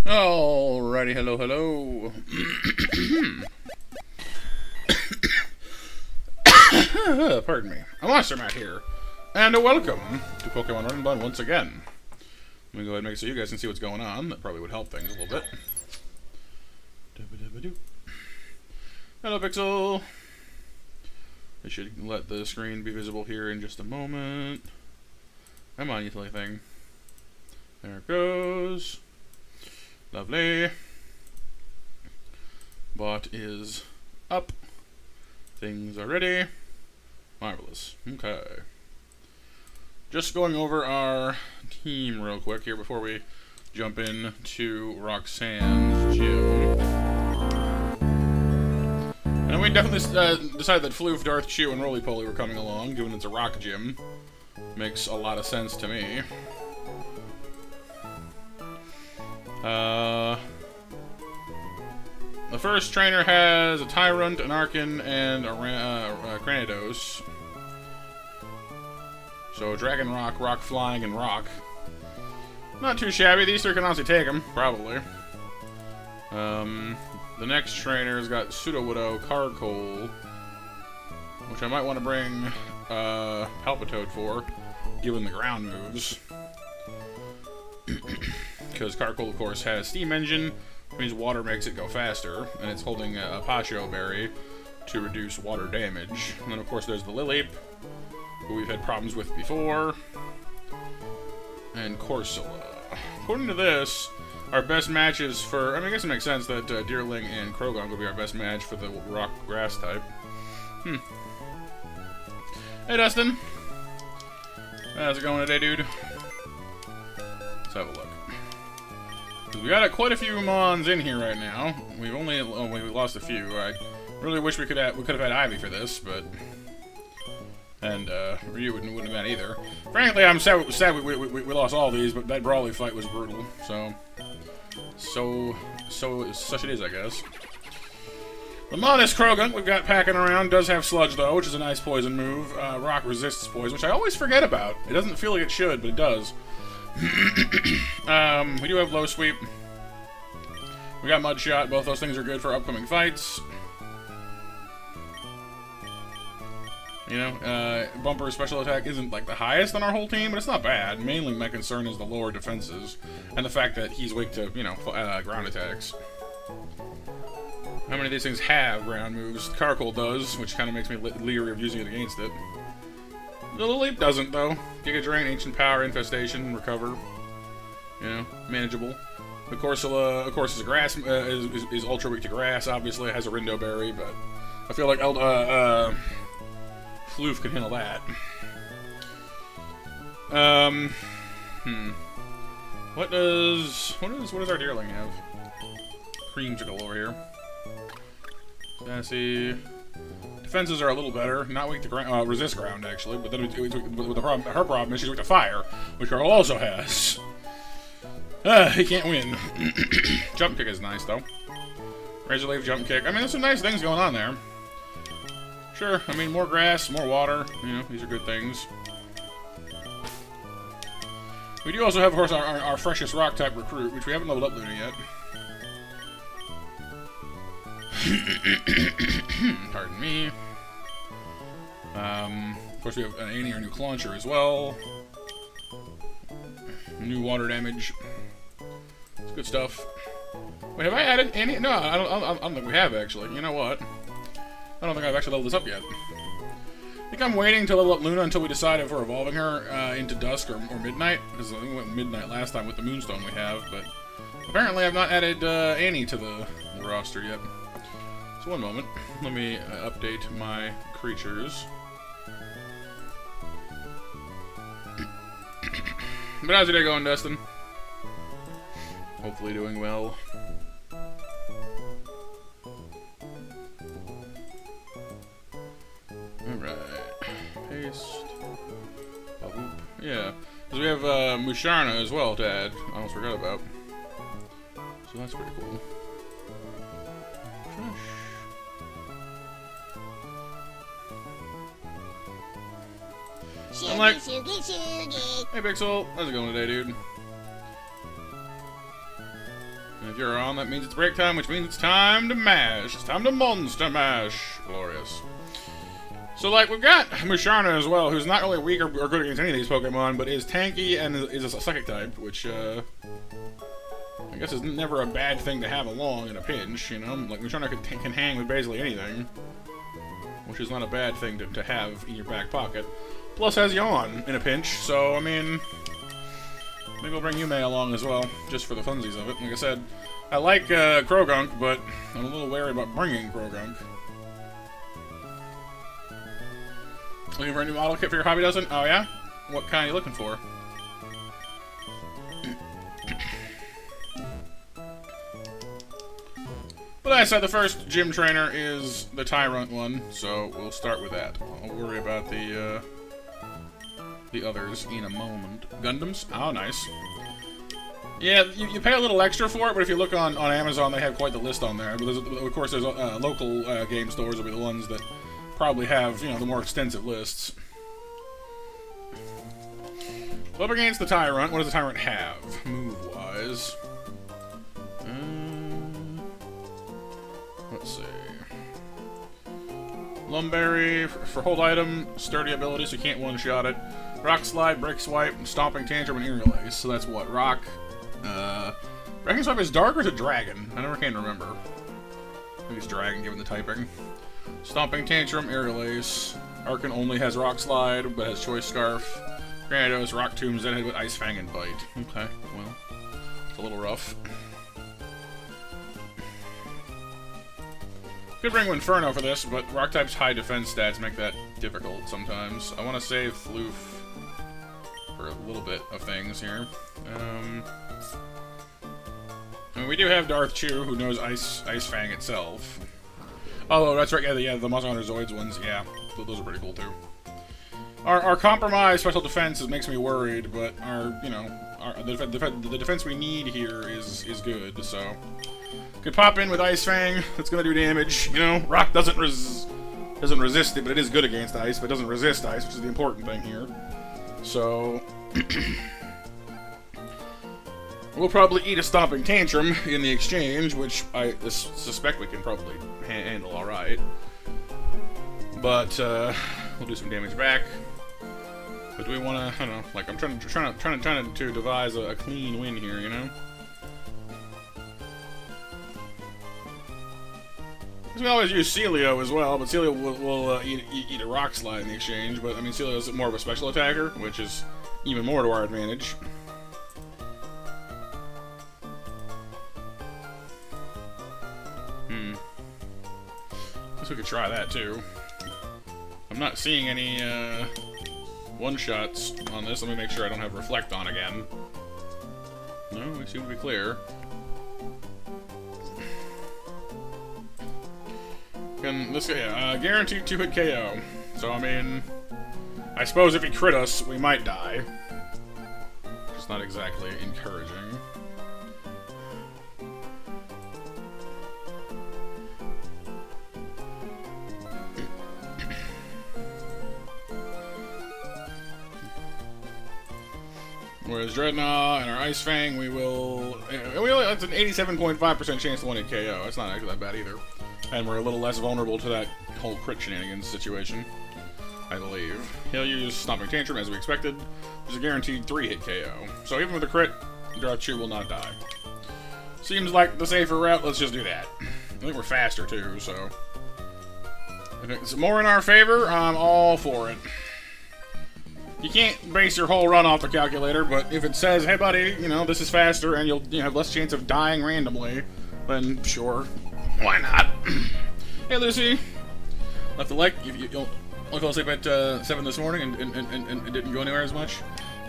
Alrighty, hello. Pardon me. I'm Monster Matt here, and welcome to Pokemon Run Bun once again. Let me go ahead and make it so you guys can see what's going on. That probably would help things a little bit. Hello, Pixel. I should let the screen be visible here in just a moment. Come on, you silly thing. There it goes. Lovely. Bot is up. Things are ready. Marvelous. Okay. Just going over our team real quick here before we jump in to Roxanne's gym. And we definitely decided that Floof, Darth, Chew, and Roly-Poly were coming along, given it's a rock gym. Makes a lot of sense to me. The first trainer has a Tyrant, an Arcan, and a Granados. So Dragon Rock, Rock Flying, and Rock. Not too shabby. These three can honestly take them, probably. The next trainer's got Sudowoodo, Carkol, which I might want to bring Palpitoad for, given the ground moves. Because Carkol, of course, has Steam Engine, which means water makes it go faster, and it's holding a Pasho Berry to reduce water damage. And then, of course, there's the Lileep, who we've had problems with before, and Corsola. According to this, our best matches for... I guess it makes sense that Deerling and Krogon would be our best match for the rock grass type. Hey, Dustin. How's it going today, dude? Let's have a look. We got quite a few Mons in here right now. We've only we lost a few. I really wish we could have had Ivy for this, but Ryu wouldn't have been either. Frankly, I'm sad we lost all these, but that Brawly fight was brutal. So such it is, I guess. The modest Krogunk we've got packing around does have Sludge, though, which is a nice poison move. Rock resists poison, which I always forget about. It doesn't feel like it should, but it does. We do have Low Sweep. We got Mud Shot. Both those things are good for upcoming fights. You know, Bumper's special attack isn't like the highest on our whole team, but it's not bad. Mainly my concern is the lower defenses and the fact that he's weak to, you know, ground attacks. How many of these things have ground moves? Carkol does, which kind of makes me leery of using it against it. The Leap doesn't, though. Giga Drain, Ancient Power, Infestation, Recover. You know, manageable. The Corsola, of course, is grass. Is ultra weak to grass. Obviously, it has a Rindo Berry, but I feel like Floof can handle that. What does our Deerling have? Creams are galore here. Sassy. Defenses are a little better. Not weak to ground, resist ground actually, but then the problem, her problem is she's weak to fire, which Carl also has. He can't win. Jump Kick is nice though. Razor Leaf, Jump Kick. I mean, there's some nice things going on there. Sure, I mean, more grass, more water, you know, these are good things. We do also have, of course, our freshest rock-type recruit, which we haven't leveled up Luna yet. Pardon me. Of course, we have an Annie, our new Clauncher, as well. New water damage. It's good stuff. Wait, have I added Annie? No, I don't think we have, actually. You know what? I don't think I've actually leveled this up yet. I think I'm waiting to level up Luna until we decide if we're evolving her into Dusk or Midnight, because I think we went Midnight last time with the Moonstone we have, but apparently I've not added Annie to the roster yet. So one moment, let me update my creatures. But how's your day going, Dustin? Hopefully doing well. Alright. Paste. Yeah. Because we have Musharna as well to add. I almost forgot about. So that's pretty cool. Shoogie, like, shoogie, shoogie. Hey Pixel, how's it going today, dude? And if you're on, that means it's break time, which means it's time to mash. It's time to monster mash. Glorious. So, like, we've got Musharna as well, who's not really weak or good against any of these Pokemon, but is tanky and is a Psychic type, which, I guess is never a bad thing to have along in a pinch, you know? Like, Musharna can hang with basically anything, which is not a bad thing to have in your back pocket. Plus has Yawn in a pinch, so, I mean, maybe we'll bring Yume along as well, just for the funsies of it. Like I said, I like Krogunk, but I'm a little wary about bringing Krogunk. Looking for a new model kit for your hobby, Dustin? Oh, yeah? What kind are you looking for? But like I said, the first gym trainer is the Tyrant one, so we'll start with that. I'll worry about the others in a moment. Gundams? Oh, nice. Yeah, you pay a little extra for it, but if you look on Amazon, they have quite the list on there. But of course, there's local game stores will be the ones that probably have, you know, the more extensive lists. So up against the Tyrant, what does the Tyrant have, move-wise? Let's see. Lumberry for hold item, sturdy ability, so you can't one-shot it. Rock Slide, Brick Swipe, Stomping Tantrum, and Ear Lace. So that's what? Rock. Wrecking Swipe is Dark or is it Dragon? I never can remember. I think it's Dragon given the typing. Stomping Tantrum, Ear Lace. Arcan only has Rock Slide, but has Choice Scarf. Granados, Rock Tomb, Zenhead with Ice Fang and Bite. Okay, well, it's a little rough. Could bring Inferno for this, but Rock type's high defense stats make that difficult sometimes. I want to save Floof for a little bit of things here. I mean, we do have Darth Chew, who knows Ice Fang itself. Oh, that's right. Yeah, the Monster Hunter Zoids ones. Yeah, those are pretty cool too. Our compromised special defense makes me worried, but the defense we need here is good. So Could pop in with Ice Fang. That's gonna do damage. You know, Rock doesn't resist it, but it is good against ice. But it doesn't resist ice, which is the important thing here. So we'll probably eat a Stomping Tantrum in the exchange, which I suspect we can probably handle all right. But we'll do some damage back. But do we want to? I don't know. Like I'm trying to devise a clean win here, you know. We always use Celio as well, but Celio will eat a Rock Slide in the exchange. But I mean, Celio is more of a special attacker, which is even more to our advantage. Guess we could try that too. I'm not seeing any one-shots on this. Let me make sure I don't have Reflect on again. No, we seem to be clear. This guy, guaranteed 2-hit KO. So, I mean, I suppose if he crit us, we might die. It's not exactly encouraging. Whereas Dreadnought and our Ice Fang, that's an 87.5% chance to 1-hit KO. That's not actually that bad either. And we're a little less vulnerable to that whole crit shenanigans situation, I believe. He'll use Stomping Tantrum as we expected, which is a guaranteed 3-hit KO. So even with a crit, Drachu will not die. Seems like the safer route, let's just do that. I think we're faster too, so if it's more in our favor, I'm all for it. You can't base your whole run off the calculator, but if it says, hey buddy, you know, this is faster and you'll have less chance of dying randomly, then sure. Why not? Hey Lucy, left a like. You only fell asleep at 7 this morning and didn't go anywhere as much.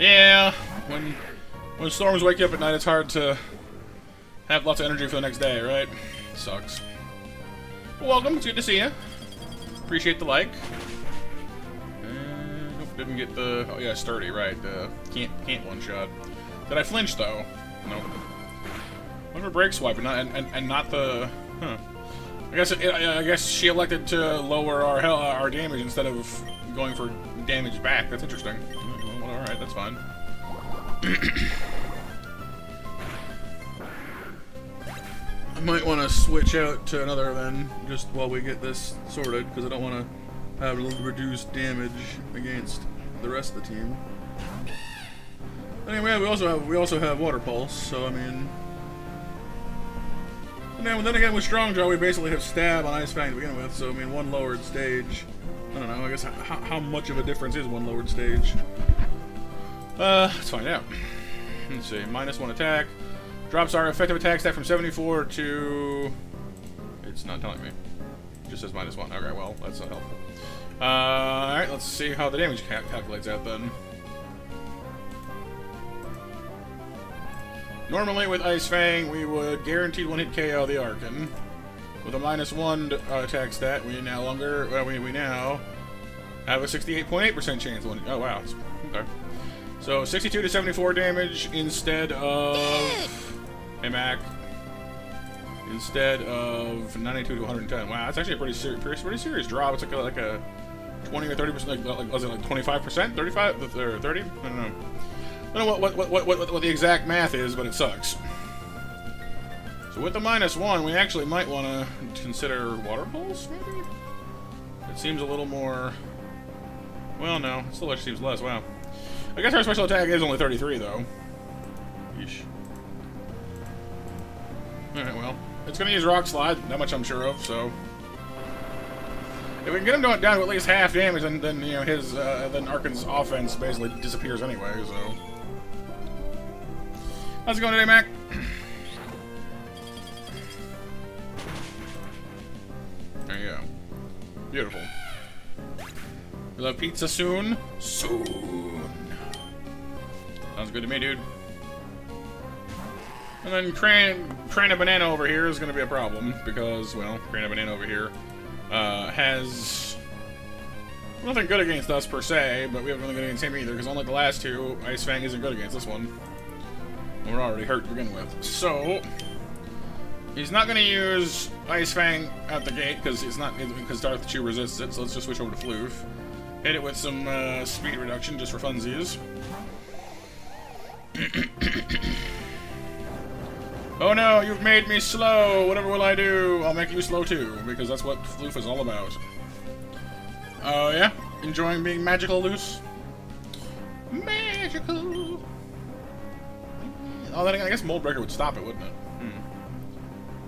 Yeah, when storms wake you up at night, it's hard to have lots of energy for the next day, right? Sucks. Well, welcome. It's good to see you. Appreciate the like. Nope, didn't get the. Oh yeah, sturdy, right? Can't one shot. Did I flinch though? No. Went for break swipe and not the. Huh. I guess she elected to lower our damage instead of going for damage back. That's interesting. Well, all right, that's fine. I might want to switch out to another then, just while we get this sorted, because I don't want to have reduced damage against the rest of the team. Anyway, we also have Water Pulse, so I mean. And then again, with Strong Jaw, we basically have Stab on Ice Fang to begin with, so I mean, one lowered stage. I don't know, I guess how much of a difference is one lowered stage? Let's find out. Let's see, -1 attack. Drops our effective attack stat from 74 to... It's not telling me. It just says -1. Okay, well, that's not helpful. Alright, let's see how the damage calculates out then. Normally with Ice Fang, we would guaranteed 1-hit KO the Archon. With a -1 attack stat, we now have a 68.8% chance. Oh wow, okay. So 62 to 74 damage instead of Mac. Instead of 92 to 110. Wow, that's actually a pretty serious drop. It's like a 20 or 30%. Like was it like 25%? 35 or 30? I don't know. I don't know what the exact math is, but it sucks. So with the -1, we actually might want to consider Water Pulse, maybe? It seems a little more... Well, no. It still seems less. Wow. I guess our special attack is only 33, though. Yeesh. Alright, well. It's going to use Rock Slide. That much I'm sure of, so... If we can get him down to at least half damage, then you know, his... then Archon's offense basically disappears anyway, so... How's it going today, Mac? There you go. Beautiful. We'll have pizza soon. Soon. Sounds good to me, dude. And then Crane a Banana over here is going to be a problem because, well, Crane a Banana over here has nothing good against us per se, but we haven't really good against him either because unlike the last two, Ice Fang isn't good against this one. We're already hurt to begin with. So, He's not going to use Ice Fang out the gate because Darth Chew resists it, so let's just switch over to Floof. Hit it with some speed reduction just for funsies. Oh no, you've made me slow! Whatever will I do? I'll make you slow too, because that's what Floof is all about. Oh yeah? Enjoying being magical, Loose? Magical! Oh, then I guess Mold Breaker would stop it, wouldn't it?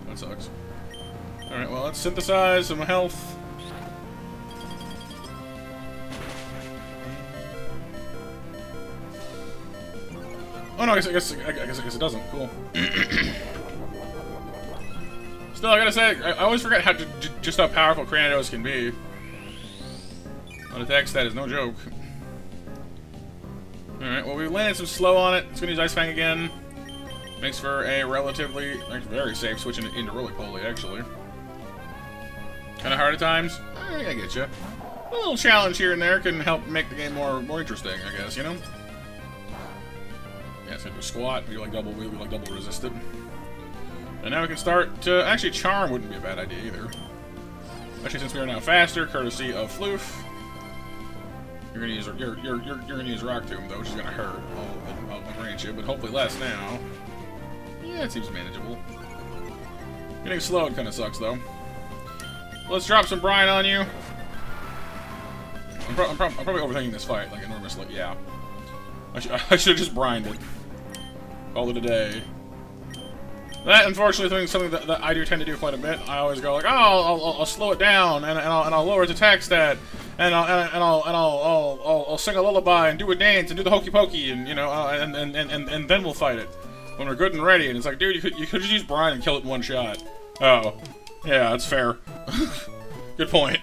That sucks. Alright, well, let's synthesize some health. Oh no, I guess it doesn't. Cool. Still, I gotta say, I always forget just how powerful Cranidos can be. An attack stat is no joke. Alright, well, we landed some slow on it. It's gonna use Ice Fang again. Makes for a relatively, very safe switch into Roly-Poly, actually. Kind of hard at times? I get you. A little challenge here and there can help make the game more interesting, I guess, you know? Yeah, it's gonna do a squat, do like double wheel, do like double resisted. And now we can start to, actually Charm wouldn't be a bad idea either. Especially since we are now faster, courtesy of Floof. You're gonna use Rock Tomb though, which is gonna hurt. I'll grant you, but hopefully less now. Yeah, it seems manageable. Getting slowed kind of sucks though. Let's drop some brine on you. I'm probably overthinking this fight like enormously. Yeah. I should have just brined it. Call it a day. That, unfortunately, is something that I do tend to do quite a bit. I always go like, oh, I'll slow it down, and I'll lower its attack stat, and I'll sing a lullaby and do a dance and do the hokey pokey, and you know, and then we'll fight it when we're good and ready. And it's like, dude, you could just use brine and kill it in one shot. Oh, yeah, that's fair. Good point.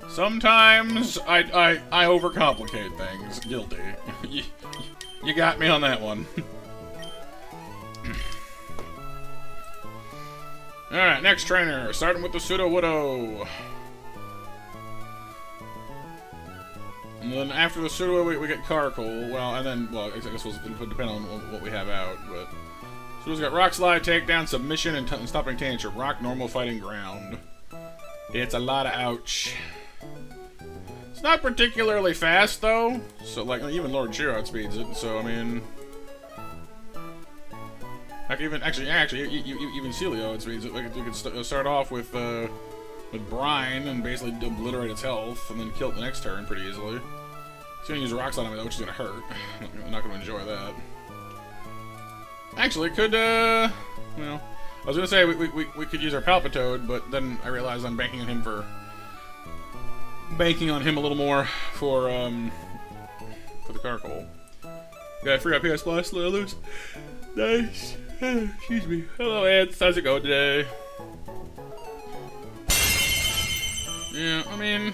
Sometimes I overcomplicate things. Guilty. You got me on that one. Alright, next trainer. Starting with the Pseudo-Widow. And then after the Pseudo, we get Carcoal. Well, and then, well, I guess it would depend on what we have out, but... So we've got Rock Slide, Takedown, Submission, and Stopping Tantrum. Rock, Normal, Fighting, Ground. It's a lot of ouch. It's not particularly fast, though. So, like, even Lord Shiro outspeeds it. So, I mean... Like, even Celio outspeeds it. Like, you could start off with Brine and basically obliterate its health, and then kill it the next turn pretty easily. It's gonna use Rock Slide on me, though, which is gonna hurt. I'm not gonna enjoy that. Actually, it could, well... I was gonna say we could use our Palpitoad, but then I realized I'm banking on him a little more for the Carcoal. Got a free up PS Plus, Lose. Nice. Excuse me. Hello, Ants. How's it going today? Yeah, I mean,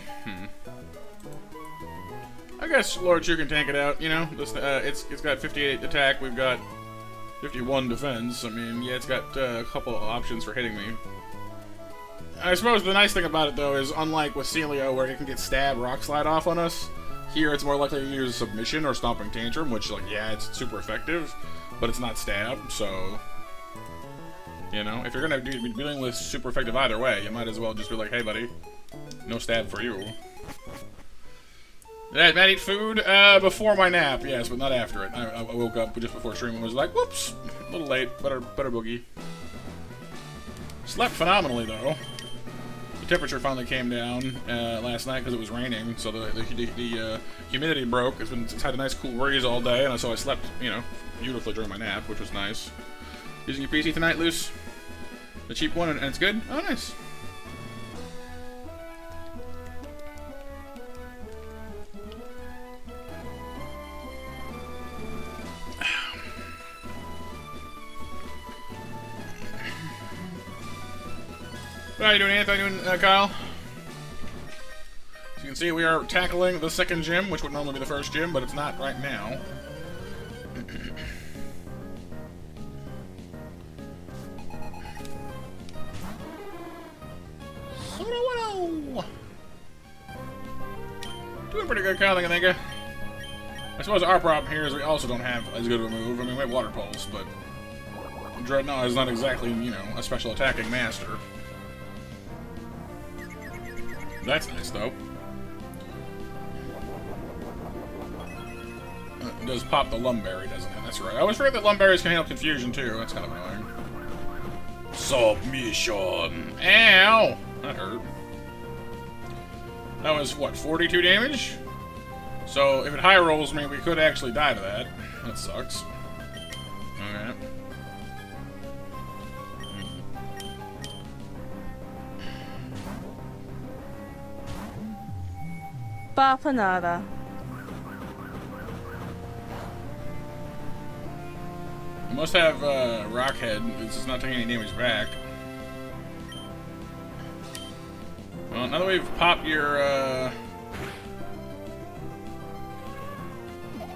I guess Lord Chu can tank it out. You know, it's got 58 attack. We've got 51 defense. I mean, yeah, it's got a couple options for hitting me. I suppose the nice thing about it, though, is unlike with Celio, where it can get Stab Rock Slide off on us, here it's more likely to use Submission or Stomping Tantrum, which, like, yeah, it's super effective, but it's not Stab, so... You know, if you're gonna be dealing with super effective either way, you might as well just be like, hey, buddy, no Stab for you. Did Matt eat food? Before my nap, yes, but not after it. I woke up just before streaming and was like, whoops, a little late, better boogie. Slept phenomenally, though. The temperature finally came down last night because it was raining, so the humidity broke. It's had a nice cool breeze all day, and so I slept, you know, beautifully during my nap, which was nice. Using your PC tonight, Luce? The cheap one, and it's good? Oh, nice. How you doing, Anthony? How you doing, Kyle? As you can see, we are tackling the second gym, which would normally be the first gym, but it's not right now. doing pretty good, Kyle, thank you. I suppose our problem here is we also don't have as good of a move. I mean, we have Water Pulse, but Dreadnought is not exactly, you know, a special attacking master. That's nice, though. It does pop the Lumberry, doesn't it? That's right. I always forget that Lumberries can handle confusion, too. That's kind of annoying. Submission! Ow! That hurt. That was, what, 42 damage? So, if it high rolls me, we could actually die to that. That sucks. Alright. Bapanada. You must have Rockhead. It's just not taking any damage back. Well, now that we've popped your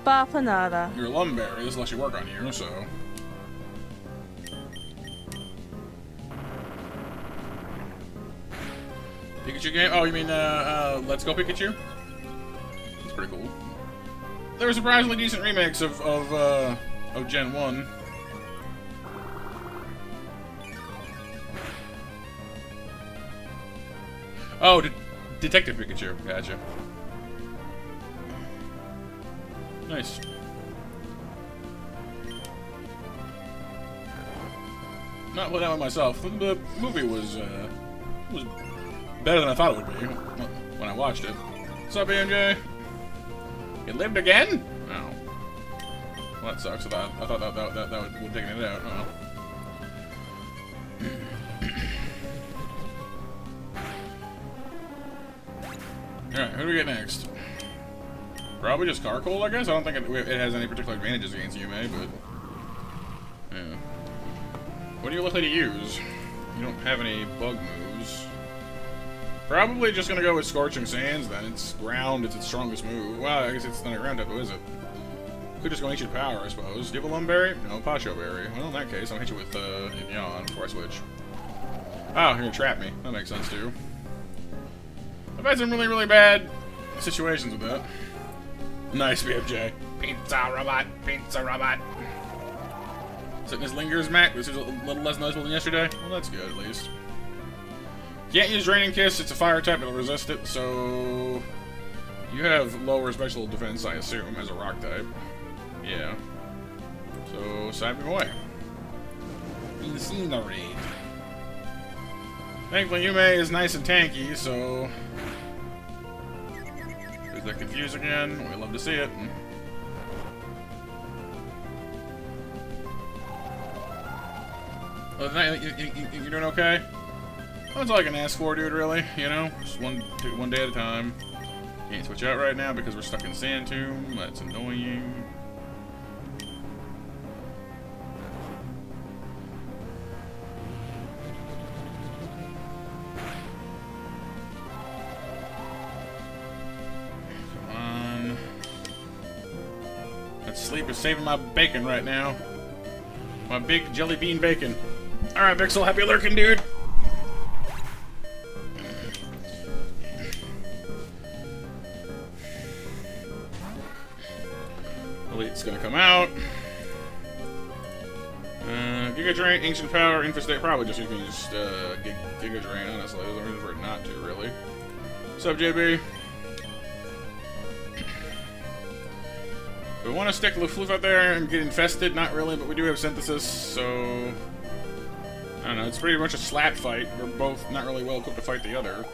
Bapanada. your Lumberry, this lets you work on you, so. Pikachu game? Oh, you mean Let's Go Pikachu? That's pretty cool. There were surprisingly decent remakes of Gen 1. Oh, Detective Pikachu. Gotcha. Nice. Not put that one myself. The movie was better than I thought it would be when I watched it. What's up, AMJ? It lived again? Oh. Well, that sucks. I thought that would have taken it out. Oh. Alright, who do we get next? Probably just Carcoal, I guess? I don't think it has any particular advantages against Yume, but... yeah. What are you likely to use? You don't have any bug moves. Probably just gonna go with Scorching Sands, then. It's ground, it's its strongest move. Well, I guess it's not a ground type, though, is it? Could just go Ancient Power, I suppose. Do you have a Lumberry? No, Pasho Berry. Well, in that case, I'll hit you with, Yawn before I switch. Oh, you're gonna trap me. That makes sense, too. I've had some really, really bad situations with that. Nice, BFJ. Pizza robot, pizza robot. Sickness lingers, Mac. This is a little less noticeable than yesterday. Well, that's good, at least. Can't use Draining Kiss. It's a fire type. It'll resist it, so... you have lower special defense, I assume, as a rock type. Yeah. So, side me away. Incinerate. Thankfully, Yume is nice and tanky, so... is that confused again? We love to see it. Other than that, you're doing okay? That's all I can ask for, dude, really. You know? Just one day at a time. Can't switch out right now because we're stuck in Sand Tomb. That's annoying. Sleep is saving my bacon right now. My big jelly bean bacon. Alright, Vixel, happy lurking, dude. Elite's gonna come out. Giga Drain, Ancient Power, Infestate. Probably just using Giga Drain, honestly. There's no reason for it not to, really. What's up, JB? We want to stick Lufluf out there and get infested? Not really, but we do have Synthesis, so... I don't know, it's pretty much a slap fight. We're both not really well equipped to fight the other.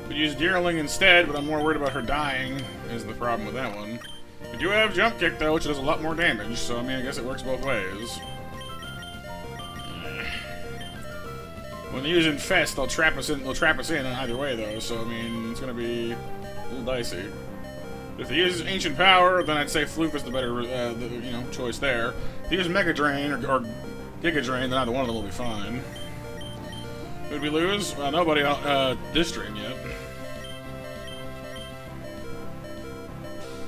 We use Deerling instead, but I'm more worried about her dying, is the problem with that one. We do have Jump Kick, though, which does a lot more damage, so I mean, I guess it works both ways. When they use Infest, they'll trap us in either way, though, so I mean, it's gonna be... a little dicey. If they use Ancient Power, then I'd say Floof is the better, choice there. If they use Mega Drain or Giga Drain, then either one of them will be fine. Who did we lose? Well, nobody on this stream yet.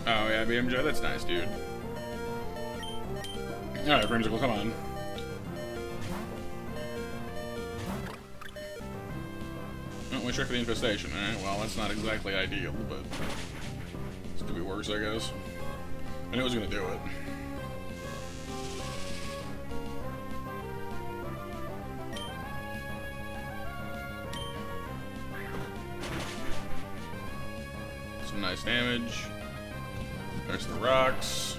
Oh yeah, BMJ, that's nice, dude. Alright, Grimsicle, come on. only trick for the infestation. Alright, well, that's not exactly ideal, but it could be worse, I guess. I knew it was gonna do it. Some nice damage. There's the rocks.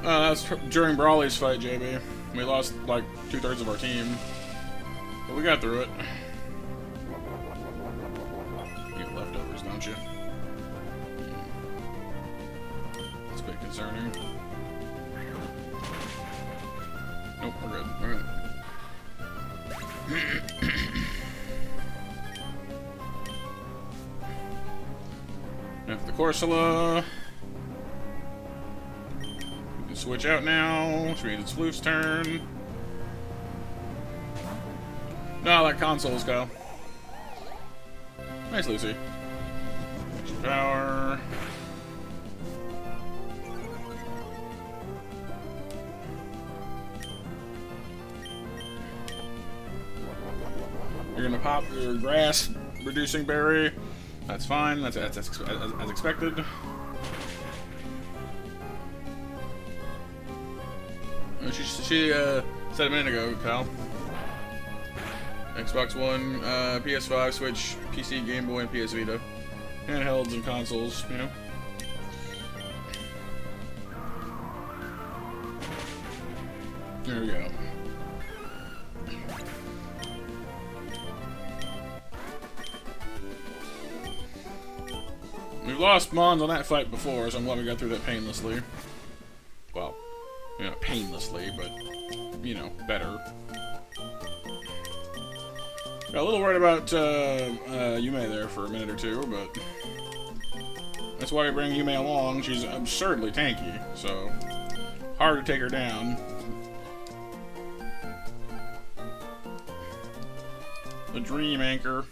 That was during Brawley's fight, JB. We lost like 2/3 of our team, but we got through it. You have leftovers, don't you? That's a bit concerning. Nope, we're good. We're good. After the Corsola. Switch out now, which means it's Floof's turn. No, that console's go. Nice, Lucy. Extra power. You're gonna pop your grass reducing berry. That's fine. That's as expected. She said a minute ago, Kyle. Xbox One, PS5, Switch, PC, Game Boy, and PS Vita. Handhelds and consoles, you know. There we go. We've lost Mons on that fight before, so I'm glad we got through that painlessly. Well, you know, painlessly, but, you know, better. Got a little worried about Yume there for a minute or two, but that's why we bring Yume along. She's absurdly tanky, so hard to take her down. The Dream Anchor.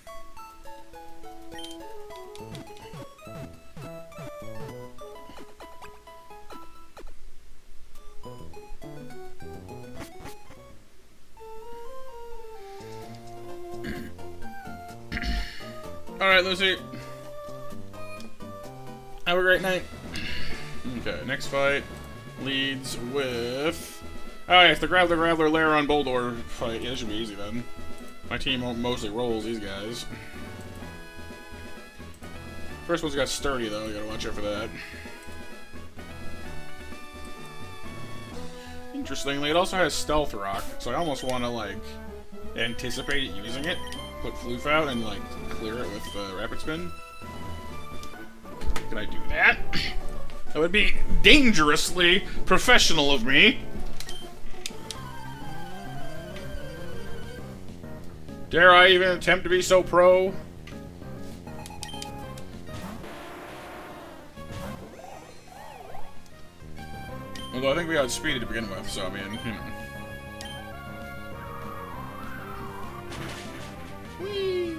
Alright, Lucy. Have a great night. Okay, next fight leads with... Oh, yeah, it's the Graveler Lair on Boldor fight. Yeah, this should be easy then. My team mostly rolls these guys. First one's got Sturdy, though. You gotta watch out for that. Interestingly, it also has Stealth Rock, so I almost want to, like, anticipate using it. Put Floof out and, like, clear it with Rapid Spin. Can I do that? That would be dangerously professional of me. Dare I even attempt to be so pro? Although I think we outspeeded to begin with, so I mean, you know. Whee!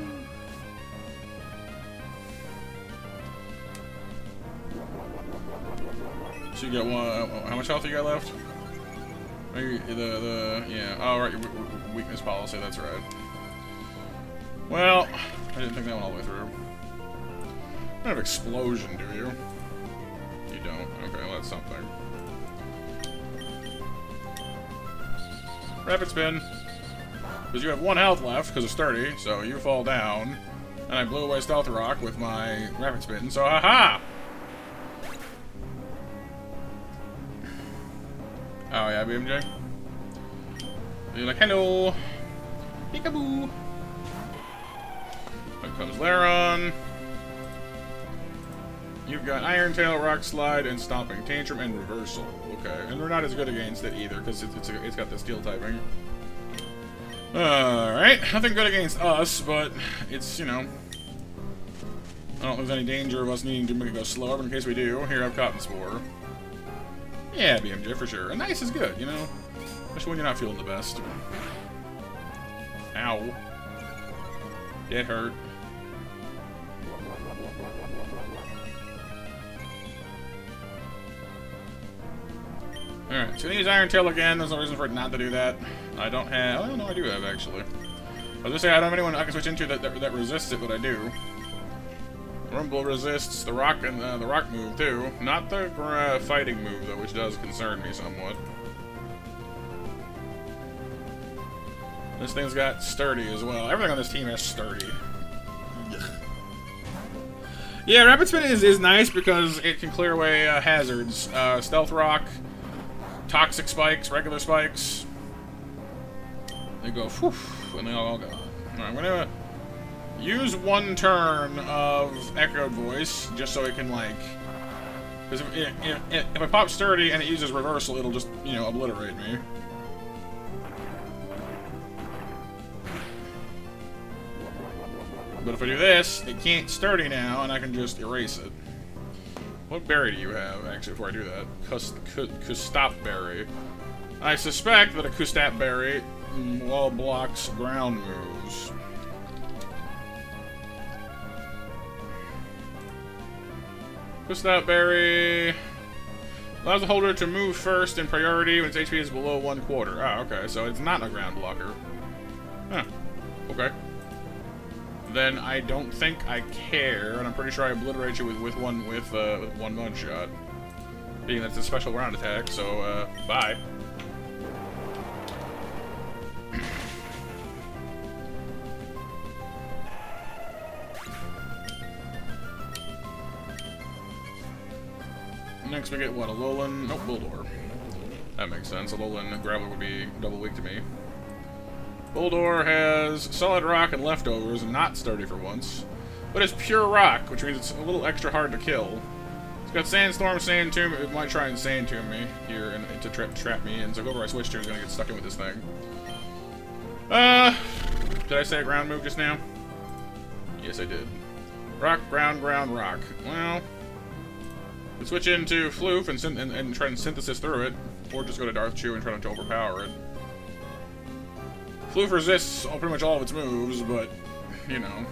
So you got one. How much health you got left? Yeah. Oh, right. Your weakness policy. That's right. Well, I didn't think that one all the way through. You don't have explosion, do you? You don't. Okay, well, that's something. Rapid spin. Because you have 1 health left because of Sturdy, so you fall down. And I blew away Stealth Rock with my rapid spin, so haha! Oh yeah, BMJ? You're like, hello! Peekaboo! Here comes Laron. You've got Iron Tail, Rock Slide, and Stomping Tantrum, and Reversal. Okay, and we're not as good against it either, because it's got the steel typing. Alright, nothing good against us, but it's, you know... I don't think there's any danger of us needing to make it go slower, but in case we do, here I have Cotton Spore. Yeah, BMJ, for sure. And ice is good, you know? Especially when you're not feeling the best. Ow. It hurt. Alright, so we use Iron Tail again. There's no reason for it not to do that. I don't have... Oh, no, I do have, actually. I was gonna say, I don't have anyone I can switch into that resists it, but I do. Rumble resists the rock and the rock move, too. Not the fighting move, though, which does concern me somewhat. This thing's got sturdy as well. Everything on this team has sturdy. Yeah, Rapid Spin is nice because it can clear away hazards. Stealth Rock, Toxic Spikes, regular spikes. They go, whew, and they all go. Alright, I'm gonna use one turn of Echoed Voice, just so it can, like... Because if I pop Sturdy and it uses Reversal, it'll just, you know, obliterate me. But if I do this, it can't Sturdy now, and I can just erase it. What berry do you have, actually, before I do that? Kustap berry. I suspect that a Kustap berry wall blocks ground moves. Kustap berry allows the holder to move first in priority when its HP is below 1/4. Ah, okay, so it's not a ground blocker. Huh. Okay. Then I don't think I care, and I'm pretty sure I obliterate you with one one shot. Being that's a special round attack, so bye. Next we get what, a Alolan? Nope, Bulldor. That makes sense. Alolan Graveler would be double weak to me. Bulldor has Solid Rock and Leftovers, and not Sturdy for once. But it's Pure Rock, which means it's a little extra hard to kill. It's got Sandstorm, Sand Tomb. It might try and Sand Tomb me here and to trap me in. So whoever I switch to is going to get stuck in with this thing. Did I say a ground move just now? Yes, I did. Rock, ground, ground, rock. Well, let's switch into Floof and try and synthesis through it. Or just go to Darth Chew and try not to overpower it. Floof resists pretty much all of its moves, but, you know,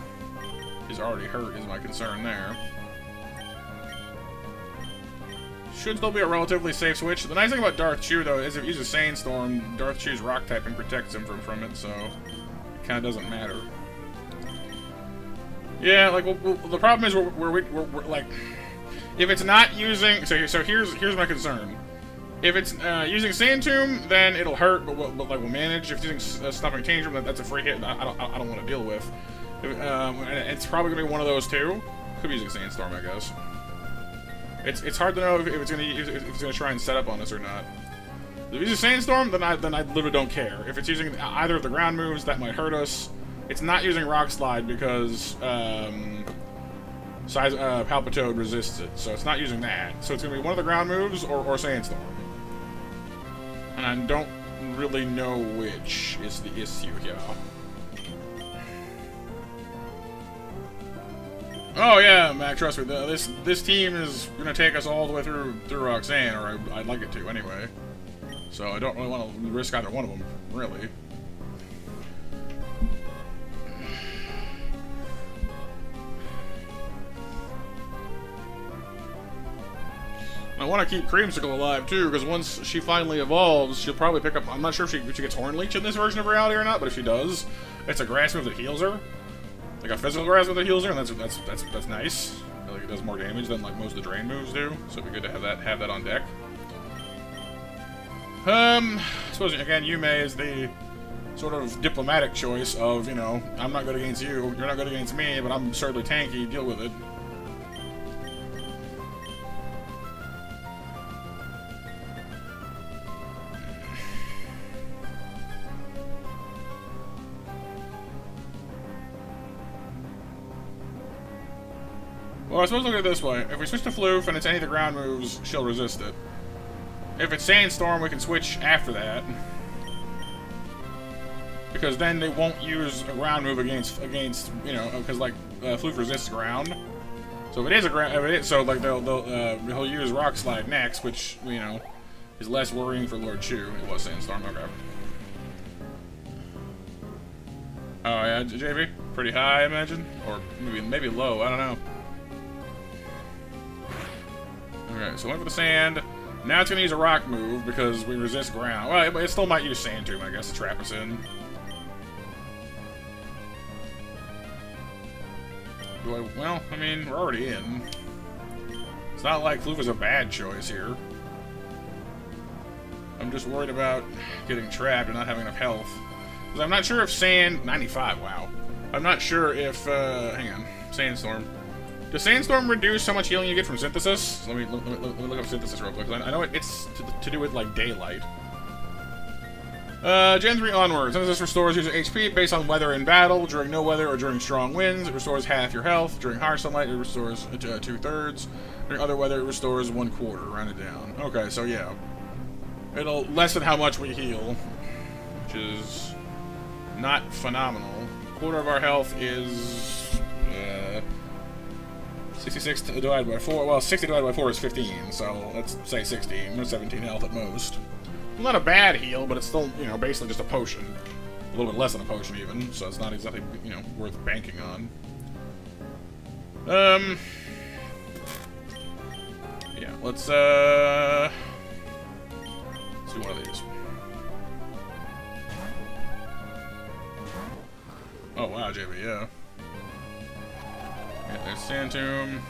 is already hurt is my concern there. Should still be a relatively safe switch. The nice thing about Darth Chew, though, is if he uses Sandstorm, Darth Chew's rock typing protects him from it, so it kind of doesn't matter. Yeah, like, well, the problem is we're like, if it's not using, so here's my concern. If it's using Sand Tomb, then it'll hurt, but like we'll manage. If it's using Stomping Tantrum, that's a free hit. I don't want to deal with. It's probably gonna be one of those two. Could be using Sandstorm, I guess. It's hard to know if it's gonna try and set up on us or not. If it uses Sandstorm, then I literally don't care. If it's using either of the ground moves, that might hurt us. It's not using Rock Slide because Palpitoad resists it, so it's not using that. So it's gonna be one of the ground moves or Sandstorm. And I don't really know which is the issue here. Oh yeah, Mac, trust me, this team is gonna take us all the way through Roxanne, or I'd like it to anyway. So I don't really want to risk either one of them, really. I want to keep Creamsicle alive, too, because once she finally evolves, she'll probably pick up... I'm not sure if she gets Horn Leech in this version of reality or not, but if she does, it's a grass move that heals her. Like a physical grass move that heals her, and that's nice. Like it does more damage than like most of the Drain moves do, so it'd be good to have that on deck. I suppose, again, Yume is the sort of diplomatic choice of, you know, I'm not good against you, you're not good against me, but I'm certainly tanky, deal with it. Well, I suppose look at it this way. If we switch to Floof and it's any of the ground moves, she'll resist it. If it's Sandstorm, we can switch after that. Because then they won't use a ground move against you know, because like Floof resists ground. So if it is a ground, so like he'll use Rock Slide next, which, you know, is less worrying for Lord Chew. It was Sandstorm, okay. Oh yeah, JV? Pretty high, I imagine? Or maybe low, I don't know. Alright, so I went for the sand. Now it's gonna use a rock move because we resist ground. Well, it still might use Sand Tomb, I guess, to trap us in. Well, I mean, we're already in. It's not like Floof is a bad choice here. I'm just worried about getting trapped and not having enough health. Because I'm not sure if Sand... 95, wow. I'm not sure if... hang on. Sandstorm. Does Sandstorm reduce how much healing you get from Synthesis? Let me look up Synthesis real quick. I know it's to do with, like, daylight. Gen 3 onwards. Synthesis restores user HP based on weather in battle. During no weather or during strong winds, it restores half your health. During harsh sunlight, it restores 2/3. During other weather, it restores 1/4. Rounded down. Okay, so yeah. It'll lessen how much we heal, which is not phenomenal. Quarter of our health is 66 divided by 4. Well, 60 divided by 4 is 15, so let's say 16. No, 17 health at most. Not a bad heal, but it's still, you know, basically just a potion. A little bit less than a potion even, so it's not exactly, you know, worth banking on. Yeah, let's do one of these. Oh wow, JB, yeah. Yeah, there's Sand Tomb.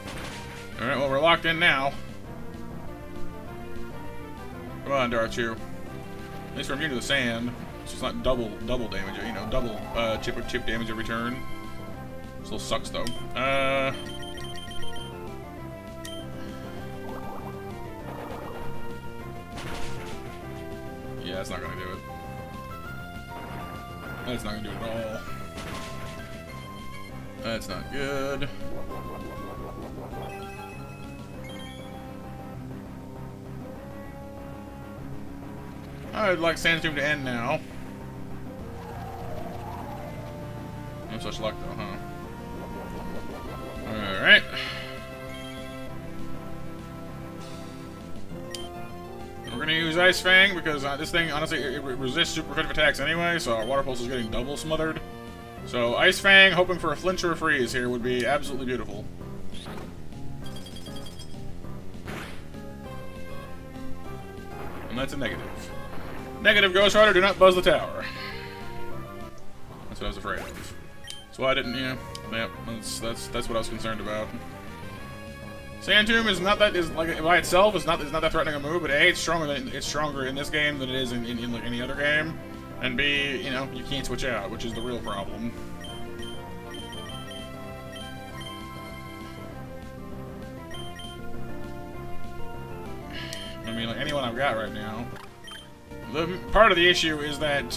Alright, well, we're locked in now. Come on, Darchu. At least we're immune to the sand. So it's not double damage, you know, double chip damage every turn. Still sucks though. Yeah, that's not gonna do it. That's not gonna do it at all. That's not good. I'd like Sand Tomb to end now. No such luck though, huh? Alright. We're gonna use Ice Fang because this thing, honestly, it resists super effective attacks anyway, so our Water Pulse is getting double smothered. So Ice Fang, hoping for a flinch or a freeze here would be absolutely beautiful. And that's a negative. Negative, Ghost Rider, do not buzz the tower. That's what I was afraid of. That's why I didn't, yeah, that's what I was concerned about. Sand Tomb is not that, is like by itself is not that threatening a move, but A, it's stronger in this game than it is in like any other game, and B, you know, you can't switch out, which is the real problem. I mean, like anyone I've got right now. Part of the issue is that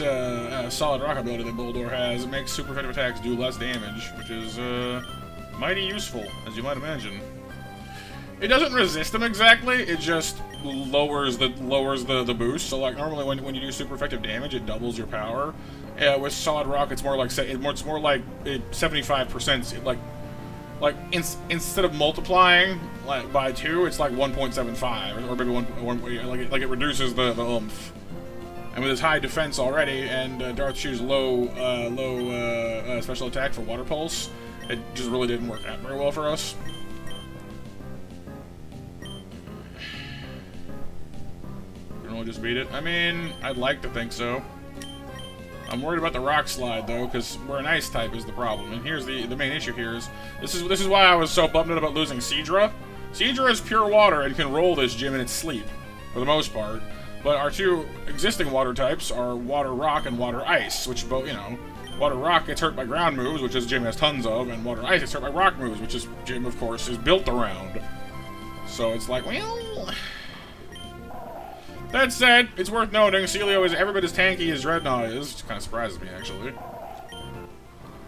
solid rock ability that Bulldor has. It makes super effective attacks do less damage, which is mighty useful, as you might imagine. It doesn't resist them exactly. It just lowers the boost. So like normally when you do super effective damage, it doubles your power. With solid rock, it's more like 75%. Like instead of multiplying like by 2, it's like 1.75 or maybe 1 like it reduces the oomph. And with his high defense already, and Darth Shoe's low special attack for Water Pulse, it just really didn't work out very well for us. Can we just beat it? I mean, I'd like to think so. I'm worried about the Rock Slide though, because we're an Ice type is the problem. And here's the main issue here is this is why I was so bummed out about losing Seadra. Seadra is pure water and can roll this gym in its sleep, for the most part. But our two existing water types are Water Rock and Water Ice, which both, you know, Water Rock gets hurt by ground moves, which this gym has tons of, and Water Ice gets hurt by rock moves, which this gym, of course, is built around. So it's like, well... That said, it's worth noting, Celio is every bit as tanky as Dreadnought is, which kind of surprises me, actually.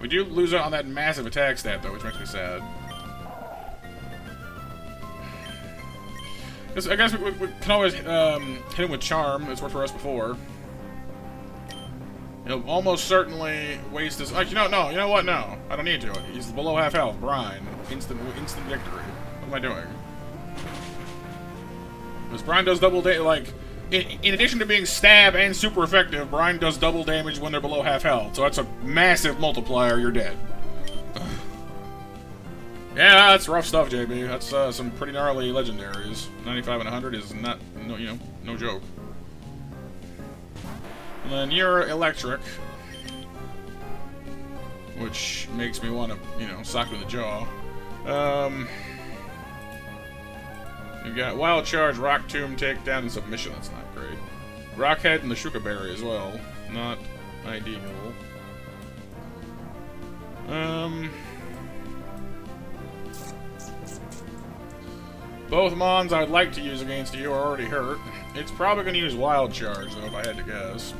We do lose out on that massive attack stat, though, which makes me sad. I guess we can always hit him with Charm. It's worked for us before. He'll almost certainly waste his... Like, you know what? No. I don't need to. He's below half health. Brine. Instant victory. What am I doing? Because Brine does double damage, like... In addition to being stab and super effective, Brine does double damage when they're below half health. So that's a massive multiplier. You're dead. Yeah, that's rough stuff, JB. That's some pretty gnarly legendaries. 95 and 100 is not no, you know, no joke. And then you're electric, which makes me want to, you know, sock him in the jaw. You got Wild Charge, Rock Tomb, Takedown, and Submission. That's not great. Rockhead and the Shuka Berry as well. Not ideal. Both Mons I'd like to use against you are already hurt. It's probably going to use Wild Charge, though, if I had to guess.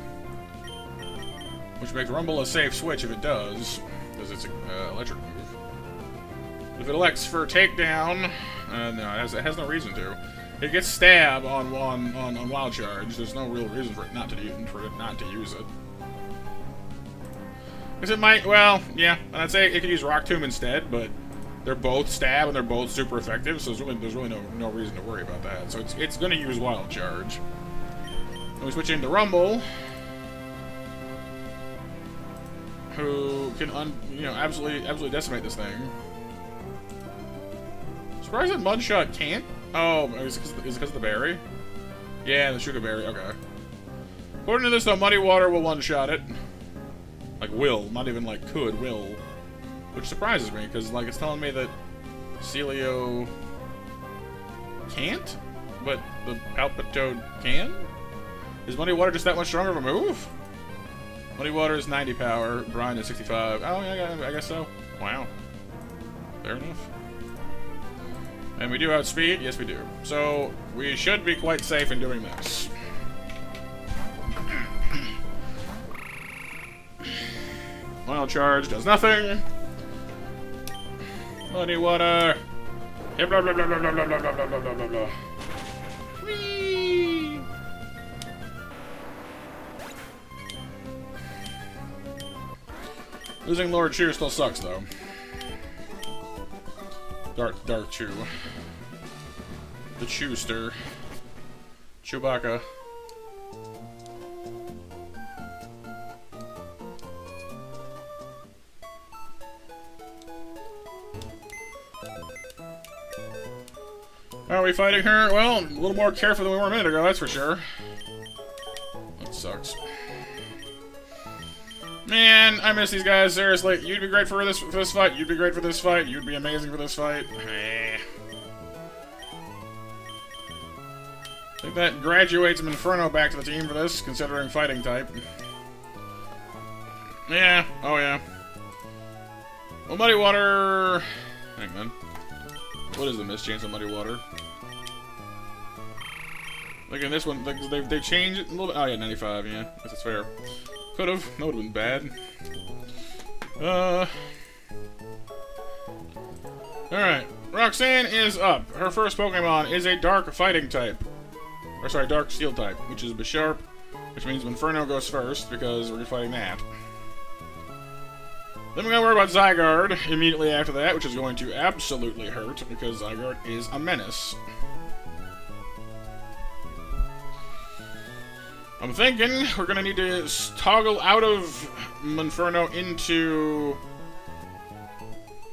Which makes Rumble a safe switch if it does, because it's an electric move. If it elects for Takedown, no, it has no reason to. It gets Stab on Wild Charge. There's no real reason for it not to use it. Because it might, well, yeah, I'd say it could use Rock Tomb instead, but they're both Stab and they're both super effective, so there's really no reason to worry about that. So it's going to use Wild Charge. And we switch into Rumble, who can absolutely decimate this thing. Surprised that Mudshot can't. Oh, is it because of the berry? Yeah, the Shuka Berry. Okay. According to this, though, Muddy Water will one-shot it. Like, will. Not even, like, could. Will. Which surprises me, because, like, it's telling me that Celio can't, but the Palpitoad can? Is Muddy Water just that much stronger of a move? Muddy Water is 90 power. Brine is 65. Oh, yeah, I guess so. Wow. Fair enough. And we do outspeed? Yes, we do. So, we should be quite safe in doing this. Wild Charge does nothing. Muddy Water. Blah, blah, blah, blah, blah, blah, blah, blah, blah, blah, blah, blah. Whee! Losing Lord Chew still sucks, though. Dark Chew. The Chewster. Chewbacca. Are we fighting her? Well, a little more careful than we were a minute ago, that's for sure. That sucks. Man, I miss these guys, seriously. You'd be great for this fight. You'd be great for this fight. You'd be amazing for this fight. I think that graduates Inferno back to the team for this, considering fighting type. Yeah, oh yeah. Well, Muddy Water... Hang on. What is the miss chance on Muddy Water? Like in this one, they changed it a little bit. Oh yeah, 95, yeah. Guess that's fair. Could've. That would've been bad. Alright. Roxanne is up. Her first Pokemon is a Dark Fighting type. Or sorry, Dark Steel type, which is Bisharp, which means Inferno goes first, because we're fighting that. Then we're gonna worry about Zygarde immediately after that, which is going to absolutely hurt, because Zygarde is a menace. I'm thinking we're gonna need to toggle out of Inferno into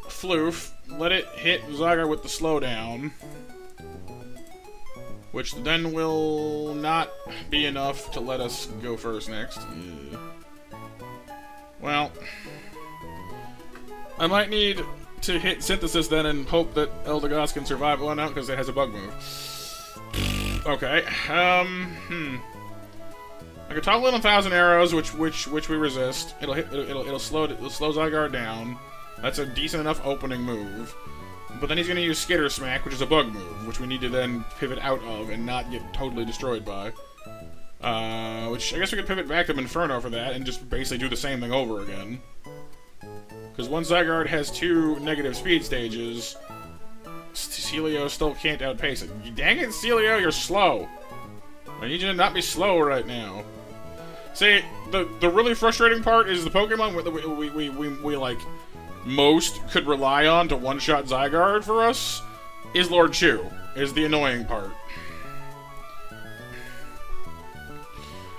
Floof, let it hit Zygarde with the slowdown, which then will not be enough to let us go first next. Yeah. Well, I might need to hit Synthesis then and hope that Eldegoss can survive one out because it has a bug move. Okay. I can toggle in 1,000 arrows, which we resist. It'll slow Zygarde down. That's a decent enough opening move. But then he's gonna use Skitter Smack, which is a bug move, which we need to then pivot out of and not get totally destroyed by. Which I guess we could pivot back to Inferno for that and just basically do the same thing over again. Because once Zygarde has 2 negative speed stages, Celio still can't outpace it. Dang it, Celio, you're slow. I need you to not be slow right now. See, the really frustrating part is the Pokemon we like most could rely on to one-shot Zygarde for us is Lord Chew, is the annoying part.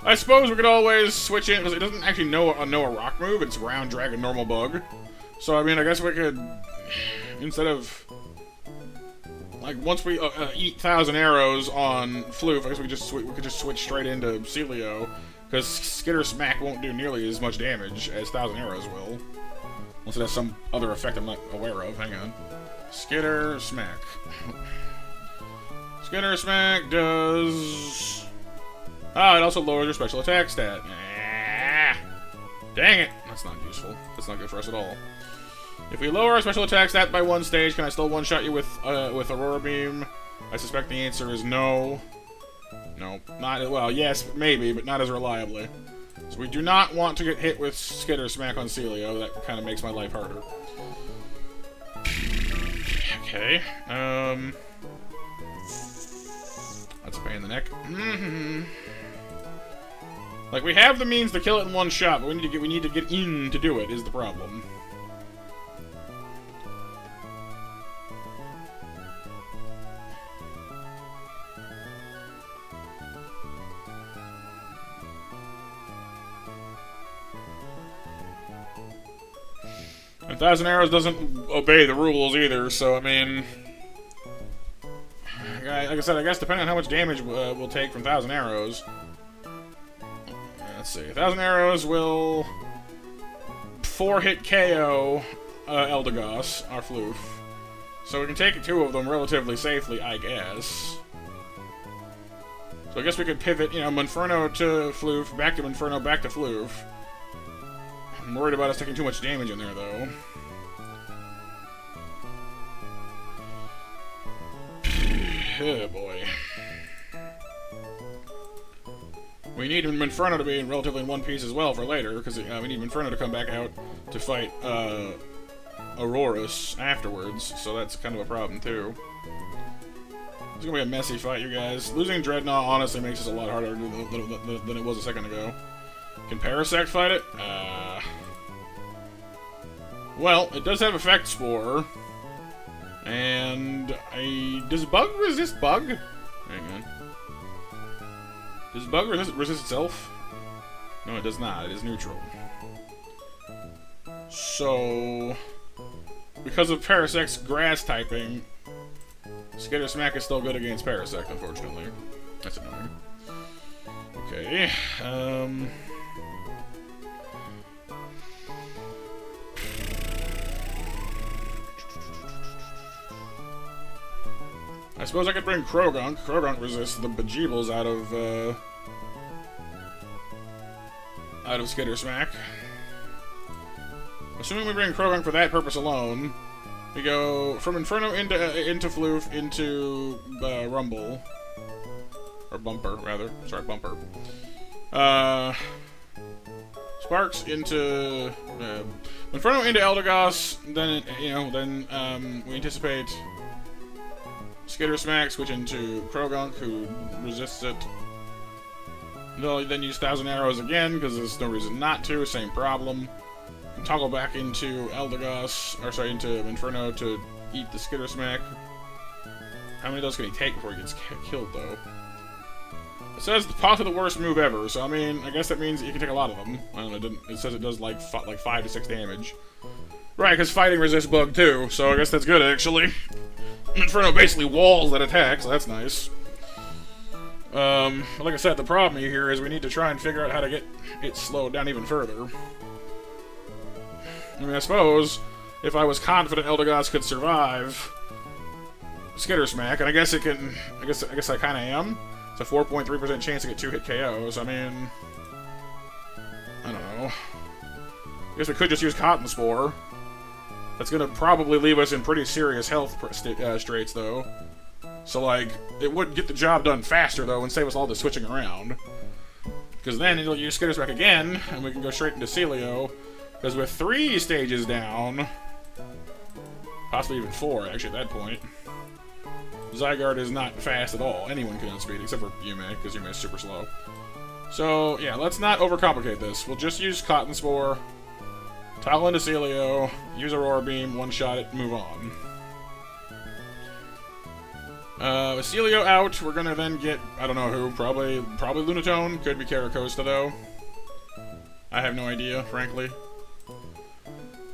I suppose we could always switch in, because it doesn't actually know a rock move, it's Ground, Dragon, Normal, Bug. So, I mean, I guess we could, instead of... like, once we eat 1,000 arrows on Floof, I guess we could just switch straight into Celio, because Skitter Smack won't do nearly as much damage as 1,000 arrows will. Unless it has some other effect I'm not aware of. Hang on. Skitter Smack. Skitter Smack does... Ah, it also lowers your special attack stat. Ah, dang it! That's not useful. That's not good for us at all. If we lower our special attack stat by 1 stage, can I still one-shot you with Aurora Beam? I suspect the answer is no. No. Not... Well, yes, maybe, but not as reliably. So we do not want to get hit with Skitter Smack on Celio. That kind of makes my life harder. Okay. That's a pain in the neck. Like, we have the means to kill it in one shot, but we need to get in to do it, is the problem. A 1,000 arrows doesn't obey the rules either, so, I mean... Like I said, I guess depending on how much damage we'll take from 1,000 arrows... Let's see, 1,000 arrows will... 4-hit KO Eldegoss, our Floof. So we can take 2 of them relatively safely, I guess. So I guess we could pivot, you know, Monferno to Floof, back to Monferno, back to Floof. I'm worried about us taking too much damage in there, though. Oh, boy. We need Monferno to be relatively in one piece as well for later, because we need Monferno to come back out to fight Aurorus afterwards, so that's kind of a problem, too. It's gonna be a messy fight, you guys. Losing Dreadnought honestly makes this a lot harder than it was a second ago. Can Parasect fight it? Well, it does have Effect Spore. And does Bug resist Bug? Hang on. Does Bug resist itself? No, it does not. It is neutral. So, because of Parasect's grass typing, Skitter Smack is still good against Parasect, unfortunately. That's annoying. Okay, I suppose I could bring Krogunk. Krogunk resists the bejeebles out of Skitter Smack. Assuming we bring Krogunk for that purpose alone, we go from Inferno into Floof into Rumble. Or Bumper, rather. Sorry, Bumper. Sparks into Inferno into Eldegoss, then we anticipate Skitter Smack, switch into Krogunk, who resists it. They'll then use 1,000 arrows again, because there's no reason not to, same problem. Toggle back into Eldegoss, or sorry, into Inferno to eat the Skitter Smack. How many of those can he take before he gets killed, though? It says possibly the worst move ever, so I mean, I guess that means you can take a lot of them. I don't know, it says it does like 5 to 6 damage. Right, because fighting resists Bug too, so I guess that's good, actually. Inferno basically walls that attack, so that's nice. Like I said, the problem here is we need to try and figure out how to get it slowed down even further. I mean, I suppose, if I was confident Eldegoss could survive Skitter Smack, and I guess it can, I guess I kinda am. It's a 4.3% chance to get 2-hit KOs, I mean... I don't know. I guess we could just use Cotton Spore. That's gonna probably leave us in pretty serious health straits, though. So, like, it would get the job done faster, though, and save us all the switching around. Because then it'll use Skitter Smack again, and we can go straight into Celio. Because with 3 stages down, possibly even 4, actually, at that point, Zygarde is not fast at all. Anyone can outspeed, except for Yume, because Yume is super slow. So, yeah, let's not overcomplicate this. We'll just use Cotton Spore, toggle into Celio, use Aurora Beam, one-shot it, move on. With Celio out, we're gonna then get, I don't know who, probably Lunatone, could be Caracosta, though. I have no idea, frankly.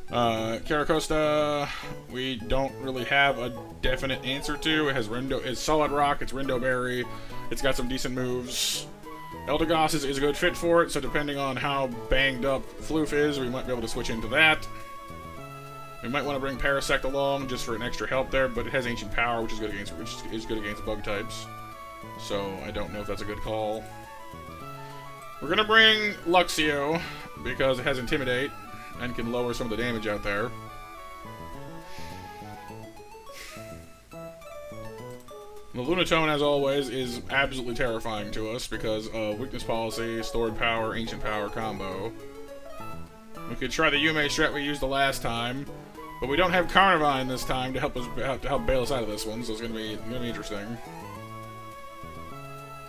Caracosta, we don't really have a definite answer to. It has it's solid rock, it's Rindo Berry, it's got some decent moves. Eldegoss is a good fit for it, so depending on how banged up Floof is, we might be able to switch into that. We might want to bring Parasect along just for an extra help there, but it has Ancient Power, which is good against bug types. So I don't know if that's a good call. We're gonna bring Luxio because it has Intimidate and can lower some of the damage out there. The Lunatone, as always, is absolutely terrifying to us because of Weakness Policy, Stored Power, Ancient Power combo. We could try the Yume strat we used the last time, but we don't have Carnivine this time to help bail us out of this one, so it's gonna be interesting.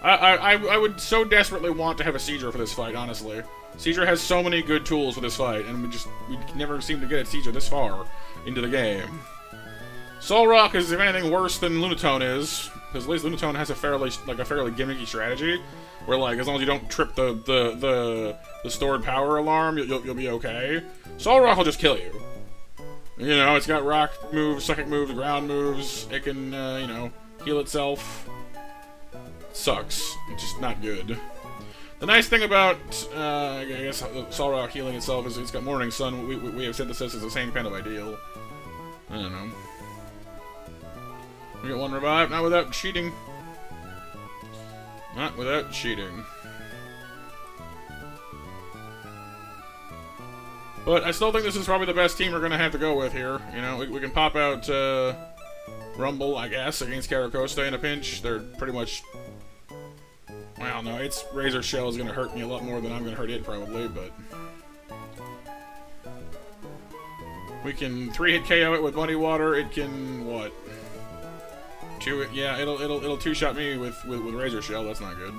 I would so desperately want to have a Seizure for this fight, honestly. Seizure has so many good tools for this fight, and we never seem to get a Seizure this far into the game. Solrock is, if anything, worse than Lunatone is, because at least Lunatone has a fairly gimmicky strategy, where like as long as you don't trip the stored power alarm, you'll be okay. Solrock will just kill you. You know, it's got rock moves, psychic moves, ground moves. It can you know, heal itself. Sucks. It's just not good. The nice thing about I guess Solrock healing itself is it's got Morning Sun. We have Synthesis as the same kind of ideal. I don't know. We get one revive, not without cheating. Not without cheating. But I still think this is probably the best team we're going to have to go with here. You know, we can pop out Rumble, I guess, against Caracosta in a pinch. They're pretty much... Well, no, its Razor Shell is going to hurt me a lot more than I'm going to hurt it, probably, but... We can 3-hit KO it with Muddy Water. It can, what? Yeah, it'll 2-shot me with Razor Shell. That's not good.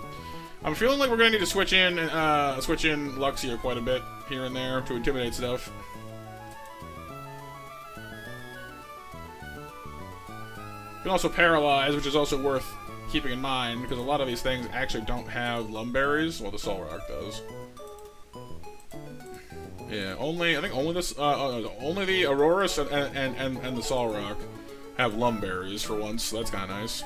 I'm feeling like we're gonna need to switch in Luxio quite a bit here and there to intimidate stuff. You can also paralyze, which is also worth keeping in mind because a lot of these things actually don't have Lumberries. Well, the Solrock does. Yeah, I think only the Auroras and the Solrock have Lumberries for once, so that's kind of nice.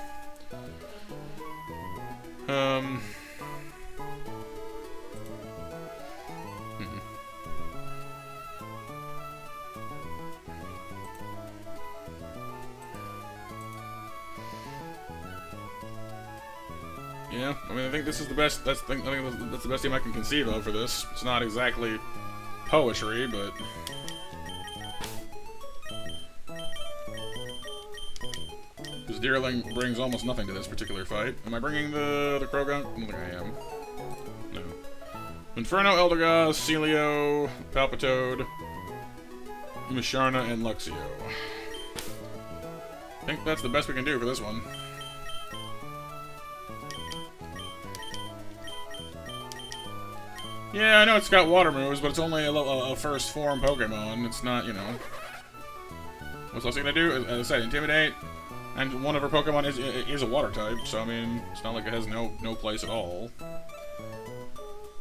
Yeah, I mean, I think this is the best. I think that's the best team I can conceive of for this. It's not exactly poetry, but. Because Deerling brings almost nothing to this particular fight. Am I bringing the Krogan? I don't think I am. No. Inferno, Eldegoss, Celio, Palpitoad, Musharna, and Luxio. I think that's the best we can do for this one. Yeah, I know it's got water moves, but it's only a first form Pokemon. It's not, you know. What's else gonna do? As I said, Intimidate. And one of her Pokemon is a water type, so I mean, it's not like it has no place at all.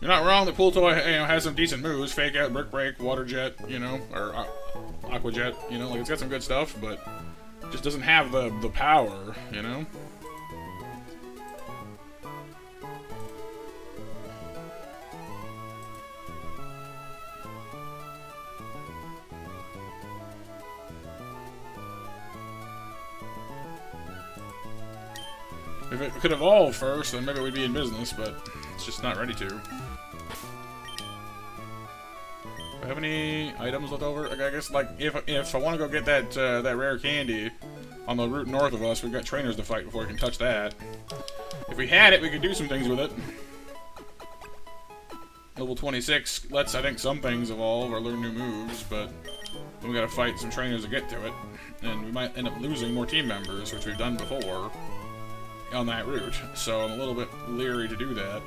You're not wrong. The Pool Toy, you know, has some decent moves: Fake Out, Brick Break, Water Jet, you know, or Aqua Jet. You know, like it's got some good stuff, but it just doesn't have the power, you know. If it could evolve first, then maybe we'd be in business, but it's just not ready to. Do I have any items left over? I guess, like, if I want to go get that rare candy on the route north of us, we've got trainers to fight before we can touch that. If we had it, we could do some things with it. Level 26 lets, I think, some things evolve or learn new moves, but then we gotta fight some trainers to get to it. And we might end up losing more team members, which we've done before on that route, so I'm a little bit leery to do that.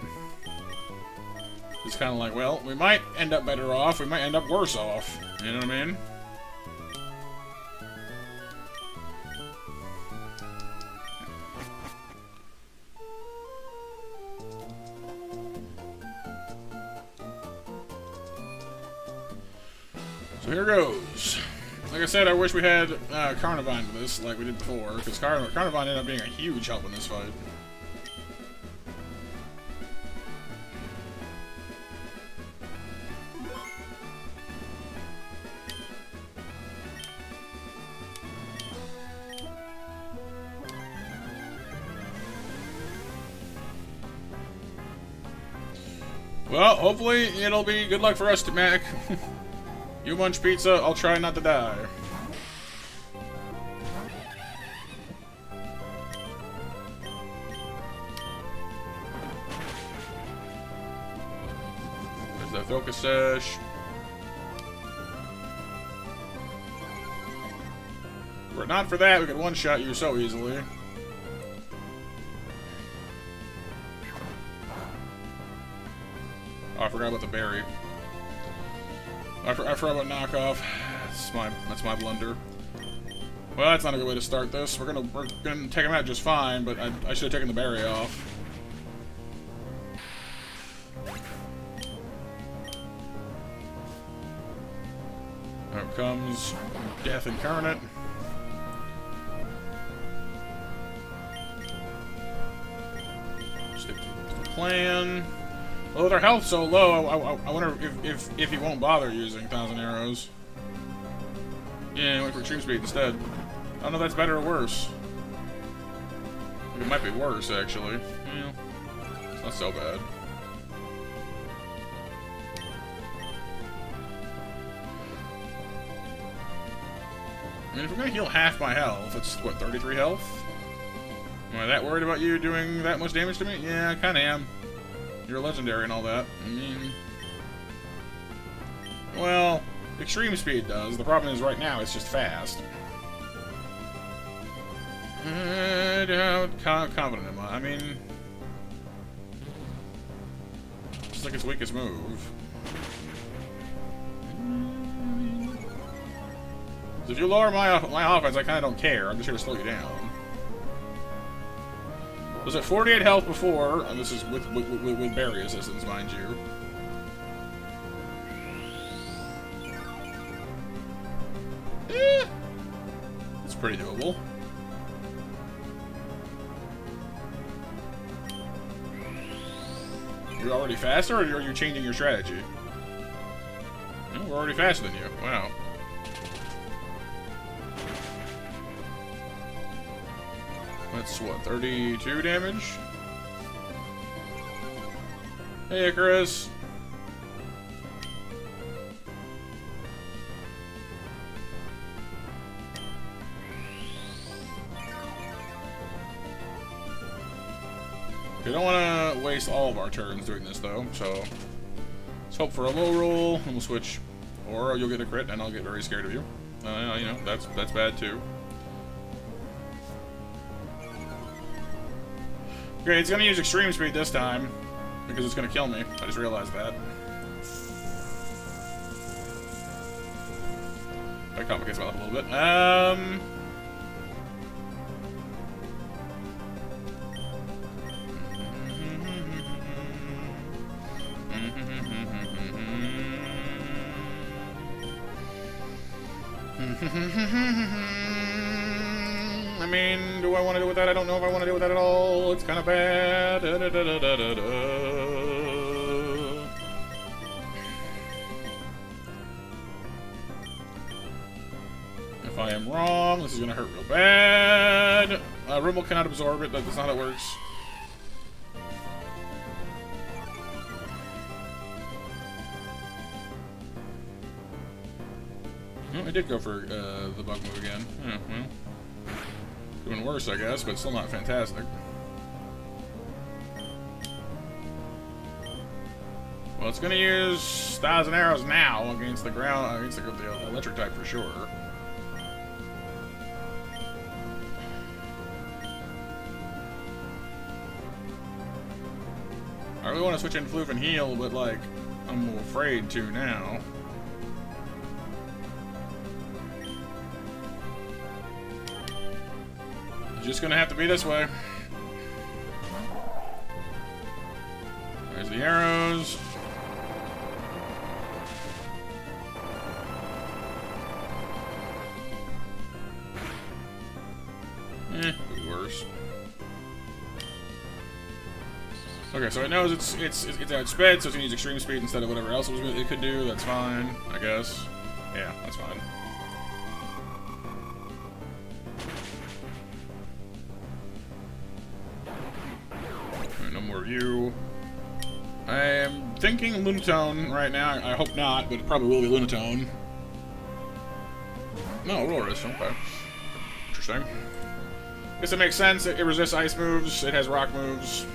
It's kind of like, well, we might end up better off, we might end up worse off, you know what I mean? So here goes. Like I said, I wish we had Carnivine for this, like we did before, because Carnivine ended up being a huge help in this fight. Well, hopefully it'll be good luck for us, Mac. You munch pizza, I'll try not to die. There's that focus sash. Were it not for that, we could one-shot you so easily. Oh, I forgot about the berry. I forgot about knockoff. That's my blunder. Well, that's not a good way to start this. We're gonna take him out just fine, but I should have taken the berry off. Here comes Death Incarnate. Stick to the plan. Well, with our health so low, I wonder if he won't bother using 1,000 arrows. Yeah, wait for extreme speed instead. I don't know if that's better or worse. It might be worse, actually. Yeah, it's not so bad. I mean, if we're gonna heal half my health, that's what, 33 health? Am I that worried about you doing that much damage to me? Yeah, I kinda am. You're legendary and all that. I mean... Well, extreme speed does. The problem is right now it's just fast. How confident am I? I mean... It's like its weakest move. So if you lower my offense, I kinda don't care. I'm just here to slow you down. Was at 48 health before, and this is with berry assistance, mind you. It's pretty doable. You're already faster, or are you changing your strategy? No, we're already faster than you. Wow. That's what, 32 damage? Hey, Chris. We don't want to waste all of our turns doing this, though, so let's hope for a low roll, and we'll switch. Or you'll get a crit, and I'll get very scared of you. You know, that's bad, too. Okay, it's gonna use extreme speed this time, because it's gonna kill me. I just realized that. That complicates my life a little bit. I mean, do I want to deal with that? I don't know if I want to deal with that at all. It's kind of bad. If I am wrong, this is going to hurt real bad. Rumble cannot absorb it. That's not how it works. Oh, I did go for the bug move again. Yeah, well. Doing worse, I guess, but still not fantastic. Well, it's gonna use 1,000 arrows now against the ground, against the electric type for sure. I really want to switch in Floof and heal, but like, I'm afraid to now. Just gonna have to be this way. There's the arrows. Okay, so it knows it's outsped, so it's gonna use extreme speed instead of whatever else it could do. That's fine, I guess. Yeah, that's fine. Right, no more you. I am thinking Lunatone right now. I hope not, but it probably will be Lunatone. No, Aurorus. Okay. Interesting. Guess it makes sense. It resists ice moves. It has rock moves.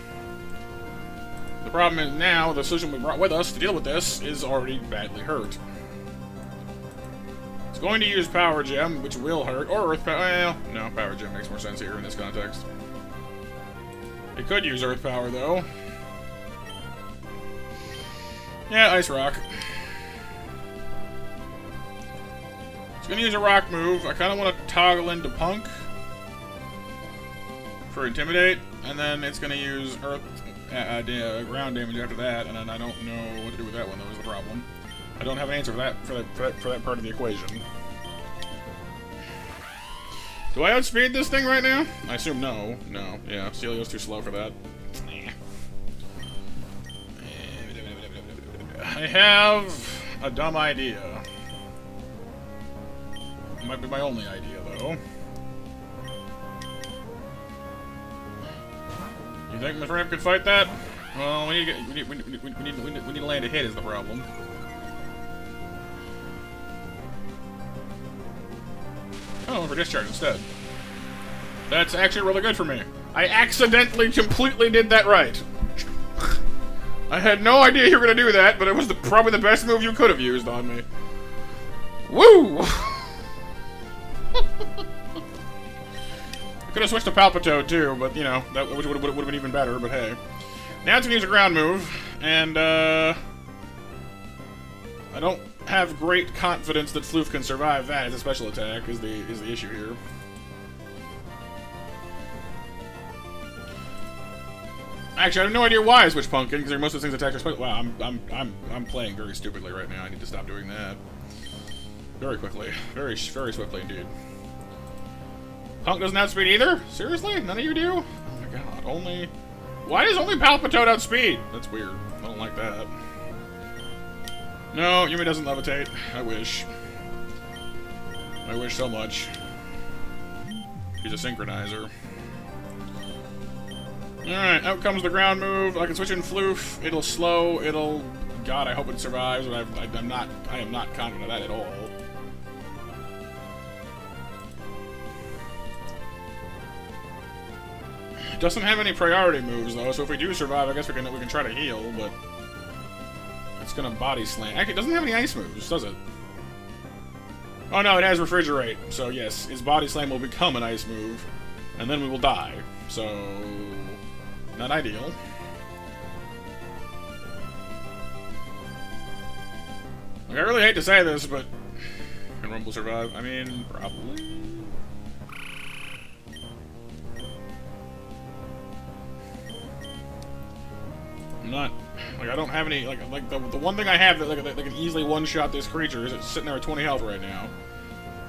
The problem is now the solution we brought with us to deal with this is already badly hurt. It's going to use Power Gem, which will hurt, or Earth Power. Well, no, Power Gem makes more sense here in this context. It could use Earth Power though. Yeah, Ice Rock. It's gonna use a rock move. I kind of want to toggle into Punk for Intimidate, and then it's gonna use Earth ground damage after that, and then I don't know what to do with that one. That was the problem. I don't have an answer for that part of the equation. Do I outspeed this thing right now? I assume no. No. Yeah, Celio's too slow for that. I have a dumb idea. It might be my only idea, though. You think Miss Ramp could fight that? Well, we need to land a hit is the problem. Oh, for discharge instead. That's actually really good for me. I accidentally completely did that right. I had no idea you were gonna do that, but it was probably the best move you could have used on me. Woo! I could have switched to Palpitoad too, but you know, that would have been even better, but hey. Now it's gonna use a ground move, and I don't have great confidence that Floof can survive that as a special attack, is the issue here. Actually, I have no idea why I switched Pumpkin, because most of those things attack are special. Wow, I'm playing very stupidly right now. I need to stop doing that. Very quickly. Very swiftly indeed. Punk doesn't outspeed either? Seriously? None of you do? Oh my god, only... Why does only Palpitoad outspeed? That's weird. I don't like that. No, Yumi doesn't levitate. I wish. I wish so much. He's a synchronizer. Alright, out comes the ground move. I can switch in Floof. It'll slow. It'll... God, I hope it survives, but I am not confident of that at all. Doesn't have any priority moves though, so if we do survive, I guess we can try to heal, but it's gonna body slam. Actually, it doesn't have any ice moves, does it? Oh no, it has refrigerate. So yes, his body slam will become an ice move, and then we will die. So not ideal. Like, I really hate to say this, but can Rumble survive? I mean, probably. Not like I don't have any like the one thing I have that can easily one-shot this creature is it's sitting there at 20 health right now.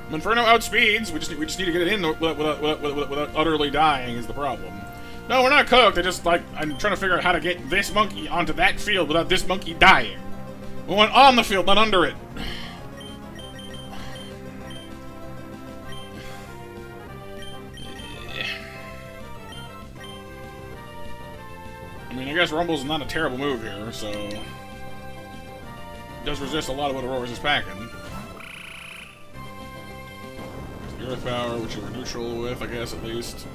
Inferno outspeeds. We just need to get it in without utterly dying is the problem. No, we're not cooked. I'm trying to figure out how to get this monkey onto that field without this monkey dying. We want on the field, not under it. I mean, I guess Rumble's not a terrible move here, so... It does resist a lot of what Aurorus is packing. The Earth Power, which you were neutral with, I guess, at least.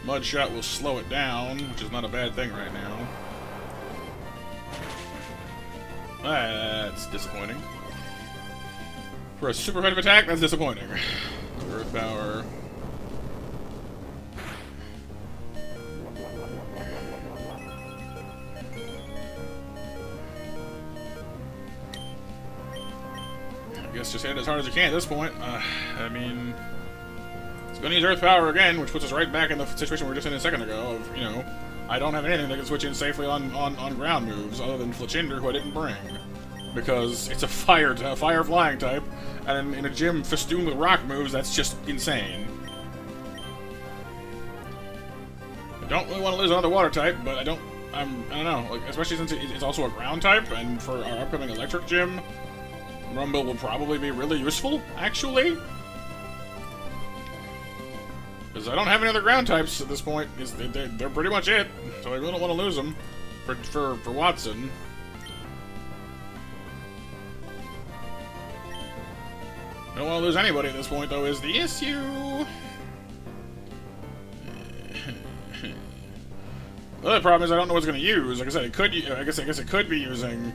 Mud Shot will slow it down, which is not a bad thing right now. That's disappointing. For a super effective attack, that's disappointing. Earth Power... I guess just hit it as hard as you can at this point. I mean, it's going to use Earth Power again, which puts us right back in the situation we were just in a second ago. Of, you know, I don't have anything that can switch in safely on ground moves other than Fletchinder, who I didn't bring, because it's a fire flying type, and in a gym festooned with rock moves, that's just insane. Don't really want to lose another water type, but I don't know, like, especially since it's also a ground type, and for our upcoming electric gym, Run Bun will probably be really useful, actually. Because I don't have any other ground types at this point. They're pretty much it, so I really don't want to lose them for Watson. I don't want to lose anybody at this point, though, is the issue. The other problem is I don't know what it's going to use. Like I said, I guess it could be using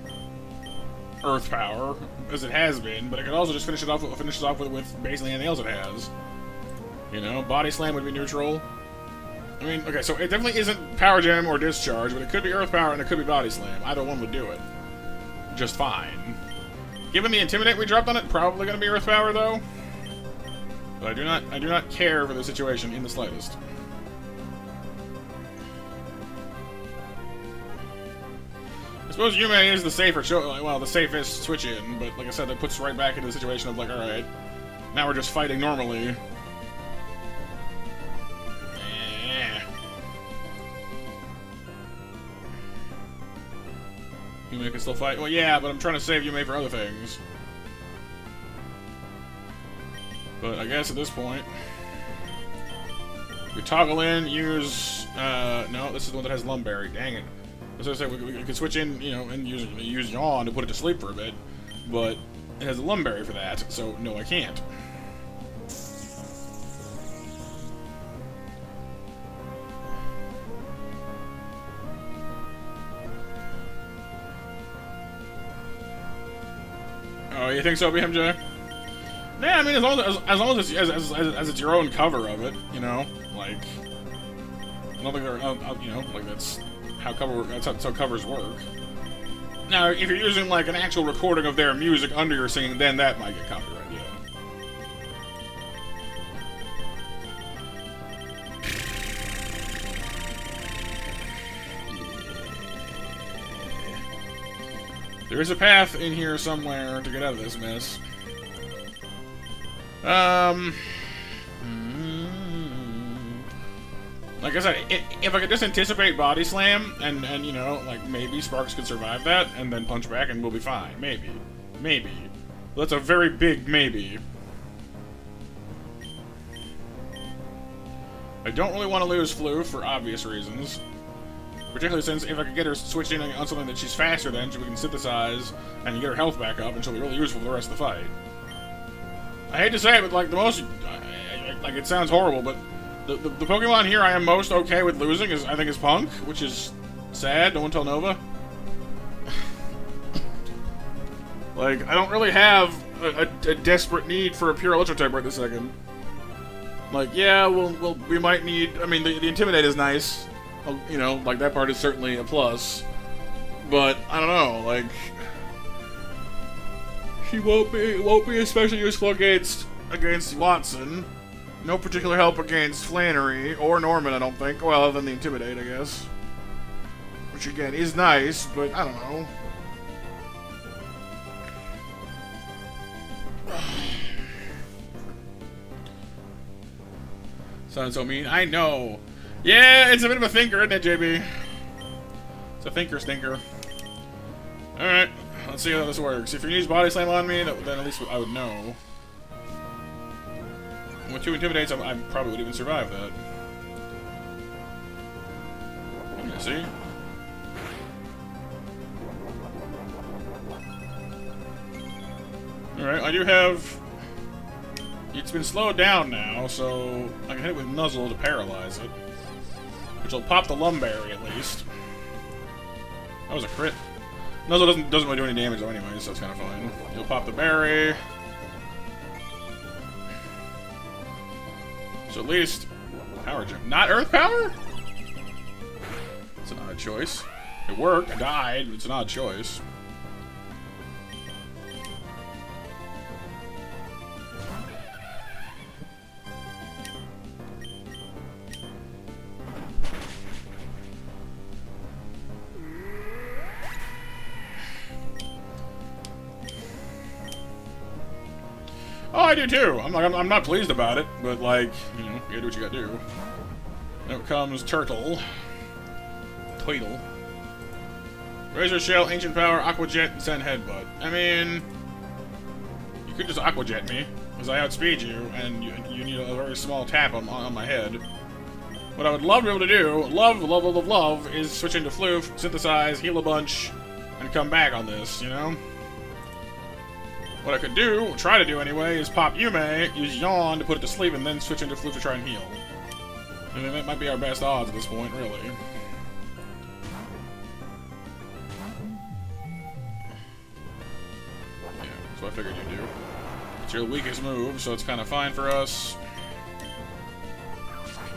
Earth Power, as it has been, but it could also just finish it off with basically anything else it has. You know, Body Slam would be neutral. I mean, okay, so it definitely isn't Power Gem or Discharge, but it could be Earth Power and it could be Body Slam. Either one would do it. Just fine. Given the Intimidate we dropped on it, probably going to be Earth Power, though. But I do not care for the situation in the slightest. I suppose Yume is the safer the safest switch in, but like I said, that puts right back into the situation of like, alright, now we're just fighting normally. Yume can still fight. Well, yeah, but I'm trying to save Yume for other things. But I guess at this point, we toggle in, use, no, this is the one that has Lumberry, dang it. As I said, we could switch in, you know, and use Yawn to put it to sleep for a bit, but it has a Lumberry for that, so no, I can't. Oh, you think so, BMJ? Yeah, I mean, as long as it's your own cover of it, you know, like, I don't think they're, you know, like that's how covers work. Now, if you're using like an actual recording of their music under your singing, then that might get copyright, yeah. There is a path in here somewhere to get out of this mess. Like I said, if I could just anticipate Body Slam, and you know, like, maybe Sparks could survive that, and then punch back and we'll be fine. Maybe. Maybe. Well, that's a very big maybe. I don't really want to lose Flu for obvious reasons. Particularly since if I could get her switched in on something that she's faster than, we can synthesize and get her health back up, and she'll be really useful for the rest of the fight. I hate to say it, but like the most, like it sounds horrible, but the Pokemon here I am most okay with losing I think is Punk, which is sad. No one tell Nova. Like I don't really have a desperate need for a pure Electro type right this second. Like yeah, we might need. I mean the Intimidate is nice. You know, like that part is certainly a plus. But I don't know, like. She won't be especially useful against Watson. No particular help against Flannery or Norman, I don't think. Well, other than the Intimidate, I guess. Which again is nice, but I don't know. Sounds so mean. I know. Yeah, it's a bit of a thinker, isn't it, JB? It's a thinker stinker. Alright. Let's see how this works. If you use Body Slam on me, then at least I would know. With 2 Intimidates, I probably would even survive that. Let me see. Alright, I do have... It's been slowed down now, so I can hit it with Nuzzle to paralyze it. Which will pop the Lumberry, at least. That was a crit. Nuzzle doesn't really do any damage though anyway, so it's kind of fine. You'll pop the berry. So at least Power Gem. Not Earth Power? It's an odd choice. It worked, I died, but it's an odd choice. Oh, I do too. I'm not pleased about it, but like, you know, you gotta do what you gotta do. Out comes Turtle. Tweedle. Razor Shell, Ancient Power, Aqua Jet, and Zen Headbutt. I mean, you could just Aqua Jet me, because I outspeed you, and you need a very small tap on my head. What I would love to be able to do, love, is switch into Floof, synthesize, heal a bunch, and come back on this, you know? What I could do, try to do anyway, is pop Yume, use Yawn to put it to sleep, and then switch into Floof to try and heal. I mean, that might be our best odds at this point, really. Yeah, that's what I figured you'd do. It's your weakest move, so it's kind of fine for us.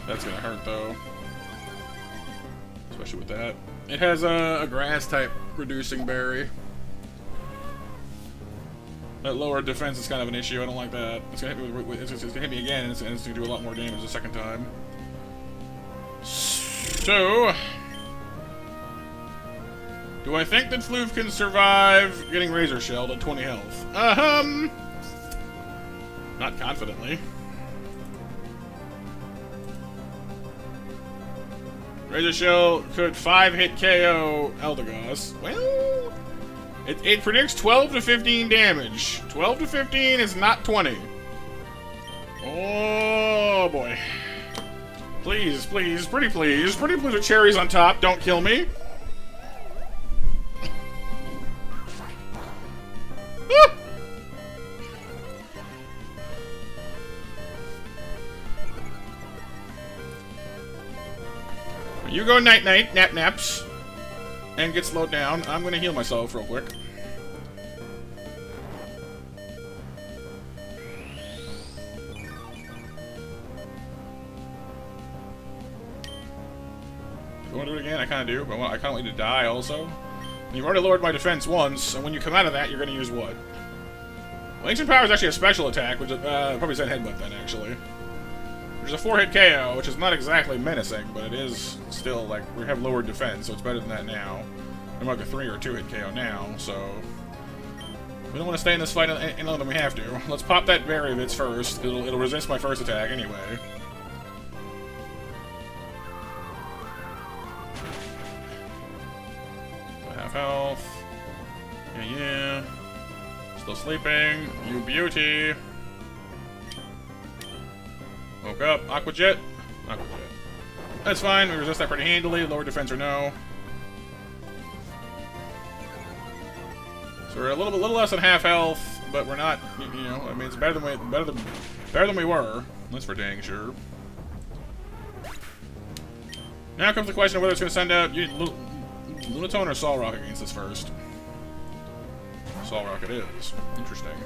That's gonna hurt, though. Especially with that. It has a grass-type reducing berry. That lower defense is kind of an issue. I don't like that. It's gonna hit me again, and it's gonna do a lot more damage the second time. So, do I think that Floof can survive getting Razor Shelled at 20 health? Not confidently. Razor Shell could 5-hit KO Eldegoss. Well, it predicts 12 to 15 damage. 12 to 15 is not 20. Oh boy. Please, please, pretty please with cherries on top, don't kill me. You go night-night, nap-naps, and get slowed down. I'm gonna heal myself real quick. You want to do it again? I kind of do, but I kind of want you to die also. You've already lowered my defense once, and when you come out of that, you're going to use what? Well, Ancient Power is actually a special attack, which is probably Zen Headbutt then, actually. There's a 4-hit KO, which is not exactly menacing, but it is still, like, we have lowered defense, so it's better than that now. I'm like a 3 or 2-hit KO now, so... We don't want to stay in this fight any longer than we have to. Let's pop that berry of its first. It'll resist my first attack anyway. Half health. Yeah. Still sleeping. You beauty. Woke up. Aqua Jet. Aqua Jet. That's fine. We resist that pretty handily. Lower defense or no. So we're a little less than half health, but we're not. You know, I mean, it's better than we were. That's for dang sure. Now comes the question of whether it's going to send out Lunatone or Solrock against this first. Solrock it is. Interesting.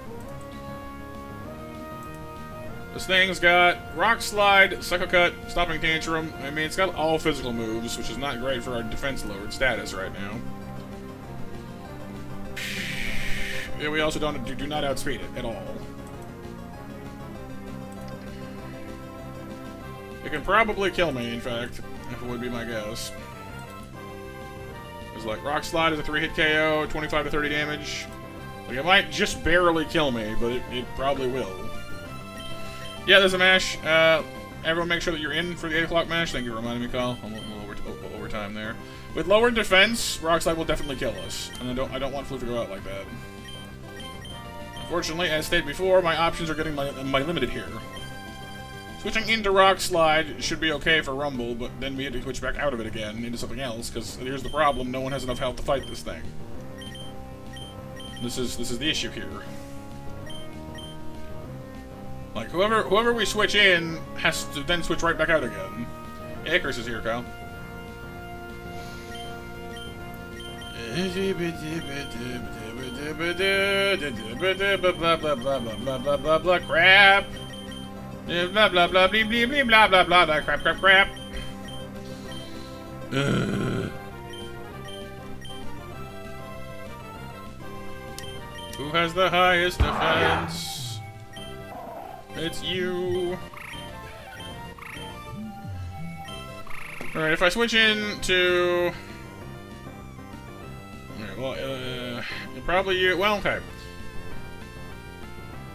This thing's got Rock Slide, Psycho Cut, Stopping Tantrum. I mean, it's got all physical moves, which is not great for our defense lowered status right now. Yeah, we also do not outspeed it at all. It can probably kill me, in fact, if it would be my guess. Because, like, Rock Slide is a 3-hit KO, 25 to 30 damage. Like, it might just barely kill me, but it probably will. Yeah, there's a mash. Everyone make sure that you're in for the 8 o'clock mash. Thank you for reminding me, Kyle. I'm a little over time there. With lowered defense, Rock Slide will definitely kill us. And I don't want Floof to go out like that. Unfortunately, as stated before, my options are getting my limited here. Switching into Rock Slide should be okay for Rumble, but then we had to switch back out of it again into something else, because here's the problem, no one has enough health to fight this thing. This is the issue here. Like, whoever we switch in has to then switch right back out again. Yeah, Icarus is here, Kyle. Crap. Blah blah blah blah blah blah blah blah crap. Who has the highest defense? It's you. Alright, if I switch into... Alright, well, it'll probably use... Well, okay.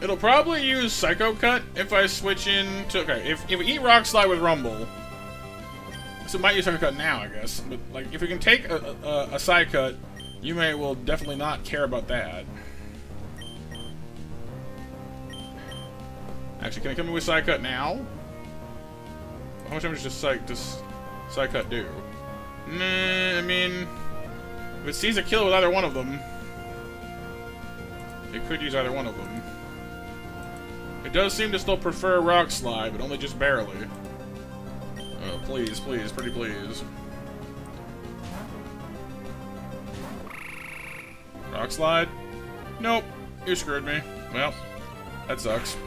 It'll probably use Psycho Cut if I switch into... Okay, if we eat Rock Slide with Rumble, So might use Sucker Cut now, I guess. But like, if we can take a side cut, Yume will definitely not care about that. Actually, can I come in with side cut now? How much damage does side cut do? Nah, I mean, if it sees a kill with either one of them, it could use either one of them. It does seem to still prefer Rock Slide, but only just barely. Oh, please, please, pretty please. Rock Slide? Nope. You screwed me. Well, that sucks.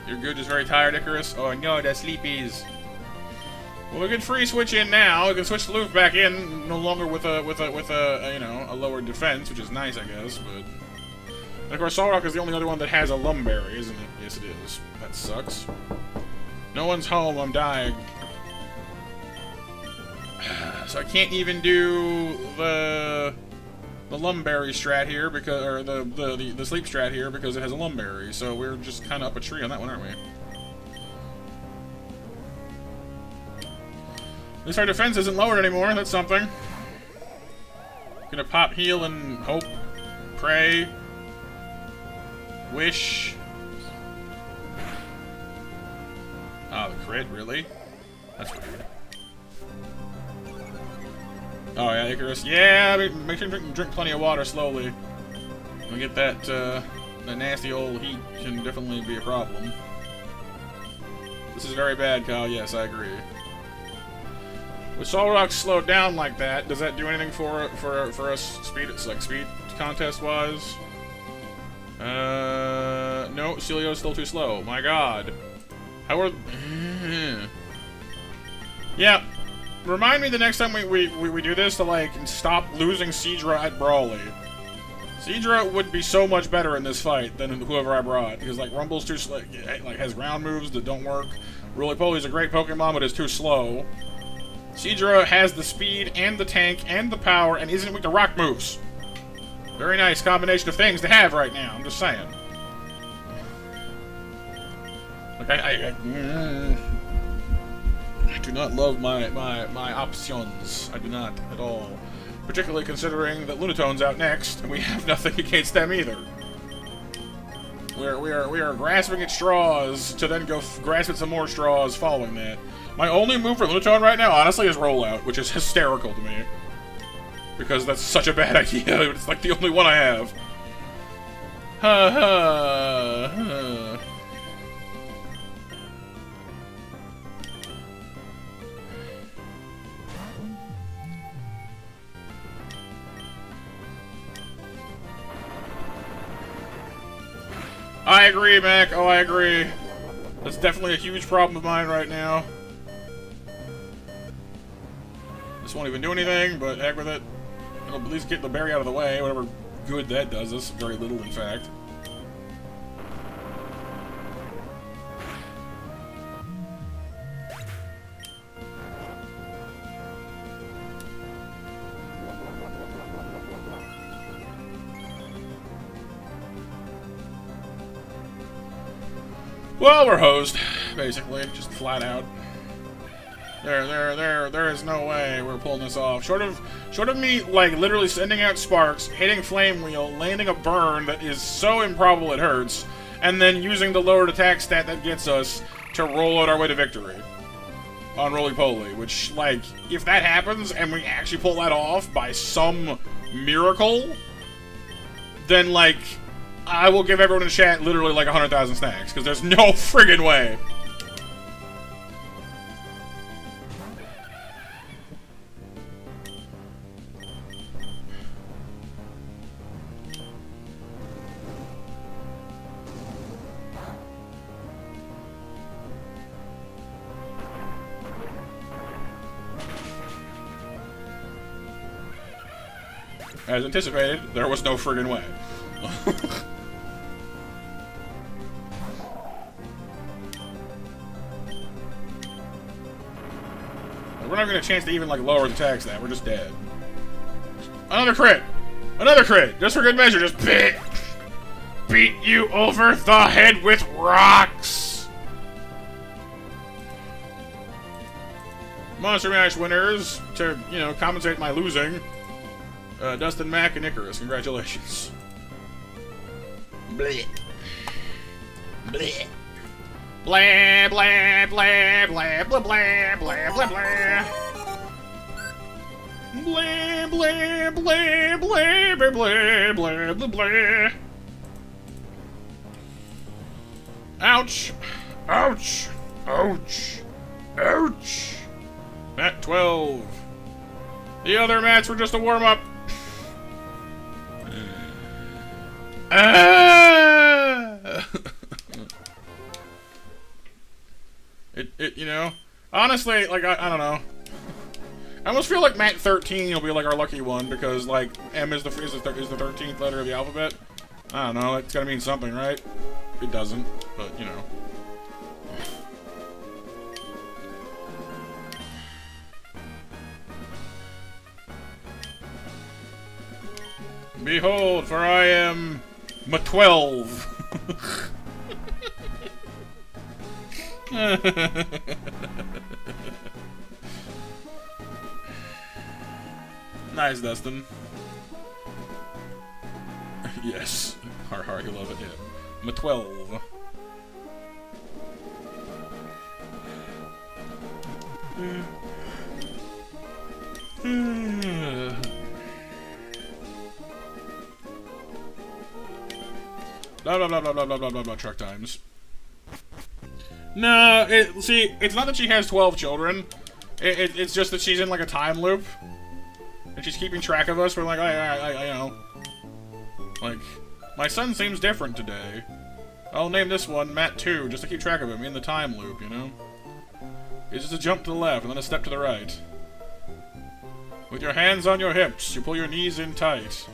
You're good, just very tired, Icarus? Oh no, the sleepies. Well, we can free switch in now. We can switch the loop back in, no longer with a you know, a lower defense, which is nice, I guess. But and of course, Solrock is the only other one that has a Lumberry, isn't it? Yes, it is. That sucks. No one's home. I'm dying. So I can't even do the Lumberry strat here because, or the sleep strat here because it has a Lumberry. So we're just kind of up a tree on that one, aren't we? At least our defense isn't lowered anymore. That's something. Gonna pop, heal, and hope, pray, wish. Oh, the crit, really? That's weird. Oh yeah, Icarus. Yeah, make sure you drink plenty of water slowly. We get that that nasty old heat can definitely be a problem. This is very bad, Kyle. Yes, I agree. With Solrock slowed down like that, does that do anything for us speed? It's like speed contest wise. No, Celio's still too slow. My God. How are? Yeah. Remind me the next time we do this to like stop losing Seadra at Brawly. Seadra would be so much better in this fight than whoever I brought because like Rumble's too slow, like has ground moves that don't work. Roly-Poly's a great Pokemon, but is too slow. Seadra has the speed and the tank and the power and isn't weak to rock moves. Very nice combination of things to have right now. I'm just saying. Like I do not love my options. I do not at all. Particularly considering that Lunatone's out next, and we have nothing against them either. We are grasping at straws to then go grasp at some more straws following that. My only move for Lunatone right now, honestly, is Rollout, which is hysterical to me. Because that's such a bad idea. It's like the only one I have. Ha ha ha. I agree, Mac. Oh, I agree. That's definitely a huge problem of mine right now. This won't even do anything, but heck with it. It'll at least get the berry out of the way, whatever good that does us. Very little, in fact. Well, we're hosed, basically, just flat out. There is no way we're pulling this off. Short of me, like, literally sending out sparks, hitting Flame Wheel, landing a burn that is so improbable it hurts, and then using the lowered attack stat that gets us to roll out our way to victory on Roly-Poly, which, like, if that happens and we actually pull that off by some miracle, then, like, I will give everyone in chat literally like 100,000 snacks, because there's no friggin' way. As anticipated, there was no friggin' way. We're not gonna chance to even like lower the attack stat. We're just dead. Another crit! Another crit! Just for good measure, just beat you over the head with rocks! Monster Mash winners, to, you know, compensate my losing. Dustin, Mac, and Icarus. Congratulations. Bleh. Bleh. Blah, blah, blah, blah, blah, blah, blah, blah, blah. Blah, blah, blah, blah, blah, blah, blah, blah, blah. Ouch. Ouch. Ouch. Ouch. Mat 12. The other mats were just a warm-up. You know, honestly, like, I don't know. I almost feel like mat 13 will be like our lucky one because, like, M is the 13th letter of the alphabet. I don't know, it's gotta mean something, right? It doesn't, but, you know. Behold, for I am Ma-12. Nice, Dustin. Yes. Har, you love it, yeah. Ma-12. Blah blah blah blah blah blah blah blah blah truck times. No, see, it's not that she has 12 children. It's just that she's in like a time loop, and she's keeping track of us. We're like, I you know, like, my son seems different today. I'll name this one Matt 2 just to keep track of him in the time loop. You know, it's just a jump to the left and then a step to the right. With your hands on your hips, you pull your knees in tight.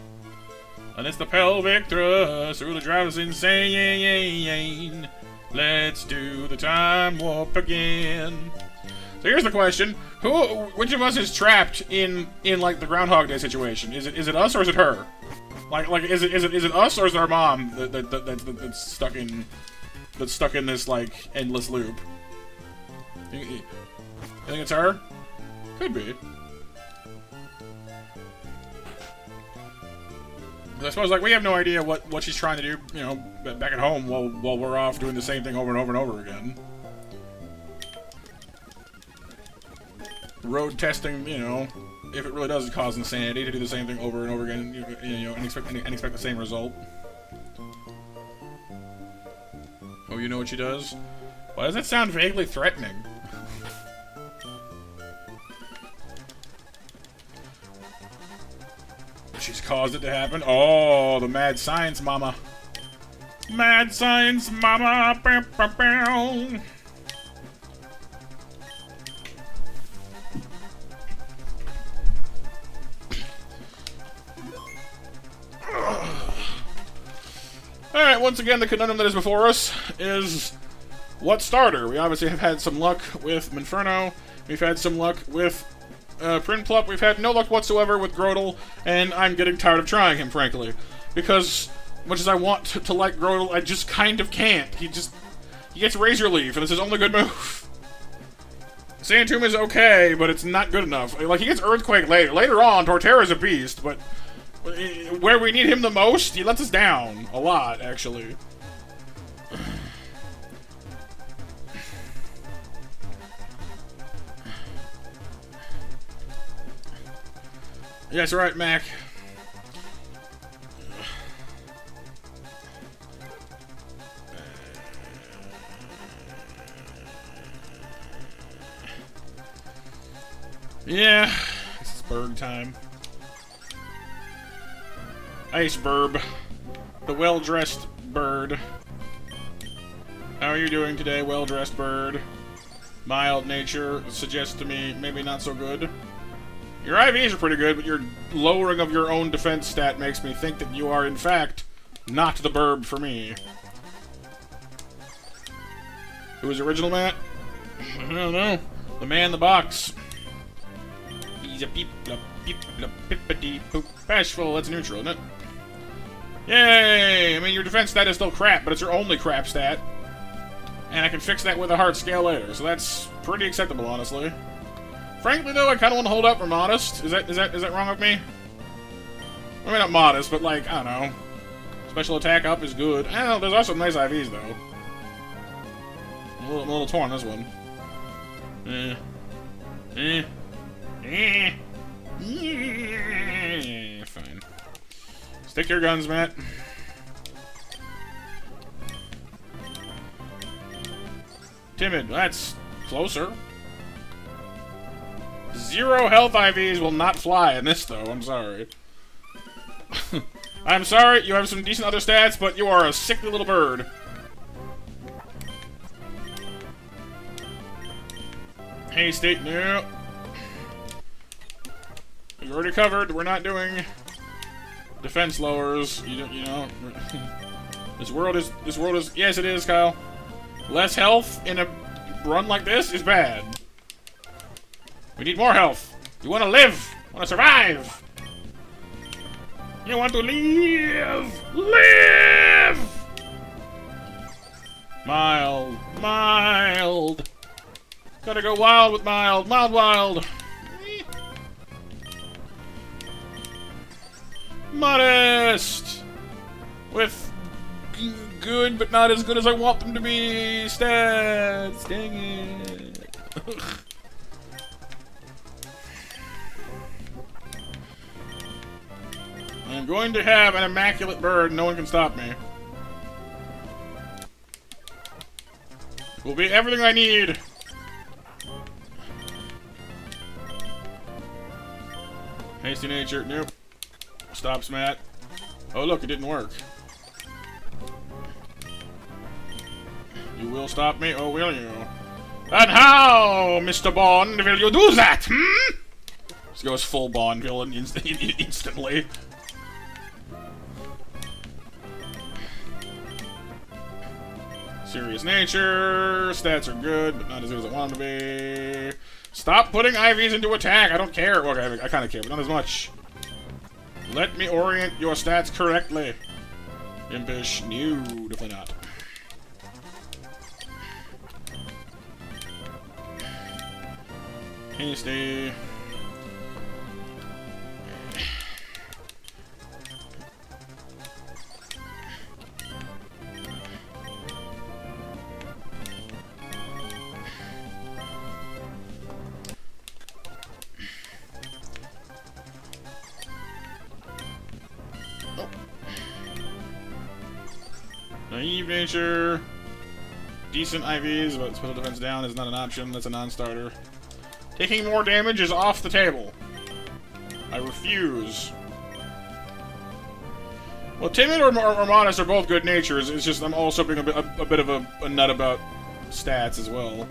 And it's the pelvic thrust, really drives us insane. Let's do the time warp again. So here's the question: which of us is trapped in like the Groundhog Day situation? Is it us or is it her? Like is it us or is it our mom that's stuck in this like endless loop? You think it's her? Could be. I suppose, like, we have no idea what she's trying to do, you know, back at home while we're off doing the same thing over and over and over again. Road testing, you know, if it really does cause insanity to do the same thing over and over again, you know, and expect the same result. Oh, you know what she does? Why does that sound vaguely threatening? She's caused it to happen. Oh, the mad science mama. Mad science mama. Bow, bow, bow. Alright, once again, the conundrum that is before us is what starter? We obviously have had some luck with Minferno. We've had some luck with Prinplup. We've had no luck whatsoever with Grodel, and I'm getting tired of trying him, frankly. Because, much as I want to like Grodel, I just kind of can't. He gets Razor Leaf, and it's his only good move. Sand Tomb is okay, but it's not good enough. Like, he gets Earthquake later. Later on, Torterra's a beast, but where we need him the most, he lets us down. A lot, actually. Yes, right, Mac. Yeah, it's Berg time. Iceberg, the well-dressed bird. How are you doing today, well-dressed bird? Mild nature suggests to me maybe not so good. Your IVs are pretty good, but your lowering of your own defense stat makes me think that you are, in fact, not the burb for me. Who is original, Matt? I don't know. The man in the box. He's a peep-a-peep-a-peep-a-dee-poop. Bashful, that's neutral, isn't it? Yay! I mean, your defense stat is still crap, but it's your only crap stat. And I can fix that with a hard scale later, so that's pretty acceptable, honestly. Frankly, though, I kind of want to hold up for modest. Is that wrong of me? I mean, not modest, but like, I don't know. Special attack up is good. I don't know, there's also nice IVs, though. I'm a little torn on this one. Fine. Stick to your guns, Matt. Timid, that's closer. 0 health IVs will not fly in this, though. I'm sorry. I'm sorry, you have some decent other stats, but you are a sickly little bird. Hey, state, no. We've already covered. We're not doing defense lowers. You know. This world is. Yes, it is, Kyle. Less health in a run like this is bad. We need more health. You want to live. Want to survive. You want to live. Live. Mild. Mild. Gotta go wild with mild. Mild, wild. Modest! With good, but not as good as I want them to be stats! Dang it! I'm going to have an immaculate bird, no one can stop me. It will be everything I need! Hasty nature, nope. Stops, Matt. Oh, look, it didn't work. You will stop me? Oh, will you? And how, Mr. Bond, will you do that, hmm? This goes full Bond villain instantly. Serious nature. Stats are good, but not as good as I want them to be. Stop putting IVs into attack. I don't care. Okay, I kind of care, but not as much. Let me orient your stats correctly. Impish. No, definitely not. Hasty. Naive nature. Decent IVs, but special defense down is not an option. That's a non-starter. Taking more damage is off the table. I refuse. Well, timid or modest are both good natures. It's just I'm also being a bit of a nut about stats as well.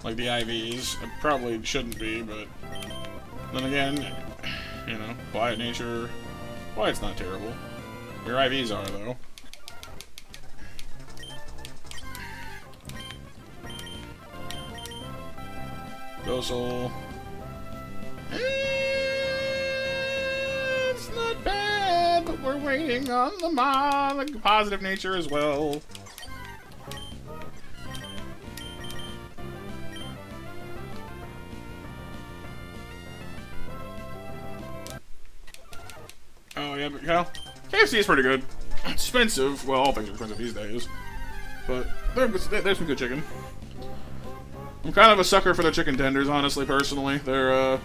Like the IVs. I probably shouldn't be, but then again, you know, quiet nature. Quiet's not terrible. Your IVs are, though. Docile. It's not bad, but we're waiting on the positive nature as well. Oh yeah, but Cal, KFC is pretty good. Expensive. Well, all things are expensive these days. But there's some good chicken. I'm kind of a sucker for their chicken tenders, honestly, personally. They're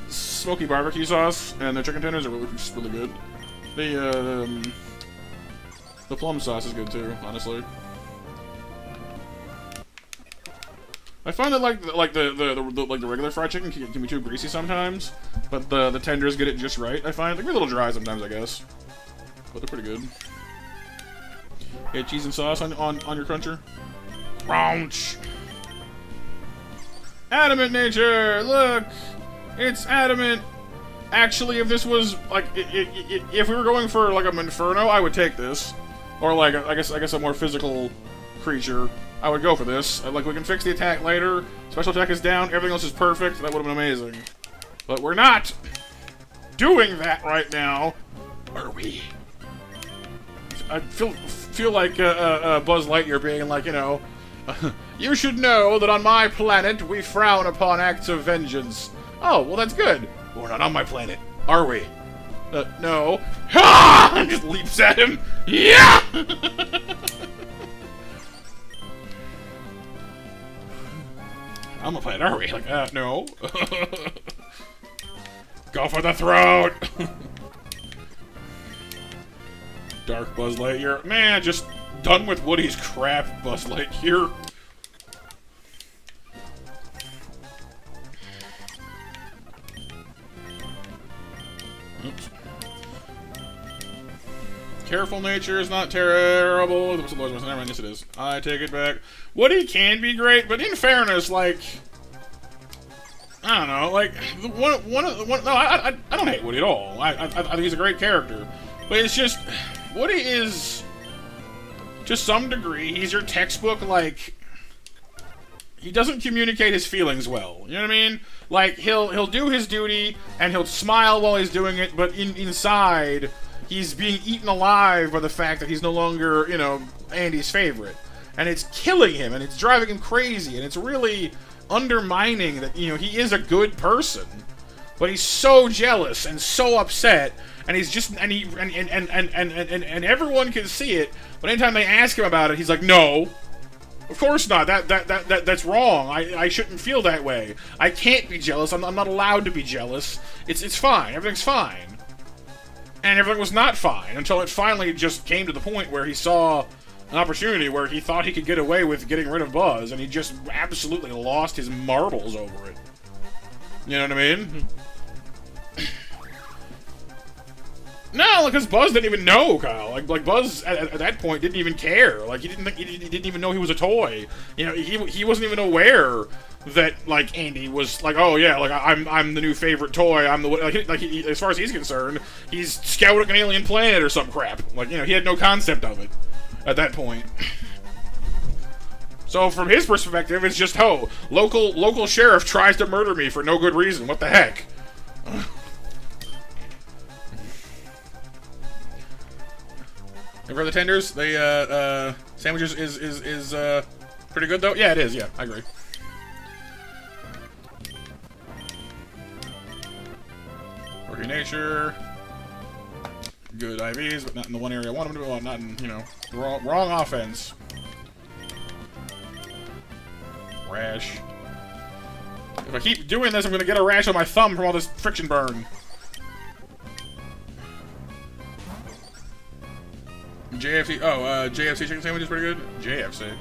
smoky barbecue sauce, and their chicken tenders are really good. The plum sauce is good too, honestly. I find that like the regular fried chicken can be too greasy sometimes, but the tenders get it just right. I find they're a little dry sometimes, I guess, but they're pretty good. Yeah, cheese and sauce on your cruncher. Crunch. Adamant nature. Look, it's adamant. Actually, if this was like if we were going for like a Inferno, I would take this, or like I guess a more physical creature. I would go for this. Like, we can fix the attack later. Special attack is down. Everything else is perfect. That would have been amazing. But we're not doing that right now. Are we? I feel like Buzz Lightyear being like, you know, You should know that on my planet we frown upon acts of vengeance. Oh, well that's good. We're not on my planet, are we? No. Ha! And just leaps at him. Yeah! On my planet, are we? Like, no. Go for the throat! Dark Buzz Lightyear. Man, just done with Woody's crap, Buzz Lightyear. Oops. Careful nature is not terrible. Never mind, yes it is. I take it back. Woody can be great, but in fairness, like, I don't know, like, no, I don't hate Woody at all. I think he's a great character. But it's just, Woody is, to some degree, he's your textbook, like, he doesn't communicate his feelings well. You know what I mean? Like, he'll do his duty, and he'll smile while he's doing it, but inside, he's being eaten alive by the fact that he's no longer, you know, Andy's favorite. And it's killing him, and it's driving him crazy, and it's really undermining that, you know, he is a good person. But he's so jealous and so upset, and he's just, and everyone can see it, but anytime they ask him about it, he's like, no. Of course not. That's wrong. I shouldn't feel that way. I can't be jealous. I'm not allowed to be jealous. It's fine. Everything's fine. And everything was not fine until it finally just came to the point where he saw an opportunity where he thought he could get away with getting rid of Buzz, and he just absolutely lost his marbles over it. You know what I mean? No, because Buzz didn't even know, Kyle. Like Buzz at that point didn't even care. Like he didn't even know he was a toy. You know, he wasn't even aware that like Andy was like, oh yeah, like I'm the new favorite toy. I'm the as far as he's concerned, he's scouting an alien planet or some crap. Like, you know, he had no concept of it at that point. So from his perspective, it's just, oh, local sheriff tries to murder me for no good reason. What the heck? And for the tenders, the sandwiches is pretty good though. Yeah, it is. Yeah, I agree. Working nature, good IVs, but not in the one area I want them to be. Well, not in, you know, wrong offense. Rash. If I keep doing this, I'm gonna get a rash on my thumb from all this friction burn. JFC. Oh, JFC chicken sandwich is pretty good. JFC.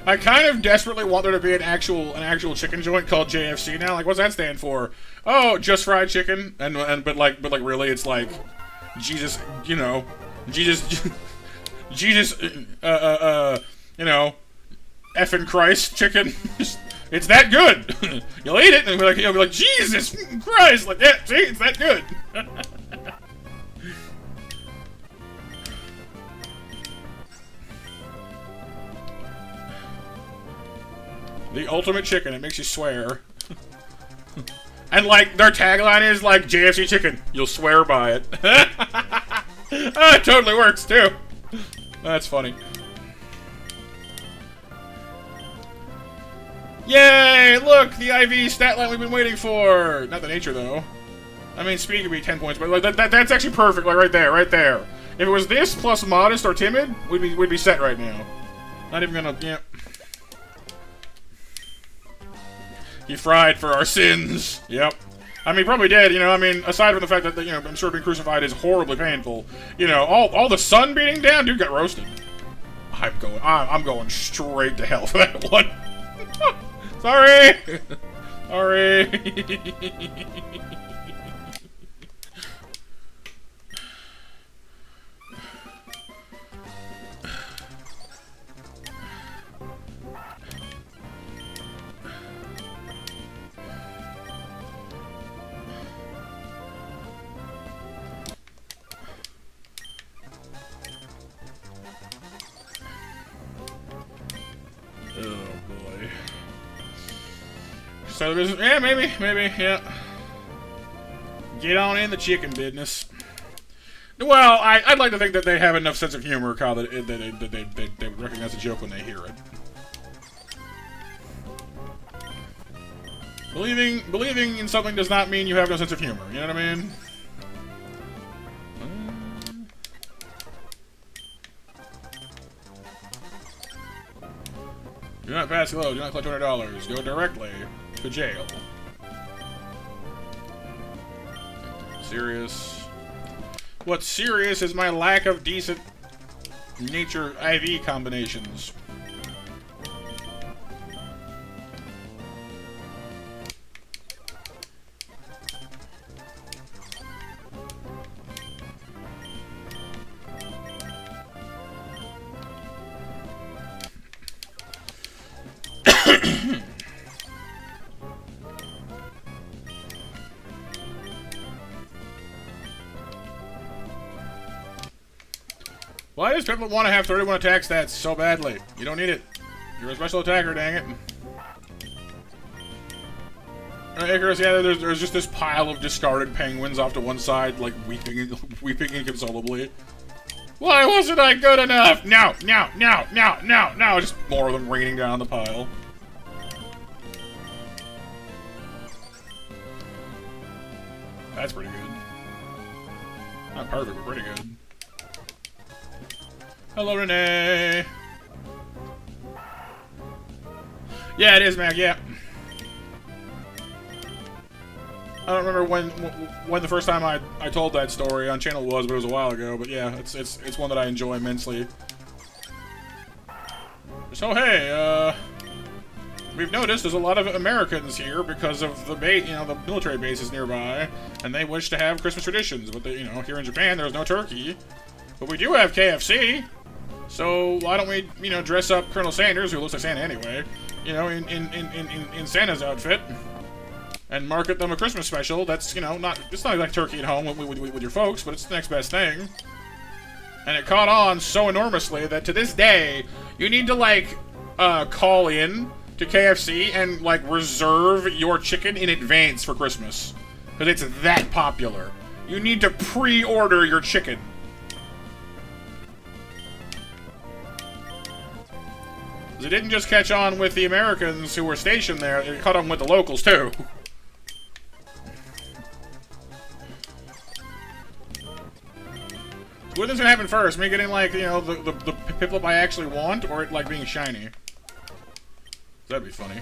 I kind of desperately want there to be an actual chicken joint called JFC now. Like, what's that stand for? Oh, just fried chicken. But like really, it's like Jesus. You know, Jesus. Jesus. You know, effing Christ chicken. It's that good. You'll eat it and you'll be like, Jesus Christ. Like, yeah, see, it's that good. The ultimate chicken. It makes you swear. And, like, their tagline is, like, JFC chicken. You'll swear by it. It totally works, too. That's funny. Yay! Look! The IV stat line we've been waiting for! Not the nature, though. I mean, speed could be 10 points, but like, that's actually perfect, like, right there, right there. If it was this plus modest or timid, we'd be set right now. Not even gonna, yeah. He fried for our sins. Yep. I mean, probably dead, you know, I mean, aside from the fact that, you know, I'm sure being crucified is horribly painful. You know, all the sun beating down, dude got roasted. I'm going straight to hell for that one. Sorry! Sorry. So there's, yeah, maybe, yeah. Get on in the chicken business. Well, I'd like to think that they have enough sense of humor, Kyle, that they would recognize a joke when they hear it. Believing in something does not mean you have no sense of humor. You know what I mean? Do not pass hello. Do not collect $200. Go directly to jail. Serious. What's serious is my lack of decent nature IV combinations. Why does Piplup want to have 31 attack stats so badly? You don't need it. You're a special attacker, dang it. Alright, Icarus, yeah, there's just this pile of discarded penguins off to one side, like, weeping inconsolably. Why wasn't I good enough? No! Just more of them raining down the pile. That's pretty good. Not perfect, but pretty good. Hello, Renee. Yeah, it is, Mac. Yeah. I don't remember when the first time I told that story on channel was, but it was a while ago. But yeah, it's one that I enjoy immensely. So hey, we've noticed there's a lot of Americans here because of the the military bases nearby, and they wish to have Christmas traditions. But they, here in Japan, there's no turkey, but we do have KFC. So why don't we, dress up Colonel Sanders, who looks like Santa anyway, in Santa's outfit, and market them a Christmas special. That's, it's not like turkey at home with your folks, but it's the next best thing. And it caught on so enormously that to this day, you need to call in to KFC and reserve your chicken in advance for Christmas, because it's that popular. You need to pre-order your chicken. It didn't just catch on with the Americans who were stationed there, it caught on with the locals too. What is gonna happen first? Me getting the Piplup I actually want, or it being shiny? That'd be funny.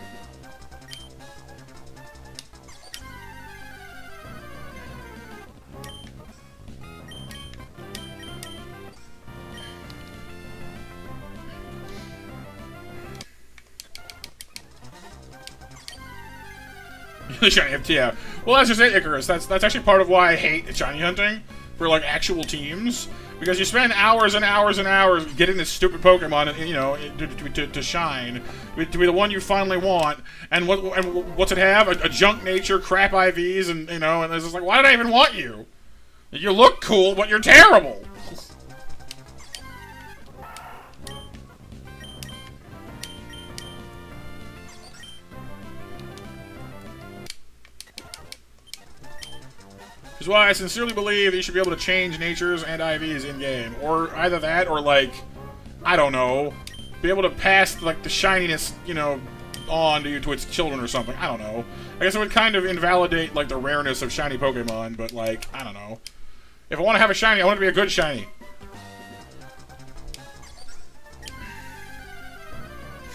Shiny, yeah. Well, that's just it, Icarus. That's actually part of why I hate shiny hunting for actual teams, because you spend hours and hours and hours getting this stupid Pokemon, to shine, to be the one you finally want, and what's it have? A junk nature, crap IVs, and and it's just why did I even want you? You look cool, but you're terrible. Which is why I sincerely believe that you should be able to change natures and IVs in-game. Or either that, or I don't know, be able to pass, the shininess, on to its children or something. I don't know. I guess it would kind of invalidate, the rareness of shiny Pokemon, but, I don't know. If I want to have a shiny, I want it to be a good shiny.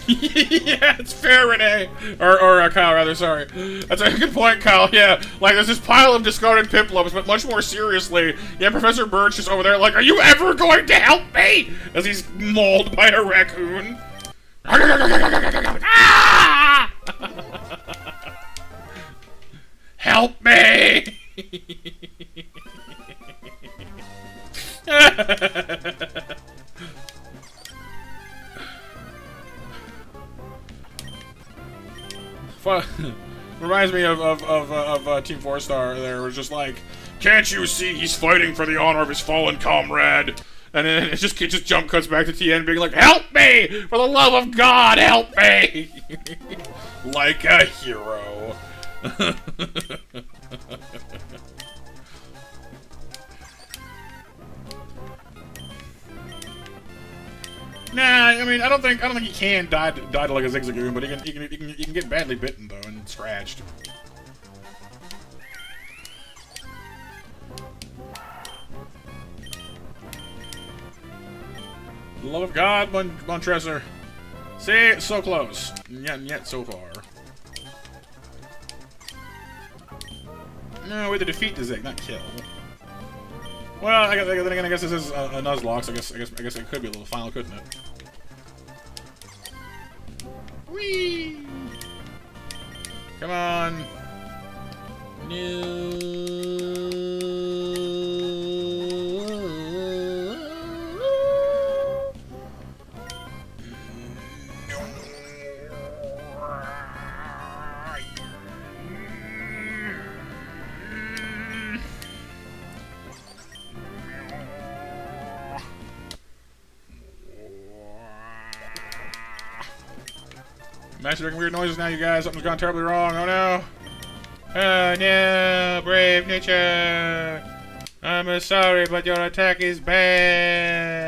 Yeah, it's fair, Renee. Or Kyle, rather, sorry. That's a good point, Kyle, yeah. There's this pile of discarded Piplups, but much more seriously, yeah, Professor Birch is over there are you ever going to help me? As he's mauled by a raccoon. Ah! Help me! Reminds me of Team 4-Star there, was just can't you see he's fighting for the honor of his fallen comrade? And then it just jump cuts back to TN being help me! For the love of God, help me! Like a hero. Nah, I mean, I don't think he can die to like a Zigzagoon, but he can get badly bitten though and scratched. The love of God, Montresor. See, so close, yet so far. No, way to defeat the Zig, not kill. Well, I guess this is a Nuzlocke, so I guess it could be a little final, couldn't it? Whee! Come on. Master making weird noises now, you guys. Something's gone terribly wrong. Oh no. Oh no, brave nature. I'm sorry, but your attack is bad.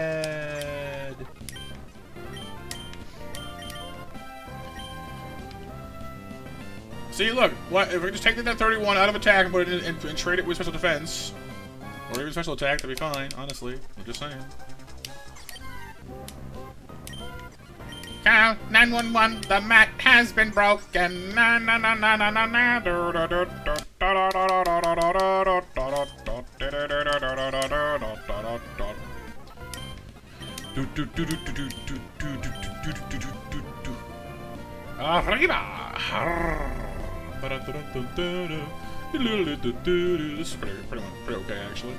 See, look. What if we just take that 31 out of attack and put it in and trade it with special defense, or even special attack? That'd be fine. Honestly, I'm just saying. Call 911. The mat has been broken. Na na na na na na na. Arriba. This is pretty okay actually.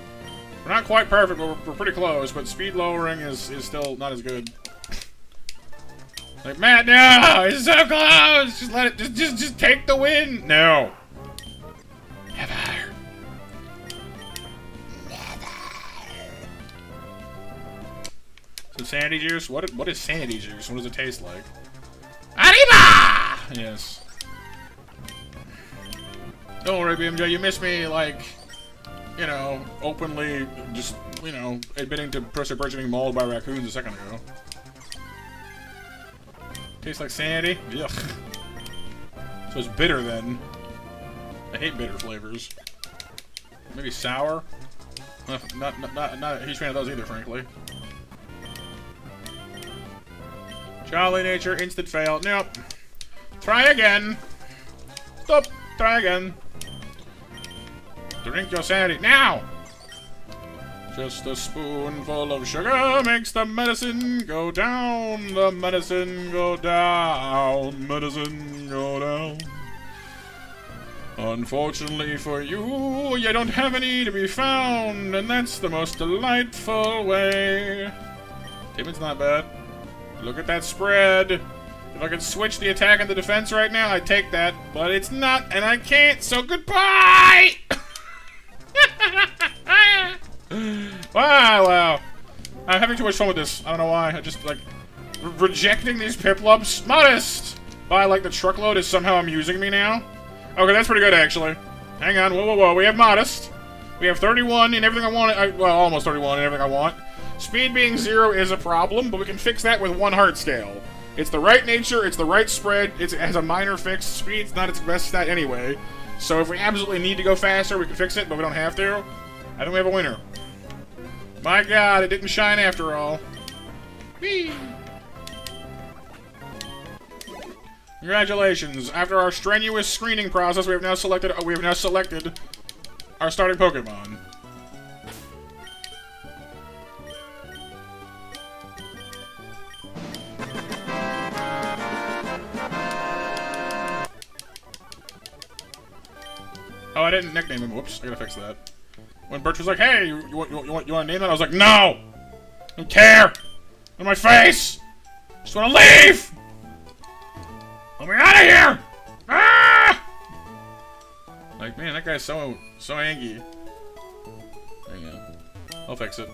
We're not quite perfect, but we're pretty close. But speed lowering is still not as good. Like, Matt, no! It's so close! Just let it, just take the win! No. Never. So sanity juice? What is sanity juice? What does it taste like? Arriba! Yes. Don't worry, BMJ, you missed me, like, you know, openly, just, you know, admitting to Professor being mauled by raccoons a second ago. Tastes like sanity? Yuck. So it's bitter then. I hate bitter flavors. Maybe sour? Not a huge fan of those either, frankly. Jolly nature, instant fail. Nope. Try again. Stop. Try again. Drink your sanity now! Just a spoonful of sugar makes the medicine go down. The medicine go down. Medicine go down. Unfortunately for you, you don't have any to be found, and that's the most delightful way. Damon's not bad. Look at that spread. If I could switch the attack and the defense right now, I'd take that. But it's not, and I can't, so goodbye! Wow. I'm having too much fun with this. I don't know why. I just, like, rejecting these Piplups. Modest! By, like, the truckload is somehow amusing me now. Okay, that's pretty good, actually. Hang on. Whoa. We have Modest. We have 31 and everything I want. Well, almost 31 and everything I want. Speed being 0 is a problem, but we can fix that with 1 heart scale. It's the right nature, it's the right spread, it has a minor fix. Speed's not its best stat anyway. So if we absolutely need to go faster, we can fix it, but we don't have to. I think we have a winner. My god, it didn't shine after all. Whee! Congratulations! After our strenuous screening process, we have now selected our starting Pokemon. Oh, I didn't nickname him. Whoops, I gotta fix that. When Birch was like, "Hey, you want to name that?" I was like, "No, I don't care. On my face. Just want to leave. Let me out of here!" Ah! Like, man, that guy's so angry. Hang on, I'll fix it.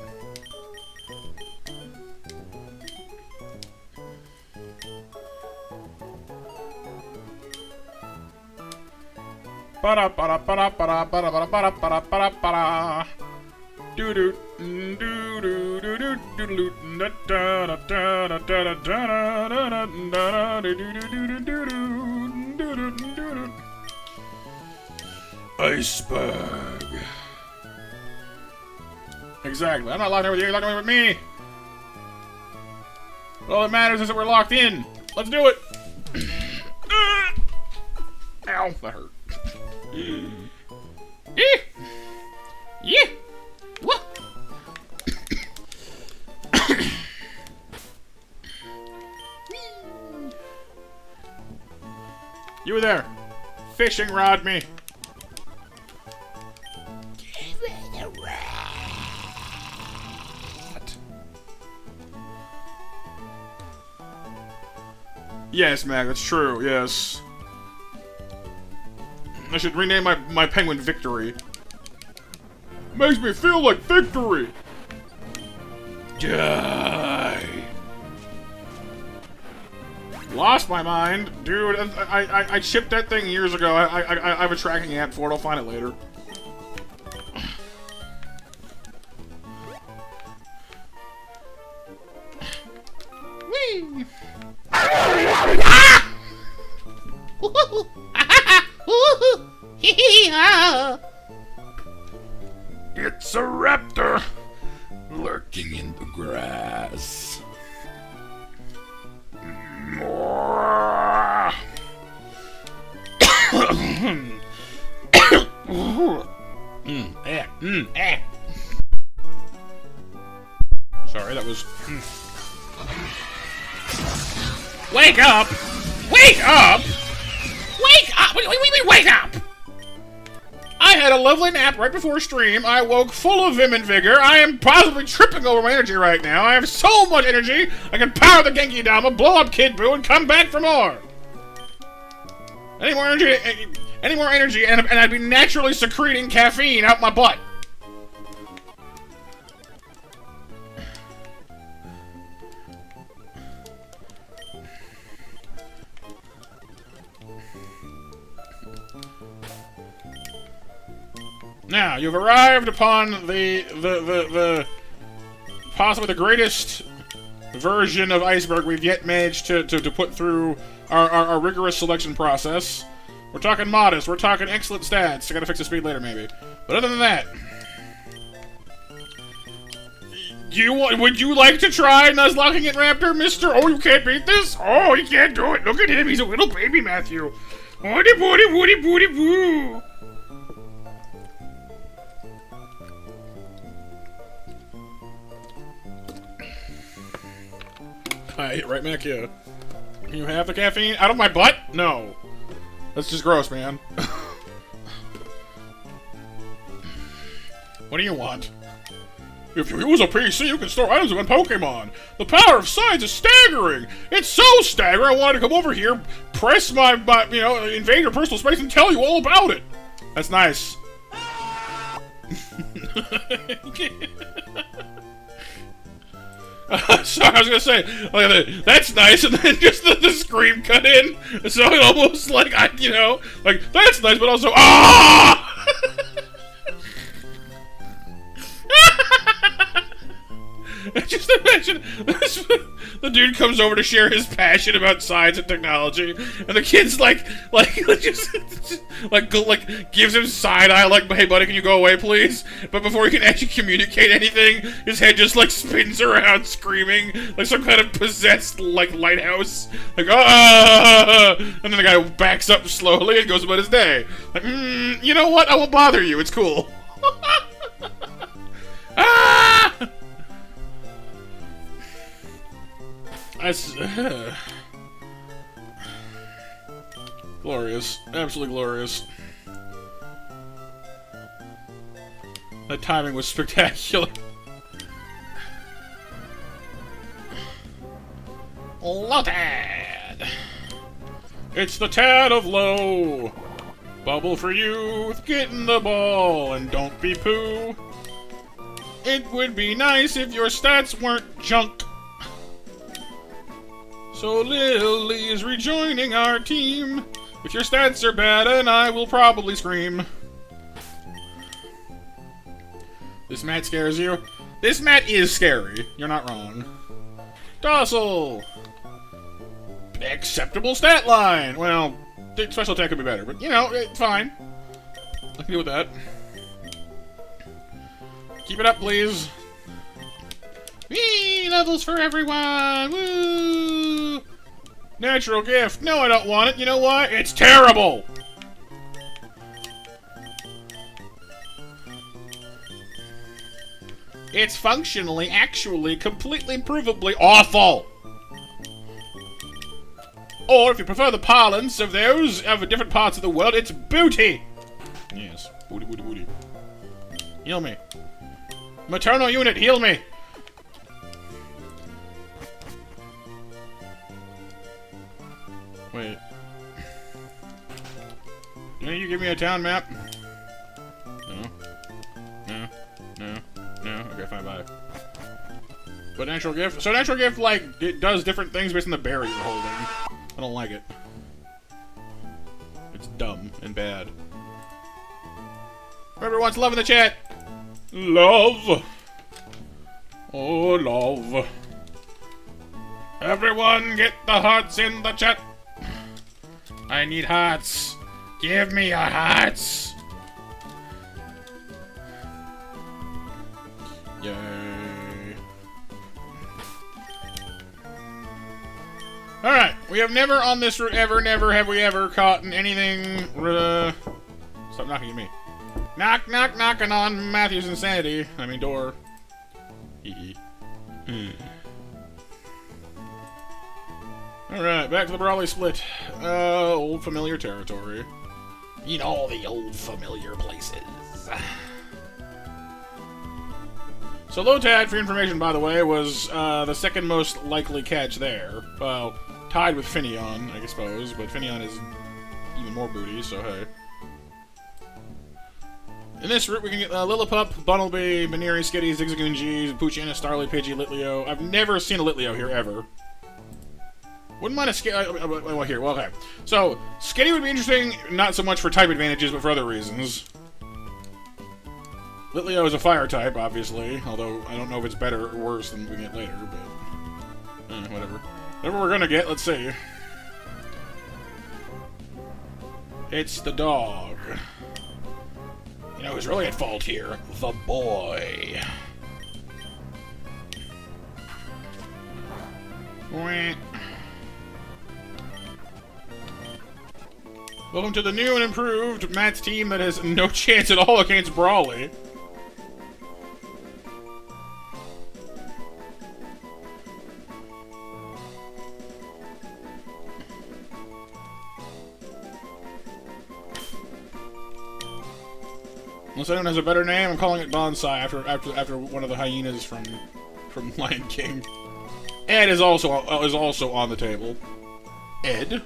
Para. Do do do do do do. Iceberg. Exactly. I'm not locked in with you. You're locked in with me. All that matters is that we're locked in. Let's do it. Ow, that hurt. Yeah. What? You were there. Fishing rod me. Give me the rod. Yes, Mag, that's true, yes. I should rename my penguin Victory. Makes me feel like victory! Die! Lost my mind. Dude, I shipped that thing years ago. I have a tracking app for it. I'll find it later. Whee! It's a raptor lurking in the grass. Sorry, that was... Wake up! Wake up! Wake up! Wake up! I had a lovely nap right before stream. I woke full of vim and vigor. I am possibly tripping over my energy right now. I have so much energy, I can power the Genki Dama, blow up Kid Buu, and come back for more. Any more energy, and I'd be naturally secreting caffeine out my butt. Now, you've arrived upon the possibly the greatest version of Iceberg we've yet managed to put through our rigorous selection process. We're talking modest, we're talking excellent stats. I gotta fix the speed later, maybe. But other than that... Would you like to try Nuzlocking it, Raptor, mister? Oh, you can't beat this? Oh, he can't do it. Look at him, he's a little baby, Matthew. Woody, woody, woody, woody, boo. Right, Mac? Yeah. Can you have the caffeine out of my butt? No. That's just gross, man. What do you want? If you use a PC, you can store items within Pokemon. The power of science is staggering. It's so staggering, I wanted to come over here, press my invade your personal space and tell you all about it. That's nice. Sorry, I was gonna say, that's nice, and then just the scream cut in, so it almost like, that's nice, but also, ah! Just imagine, the dude comes over to share his passion about science and technology, and the kid's gives him side eye, like, hey buddy, can you go away, please? But before he can actually communicate anything, his head just, spins around screaming, like some kind of possessed, lighthouse. Ah! And then the guy backs up slowly and goes about his day. You know what? I won't bother you, it's cool. Ah! That's... glorious. Absolutely glorious. That timing was spectacular. Loaded! It's the Tad of Low! Bubble for youth, get in the ball, and don't be poo. It would be nice if your stats weren't junk. So Lily is rejoining our team. If your stats are bad, and I will probably scream. This mat scares you? This mat is scary. You're not wrong. Docile. Acceptable stat line. Well, special attack could be better, but you know, it's fine. I can deal with that. Keep it up, please. Whee! Levels for everyone! Woo! Natural gift. No, I don't want it. You know why? It's terrible! It's functionally, actually, completely, provably awful! Or, if you prefer the parlance of those of different parts of the world, it's booty! Yes. Booty, booty, booty. Heal me. Maternal unit, heal me! Wait. Didn't you give me a town map? No. No. No. No. Okay, fine, bye. But natural gift? So natural gift, like, it does different things based on the berry you're holding. I don't like it. It's dumb and bad. Whoever wants love in the chat! Love! Oh, love. Everyone get the hearts in the chat! I need hearts. Give me your hearts. Yay. Alright, we have never on this route never have we ever caught anything, stop knocking at me. Knock, knock, knocking on Matthew's insanity. I mean, door. Alright, back to the Brawley split. Old familiar territory. You know, the old familiar places. So Lotad, for information, by the way, was the second most likely catch there. Well, tied with Finneon, I suppose, but Finneon is even more booty, so hey. In this route, we can get Lillipup, Bunnelby, Maniri, Skitty, Zigzagoon, Poochyena, Starly, Pidgey, Litleo. I've never seen a Litleo here, ever. Wouldn't mind a Skitty. Well, here, well, okay. So, Skitty would be interesting, not so much for type advantages, but for other reasons. Litleo is a fire type, obviously, although I don't know if it's better or worse than we get later, but whatever. Whatever we're gonna get, let's see. It's the dog. You know who's really at fault here? The boy. Wah. Welcome to the new and improved Matt's team that has no chance at all against Brawley. Unless anyone has a better name, I'm calling it Bonsai after one of the hyenas from Lion King. Ed is also on the table. Ed?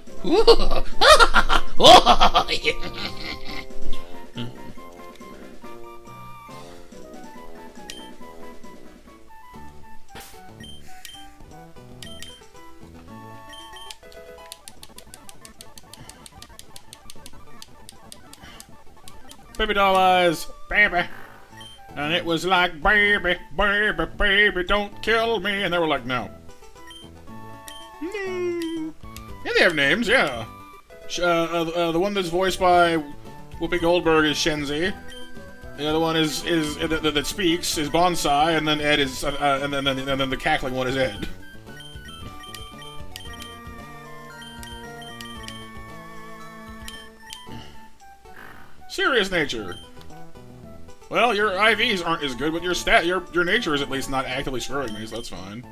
Baby doll eyes, baby. And it was like, baby, baby, baby, don't kill me. And they were like, no. No. Yeah, they have names, yeah. The one that's voiced by Whoopi Goldberg is Shenzi. The other one is that speaks is Bonsai, and then Ed is and then the cackling one is Ed. Serious nature. Well, your IVs aren't as good, but your nature is at least not actively screwing me, so that's fine.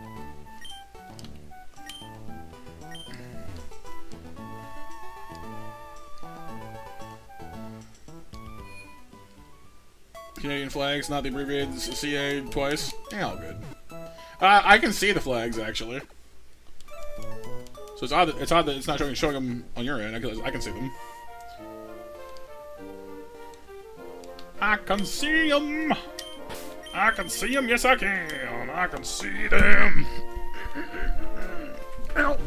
Canadian flags, not the abbreviated CA twice. Yeah, all good. I can see the flags actually. So it's odd that it's not showing them on your end. I can see them. I can see them. I can see them. Yes, I can. I can see them. Ow.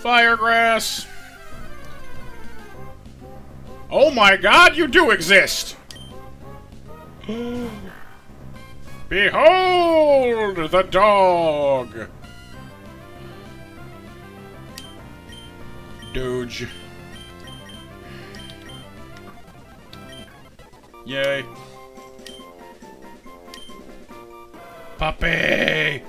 Firegrass. Oh my god, you do exist! Behold the dog! Doge. Yay. Puppy!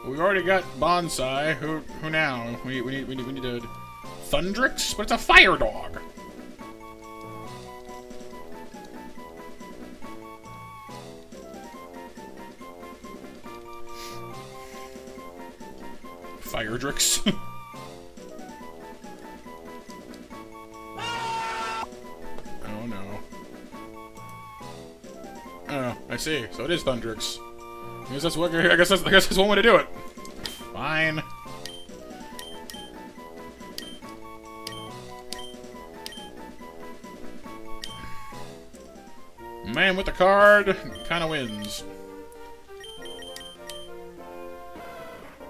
We've already got Bonsai. Who now? We need a Thundrix, but it's a fire dog. Firedrix. Oh no. Oh, I see. So it is Thundrix. I guess that's one way to do it. Fine. Man with the card kind of wins.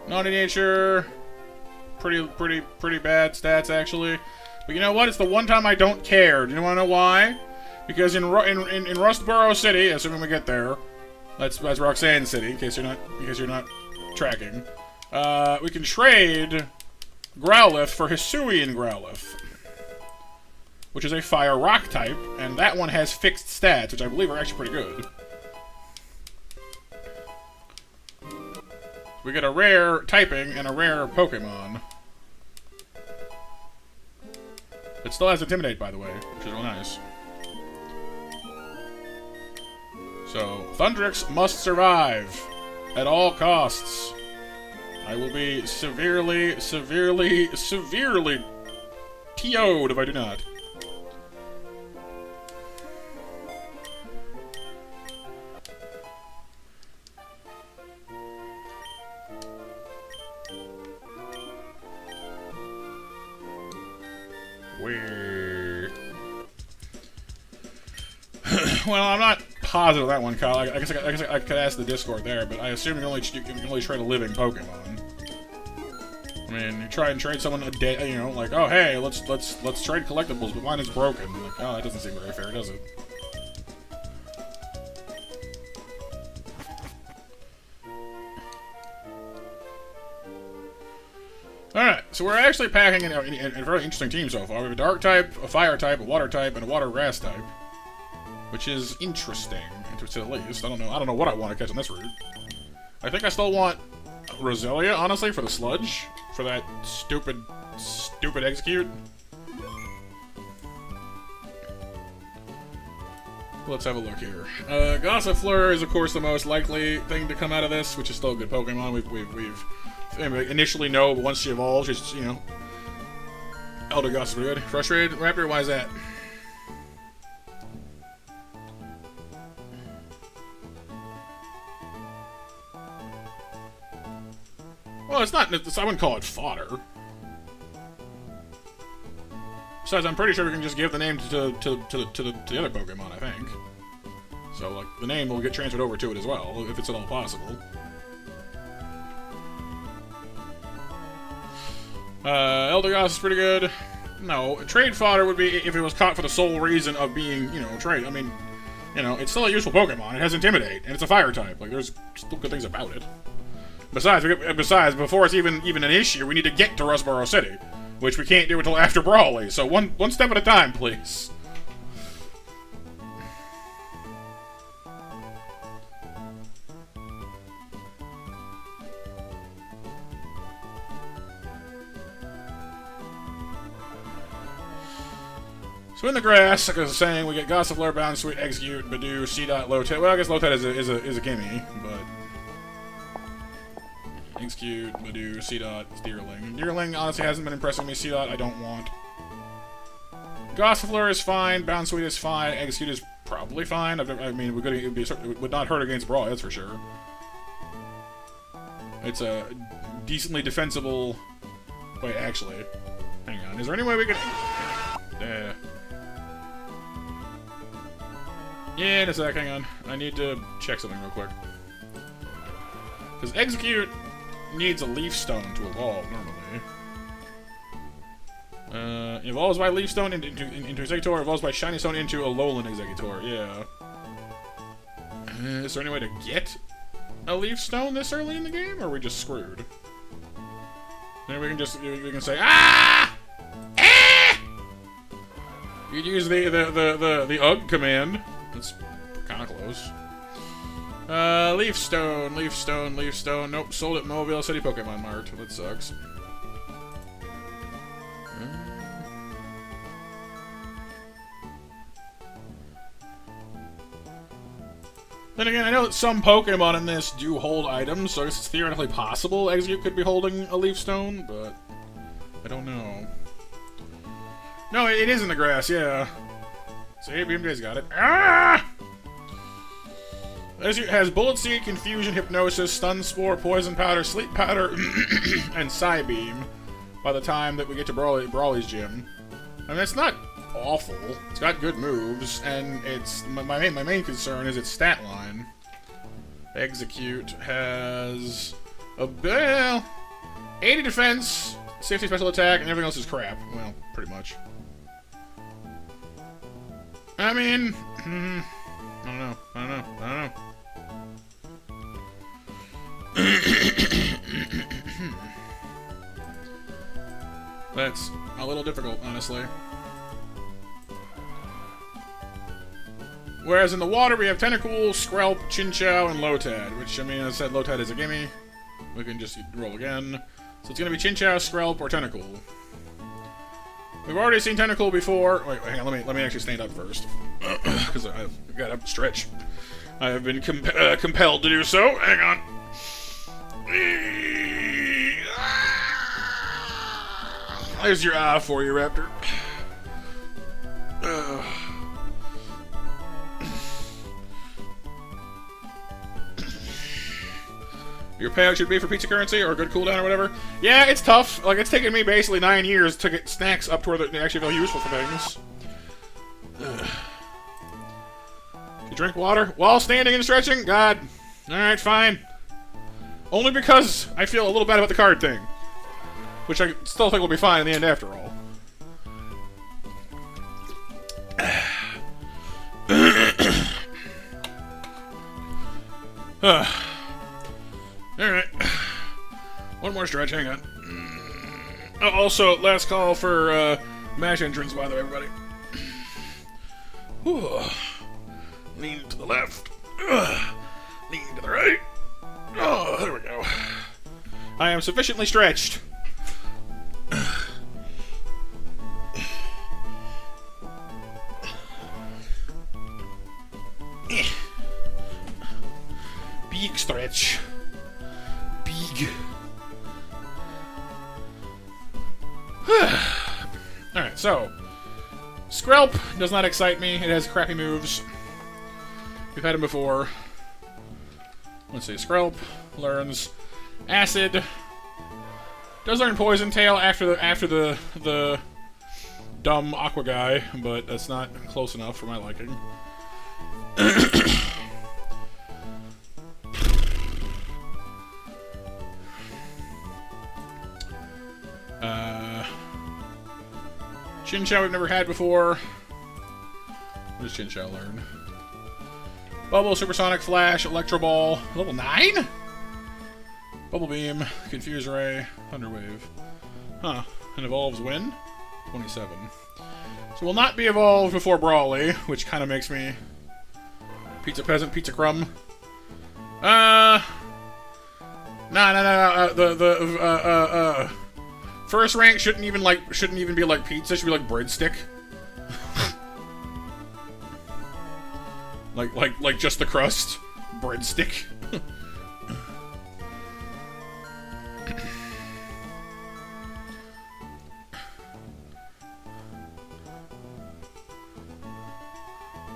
Naughty nature, pretty bad stats actually. But you know what? It's the one time I don't care. Do you want to know why? Because in Rustboro City, assuming we get there, that's Roxanne City. In case you're not tracking, we can trade Growlithe for Hisuian Growlithe, which is a fire rock type, and that one has fixed stats, which I believe are actually pretty good. We get a rare typing and a rare Pokemon. It still has Intimidate, by the way, which is real nice. So, Thundrix must survive at all costs. I will be severely TO'd if I do not. Well, I'm not positive on that one, Kyle. I guess I could ask the Discord there, but I assume you can only trade a living Pokemon. I mean, you try and trade someone a day, you know, like, oh hey, let's trade collectibles, but mine is broken. Like, oh, that doesn't seem very fair, does it? Alright, so we're actually packing in a very interesting team so far. We have a Dark type, a Fire type, a Water type, and a Water Grass type. Which is interesting, to say the least. I don't know what I want to catch on this route. I think I still want Roselia, honestly, for the Sludge. For that stupid Execute. Let's have a look here. Gossifleur is, of course, the most likely thing to come out of this, which is still a good Pokemon. We've initially know, but once she evolves, she's, you know... Eldegoss is pretty good. Frustrated Raptor, why is that? Well, it's not. I wouldn't call it fodder. Besides, I'm pretty sure we can just give the name to the other Pokemon. I think. So, like, the name will get transferred over to it as well, if it's at all possible. Eldegoss is pretty good. No, trade fodder would be if it was caught for the sole reason of being, you know, trade. I mean, you know, it's still a useful Pokemon. It has Intimidate, and it's a Fire type. Like, there's still good things about it. Besides, before it's even an issue, we need to get to Rustboro City, which we can't do until after Brawley. So one step at a time, please. So in the grass, like I was saying, we get Gossifleur, Bounsweet, Execute, Badoo, C-Dot, Lotad. Well, I guess Lotad is a gimme, but Execute, Badoo, C-Dot, Deerling. Deerling honestly hasn't been impressing me. C-Dot I don't want. Gossifleur is fine. Bounsweet is fine. Execute is probably fine. I mean, it would not hurt against Brawl, that's for sure. It's a decently defensible. Wait, actually, hang on. Is there any way we could? Yeah, in a sec, hang on. I need to check something real quick. Because Execute needs a Leaf Stone to evolve, normally. Evolves by Leaf Stone into Executor, evolves by Shiny Stone into Alolan Executor, yeah. Is there any way to get a Leaf Stone this early in the game, or are we just screwed? Then we can say, ah! Ah! You'd use the UG command. That's kind of close. Leaf Stone, Leaf Stone, Leaf Stone. Nope, sold at Mobile City Pokemon Mart. That sucks. Then again, I know that some Pokemon in this do hold items, so it's theoretically possible Execute could be holding a Leaf Stone, but I don't know. No, it is in the grass, yeah. So BMJ's got it. Ah! Execute has Bullet Seed, Confusion, Hypnosis, Stun Spore, Poison Powder, Sleep Powder, and Psybeam by the time that we get to Brawly's gym. I mean, it's not awful. It's got good moves, and it's my main concern is its stat line. Execute has a 80 defense, 60 special attack, and everything else is crap. Well, pretty much. I mean, I don't know. That's a little difficult, honestly. Whereas in the water, we have Tentacool, Skrelp, Chinchou, and Lotad, which, I mean, as I said, Lotad is a gimme. We can just roll again. So it's going to be Chinchou, Skrelp, or Tentacool. We've already seen Tentacool before. Wait, hang on, let me actually stand up first. Because I've got to stretch. I have been compelled to do so. Hang on. There's your eye for you, Raptor. Your payout should be for pizza currency or a good cooldown or whatever. Yeah, it's tough. Like, it's taken me basically 9 years to get snacks up to where they actually feel useful for things. You drink water while standing and stretching? God. Alright, fine. Only because I feel a little bad about the card thing. Which I still think will be fine in the end after all. Alright. One more stretch, hang on. Oh, also, last call for MASH entrance, by the way, everybody. Whew. Lean to the left. Lean to the right. Oh, there we go. I am sufficiently stretched. Big stretch. Big. Alright, so Skrelp does not excite me. It has crappy moves. We've had him before. Let's see, Skrelp learns Acid. Does learn Poison Tail after the dumb Aqua guy, but that's not close enough for my liking. Chinchou we've never had before. What does Chinchou learn? Bubble, Supersonic, Flash, Electro Ball. Level 9? Bubble Beam, Confuse Ray, Thunder Wave. Huh. And evolves when? 27. So will not be evolved before Brawly, which kind of makes me Pizza Peasant, Pizza Crumb. No. First rank shouldn't even be like pizza. Should be like breadstick. like just the crust, breadstick.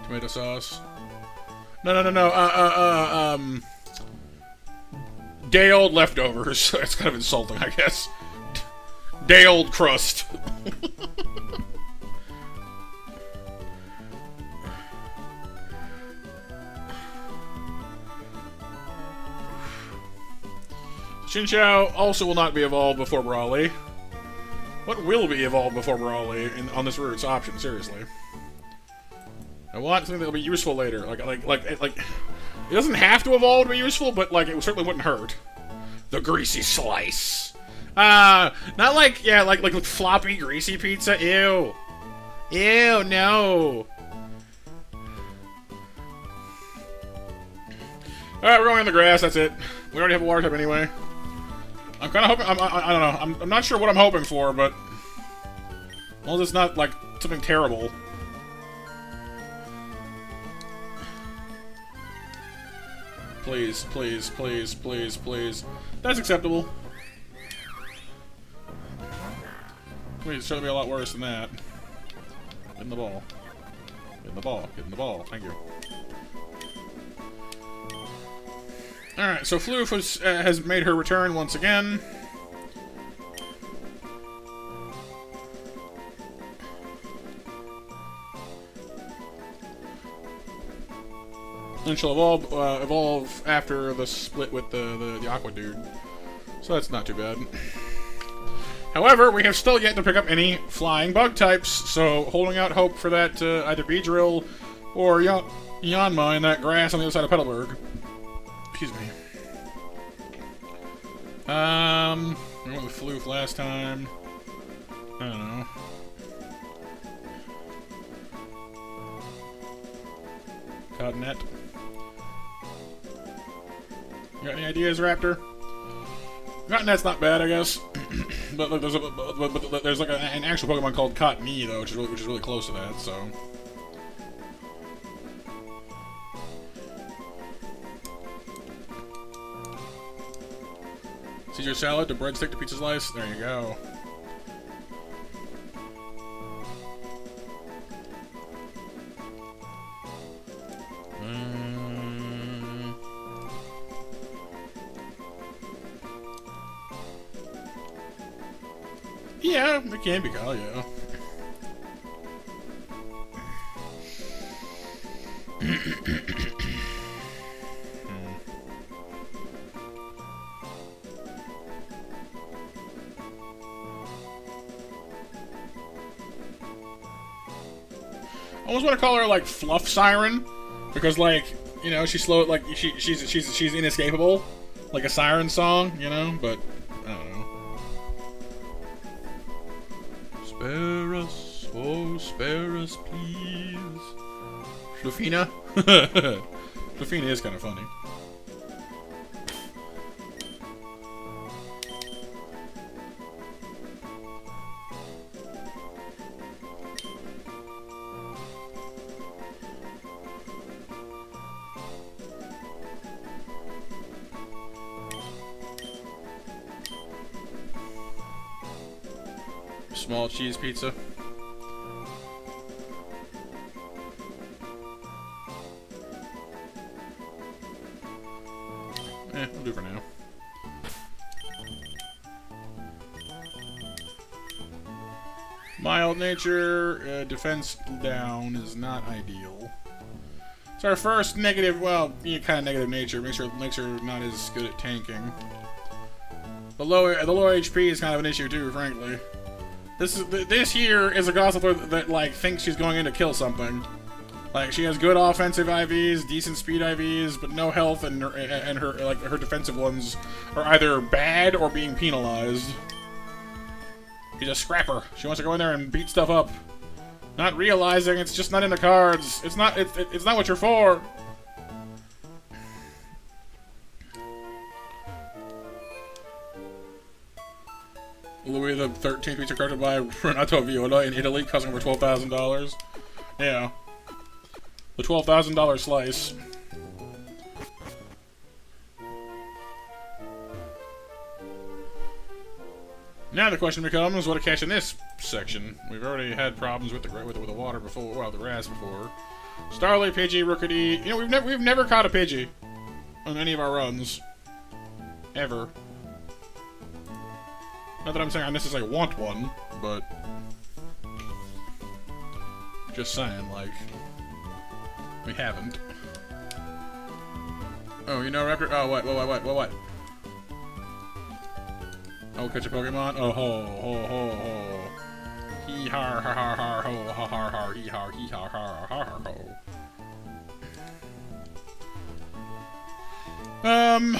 Tomato sauce. No. Day-old leftovers. That's kind of insulting, I guess. Day-old crust. Chinchou also will not be evolved before Brawly. What will be evolved before Brawly on this route's option? Seriously. I want something that'll be useful later. Like, it doesn't have to evolve to be useful, but like, it certainly wouldn't hurt. The greasy slice. Not like, yeah, like floppy greasy pizza. Ew. Ew, no. Alright, we're going in the grass, that's it. We already have a water type anyway. I'm kind of hoping, I don't know, I'm not sure what I'm hoping for, but... Well, it's not, like, something terrible. Please, please, please, please, please. That's acceptable. Please, it's going to be a lot worse than that. Get in the ball. Get in the ball. Get in the ball. Thank you. Alright, so Floof has made her return once again. And she'll evolve after the split with the Aqua Dude. So that's not too bad. However, we have still yet to pick up any flying bug types, so holding out hope for that either Beedrill or Yanma in that grass on the other side of Petalburg. Excuse me. We went with Floof last time. I don't know. Codnet. You got any ideas, Raptor? Cottonet's not bad, I guess. but there's like an actual Pokemon called Cottony, though, which is really close to that. So. Caesar salad to breadstick to pizza slice. There you go. Yeah, it can be Kyle, yeah. I almost want to call her like Fluff Siren, because like, you know, she's slow, like she's inescapable, like a siren song, you know. But I don't know. Spare us, oh spare us, please. Fluffina. Fluffina is kind of funny. Small cheese pizza. We'll do for now. Mild nature, defense down is not ideal. So our first negative, well, kind of negative nature makes her not as good at tanking. The low HP is kind of an issue too, frankly. This here is a Gossifleur that like thinks she's going in to kill something. Like she has good offensive IVs, decent speed IVs, but no health, and her defensive ones are either bad or being penalized. She's a scrapper. She wants to go in there and beat stuff up, not realizing it's just not in the cards. It's not what you're for. Louis the 13th feature corrected by Renato Viola in Italy, costing over $12,000. Yeah. The $12,000 slice. Now the question becomes, what to catch in this section? We've already had problems with the water before, well, the grass before. Starly, Pidgey, Rookity. You know, we've never caught a Pidgey on any of our runs. Ever. Not that I'm saying I necessarily want one, but just saying, like, we haven't. Oh, you know, Raptor. Oh, what? Oh, catch a Pokemon? Oh, ho, ho, ho, ho. Hee har har har har ho ha har har hee har har har har ho. Dum.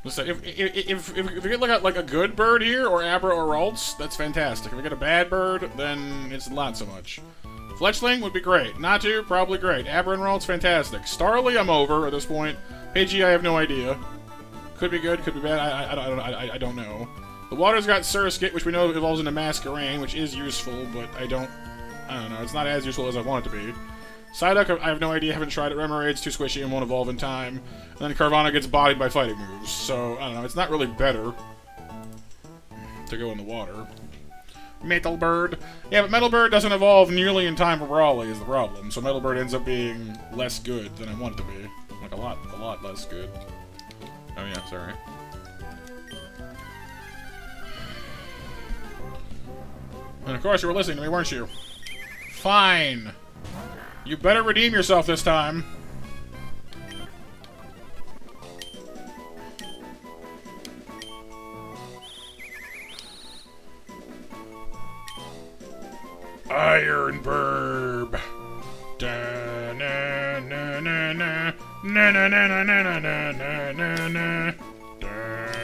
Let's say if we get like a good bird here, or Abra or Ralts, that's fantastic. If we get a bad bird, then it's not so much. Fletchling would be great. Natu, probably great. Abra and Ralts, fantastic. Starly, I'm over at this point. Pidgey, I have no idea. Could be good, could be bad. I don't know. The water's got Surskit, which we know evolves into Masquerain, which is useful, but I don't know. It's not as useful as I want it to be. Psyduck, I have no idea. Haven't tried it. Remoraid's too squishy and won't evolve in time. And then Carvanha gets bodied by fighting moves. So, I don't know. It's not really better to go in the water. Metal Bird. Yeah, but Metal Bird doesn't evolve nearly in time for Brawly is the problem. So Metal Bird ends up being less good than I want it to be. Like, a lot less good. Oh yeah, sorry. And of course you were listening to me, weren't you? Fine. You better redeem yourself this time. Iron Burb. Da na na na na na na na na na na na na na. Da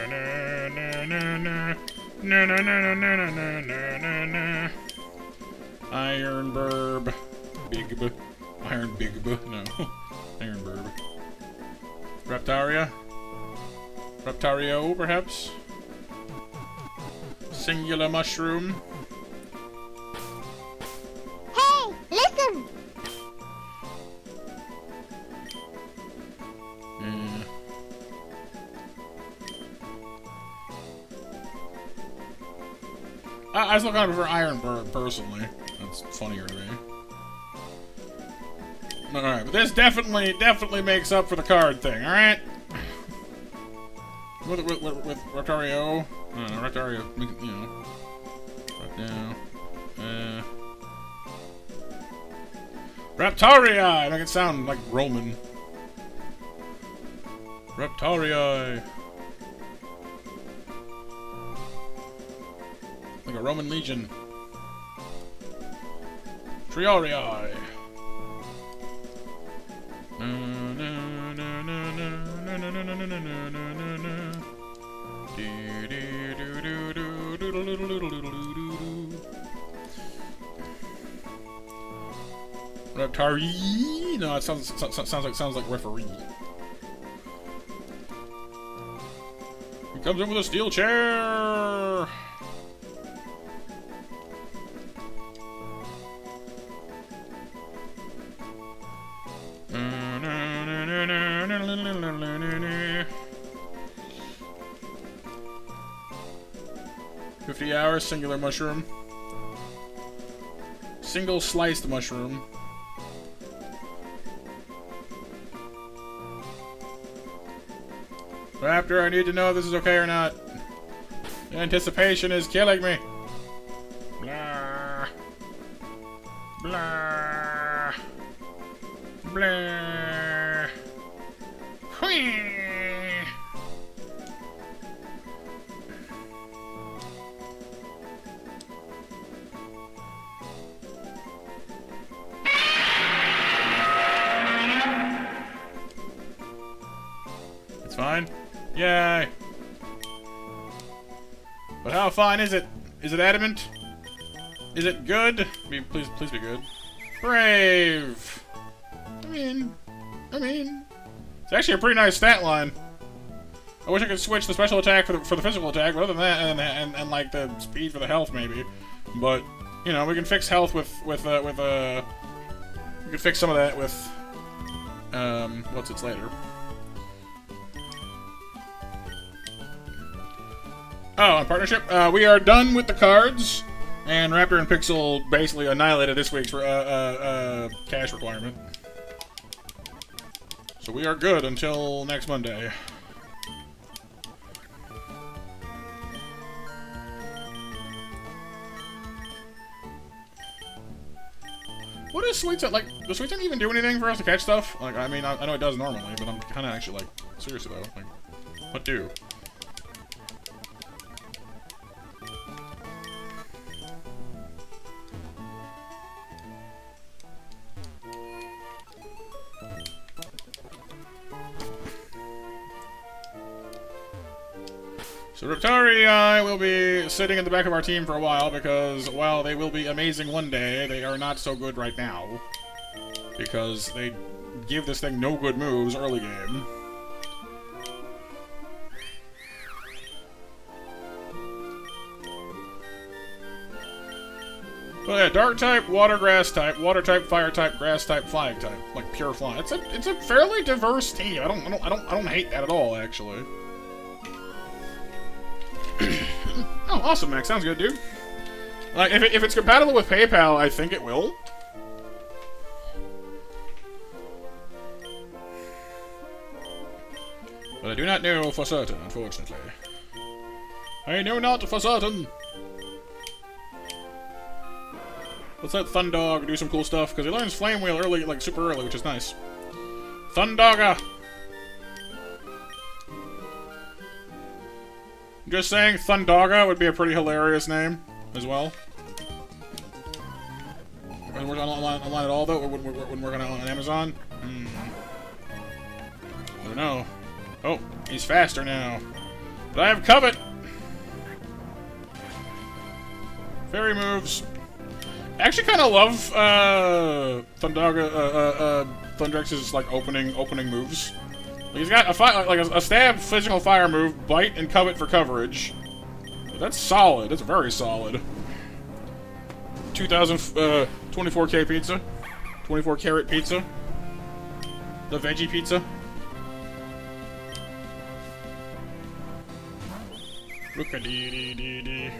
na na na na na na na na na na na na. Iron Burb. Big B. Iron Big B. No. Iron Burb. Reptaria? Reptario, perhaps? Singular Mushroom? Hey, listen! I still kind of prefer Iron Bird, personally. That's funnier to me. Alright, but this definitely makes up for the card thing, alright? With Reptario. Reptario, you know. Right now. Reptaria! Make it sound like Roman. Reptaria! Like a Roman legion. Triorii! Reptari? No, it sounds like referee. He comes in with a steel chair. $50, singular mushroom. Single sliced mushroom. Raptor, I need to know if this is okay or not. The anticipation is killing me. Blah. Blah. Blah. Whee. It's fine. Yay! But how fine is it? Is it adamant? Is it good? Please be good. Brave! I mean... It's actually a pretty nice stat line. I wish I could switch the special attack for the physical attack, but other than that, and like the speed for the health, maybe. But, you know, we can fix health we can fix some of that with, what's its later? Oh, on partnership, we are done with the cards, and Raptor and Pixel basically annihilated this week's cash requirement. So we are good until next Monday. What is Sweet Sun? Like, does Sweet Sun even do anything for us to catch stuff? Like, I mean, I know it does normally, but I'm kind of actually, like, seriously though. Like, what do? So Reptarii will be sitting in the back of our team for a while because, while they will be amazing one day, they are not so good right now. Because they give this thing no good moves early game. Well, yeah, dark type, water type, fire type, grass type, flying type, like pure flying. It's a fairly diverse team. I don't hate that at all, actually. Oh, awesome, Max. Sounds good, dude. Like, if it's compatible with PayPal, I think it will. But I do not know for certain, unfortunately. I know not for certain. Let's let Thundog do some cool stuff, because he learns Flame Wheel early, like super early, which is nice. Thundoga! I'm just saying, Thundoga would be a pretty hilarious name, as well. When we're online at all, though, when we're gonna on Amazon? I don't know. Oh, he's faster now. But I have Covet! Fairy moves. I actually kind of love Thundrex's like opening moves. Like, he's got a stab, physical fire move, bite, and covet for coverage. That's solid. That's very solid. 24K pizza, 24 carat pizza, the veggie pizza. Look-a-dee-dee-dee-dee.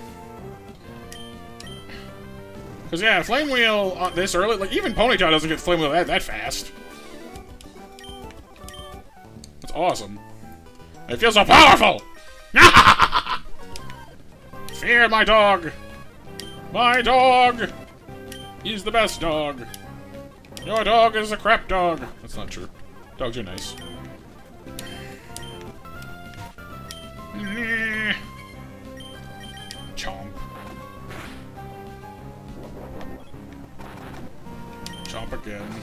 Because, yeah, Flame Wheel this early, like, even Ponytail doesn't get Flame Wheel that fast. That's awesome. It feels so powerful! Fear my dog! My dog! He's the best dog. Your dog is a crap dog. That's not true. Dogs are nice. Chomp. Chomp again.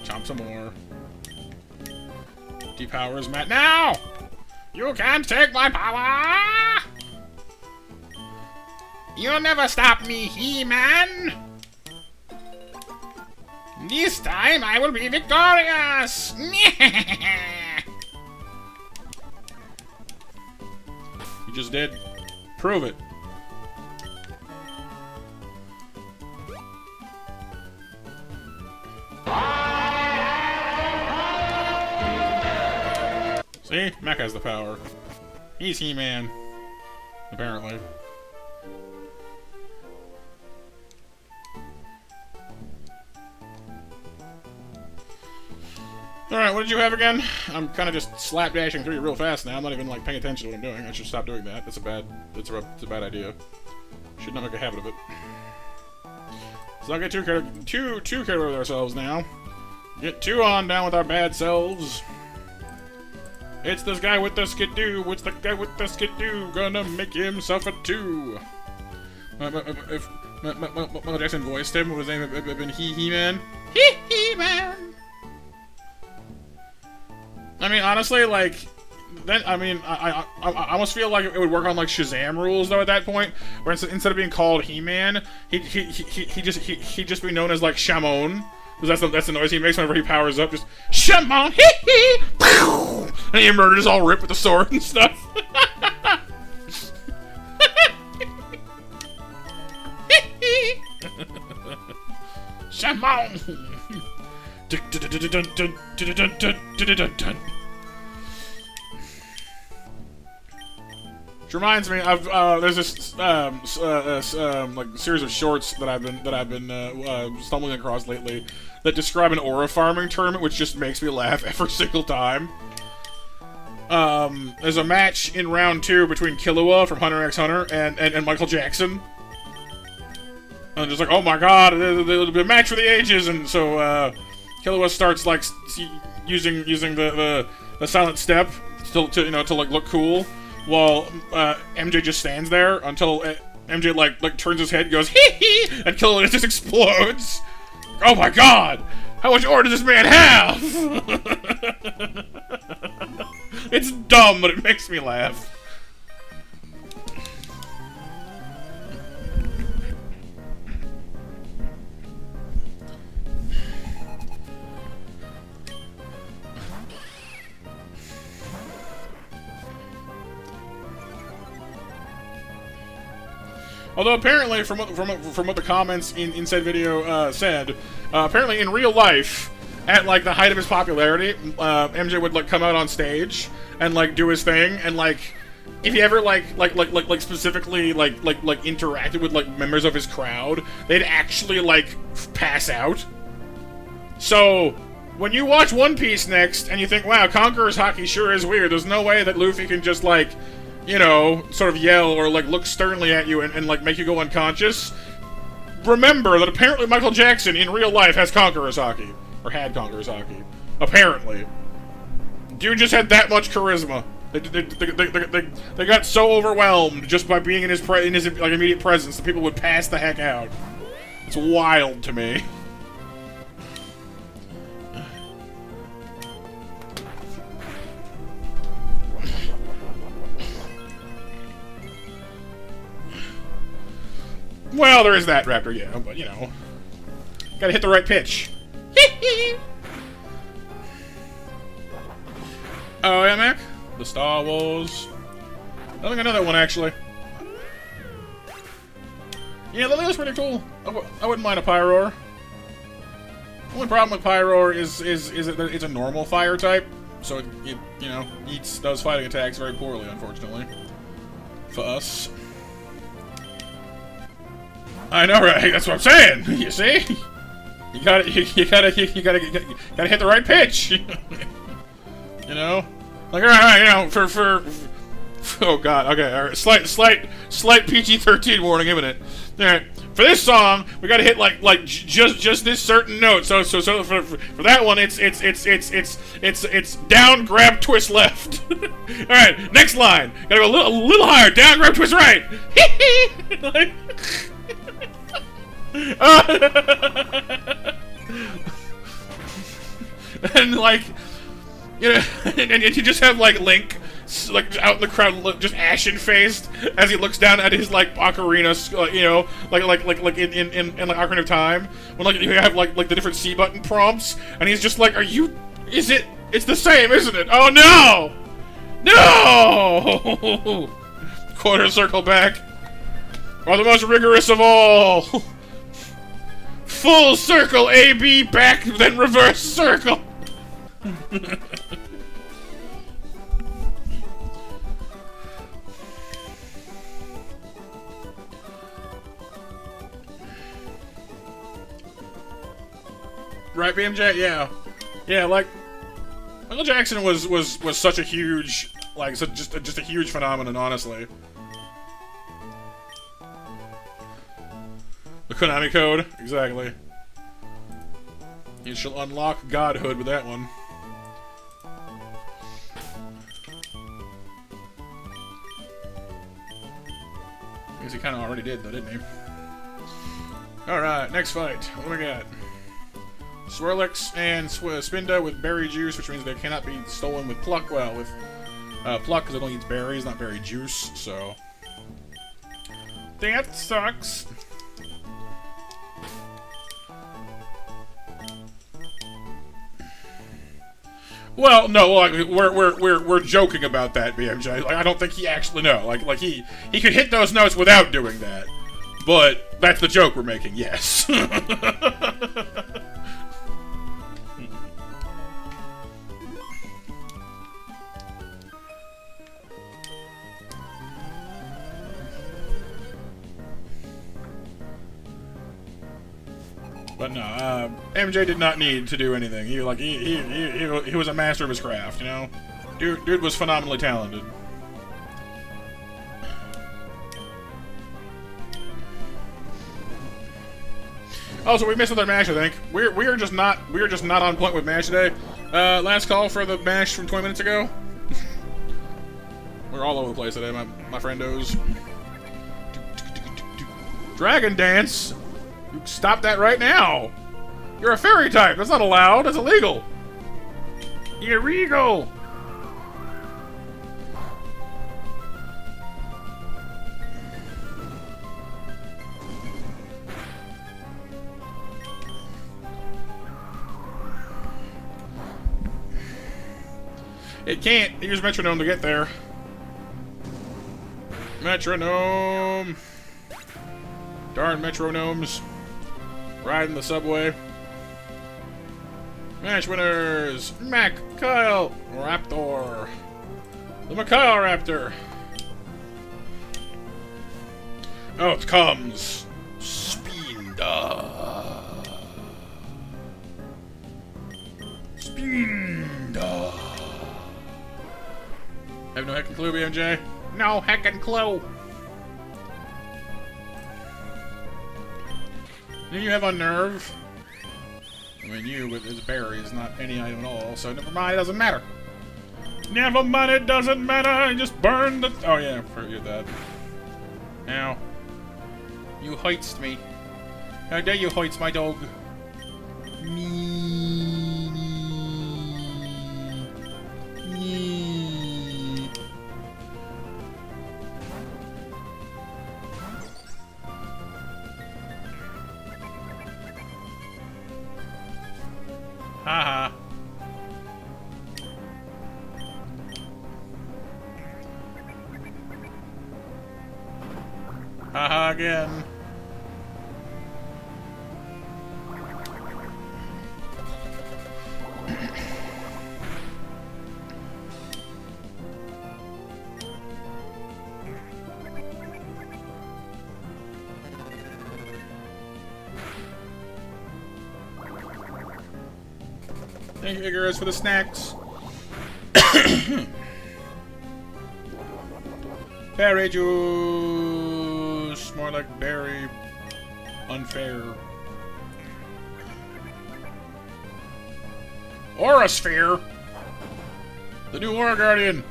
Chomp some more. Depowers Matt. Now! You can't take my power! You'll never stop me, He-Man! This time I will be victorious! You just did. Prove it. See? Mech has the power. He's He-Man. Apparently. Alright, what did you have again? I'm kind of just slapdashing through you real fast now. I'm not even, like, paying attention to what I'm doing. I should stop doing that. That's a bad idea. Should not make a habit of it. Let's not get too carried away with ourselves now. Get too on down with our bad selves. It's this guy with the skidoo. It's the guy with the skidoo. Gonna make him suffer too. If Michael Jackson voiced him, would his name have been He-Man? He-Man! I mean, honestly, like, then, I mean, I almost feel like it would work on, like, Shazam rules, though, at that point, where instead of being called He-Man, he'd just be known as, like, Shamon, because that's the noise he makes whenever he powers up, just, Shamon, hee-hee, and he emerges all ripped with the sword and stuff. Shamon! Which reminds me, there's this like series of shorts that I've been stumbling across lately that describe an aura farming tournament, which just makes me laugh every single time. There's a match in round 2 between Killua from Hunter x Hunter and Michael Jackson. And just like, oh my god, there'll be a match for the ages, and so Killua starts like using the silent step to like look cool, while MJ just stands there until MJ like turns his head, and goes hee hee, and Killua just explodes. Oh my god, how much aura does this man have? It's dumb, but it makes me laugh. Although apparently, from what the comments in said video said, apparently in real life, at like the height of his popularity, MJ would like come out on stage and like do his thing, and like if he ever like specifically like interacted with like members of his crowd, they'd actually like pass out. So when you watch One Piece next and you think, wow, Conqueror's Haki sure is weird, there's no way that Luffy can just like, you know, sort of yell or like look sternly at you and like make you go unconscious. Remember that apparently Michael Jackson in real life has Conqueror's Haki. Or had Conqueror's Haki. Apparently. Dude just had that much charisma. They got so overwhelmed just by being in his like, immediate presence that people would pass the heck out. It's wild to me. Well, there is that, Raptor, yeah, but, you know. Gotta hit the right pitch. Oh, yeah, Mac? The Star Wars. I think I know that one, actually. Yeah, that was pretty cool. I wouldn't mind a Pyroar. The only problem with Pyroar is that it's a normal fire type, so it you know, does fighting attacks very poorly, unfortunately. For us. I know, right? That's what I'm saying. You see? You gotta hit the right pitch. You know, like all right, you know, for oh god, okay, all right, slight PG-13 warning, isn't it? All right, for this song, we gotta hit like just this certain note. So for that one, it's down, grab, twist left. All right, next line, gotta go a little higher, down, grab, twist right. Like, and like, you know, and you just have like Link, like out in the crowd, just ashen faced as he looks down at his like ocarina, you know, like in like Ocarina of Time, when like you have like the different C button prompts, and he's just like, it's the same, isn't it? Oh no, quarter circle back, or the most rigorous of all. Full circle, AB, back, then reverse circle. Right, BMJ? Yeah. Yeah, like, Michael Jackson was such a huge, like, just a huge phenomenon, honestly. The Konami code, exactly. You shall unlock godhood with that one. I guess he kind of already did, though, didn't he? Alright, next fight. What do we got? Swirlix and Spinda with berry juice, which means they cannot be stolen with pluck. Well, with pluck, because it only eats berries, not berry juice, so... That sucks! Well, no, like we're joking about that, BMJ. Like, I don't think he actually like he could hit those notes without doing that. But that's the joke we're making, yes. But no, MJ did not need to do anything. He was a master of his craft, you know? Dude was phenomenally talented. Oh, so we missed another match, I think. We are just not on point with match today. Last call for the match from 20 minutes ago. We're all over the place today, my friendos. Dragon Dance? You stop that right now! You're a fairy type! That's not allowed! That's illegal! Illegal! It can't use metronome to get there. Metronome! Darn metronomes. Riding the subway. Match winners! Mac, Kyle, Raptor. The Mikhail Raptor. Out comes Spinda. Spinda. Have no heckin' clue, BMJ? No heckin' clue. Then you have Unnerve. I mean, you with his berry is not any item at all, so never mind, it doesn't matter. Never mind, it doesn't matter, I just burned the... Oh yeah, forget that. Ow. You hoist me. How dare you hoist my dog? Me. Haha. Haha again. Thank you, Icarus, for the snacks. Berry juice! More like berry. Unfair. Aura Sphere! The new Aura Guardian!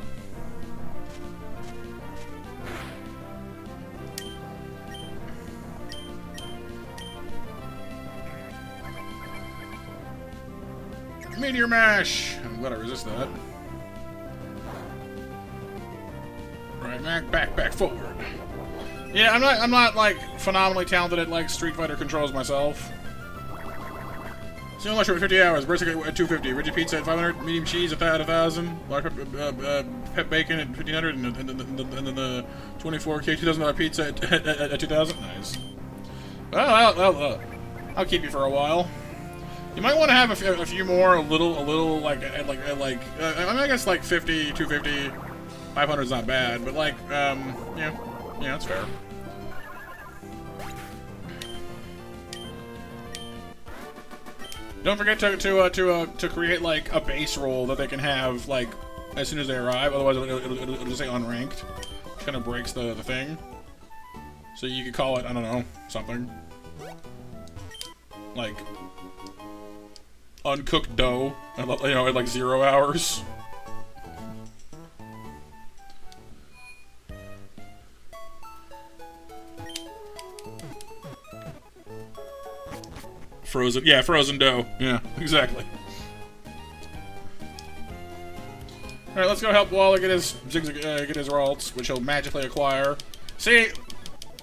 Meteor Mash! I'm glad I resist that. Right, back, forward. Yeah, I'm not like phenomenally talented at like Street Fighter controls myself. Steel Mushroom at 50 hours, Berserk at 250, Rigid Pizza at 500, Medium Cheese at 1,000, Large Pep Bacon at 1,500, and then the 24K $2,000 pizza at 2,000. Nice. Well, I'll keep you for a while. You might want to have a few more, a little like I mean, I guess like 50, 250, 500 is not bad, but like, yeah, that's fair. Don't forget to create like a base roll that they can have like as soon as they arrive. Otherwise, it'll just say unranked, which kind of breaks the thing. So you could call it, I don't know, something like uncooked dough, at like 0 hours. Frozen dough. Yeah, exactly. All right, let's go help Wally get his Ralts, which he'll magically acquire. See,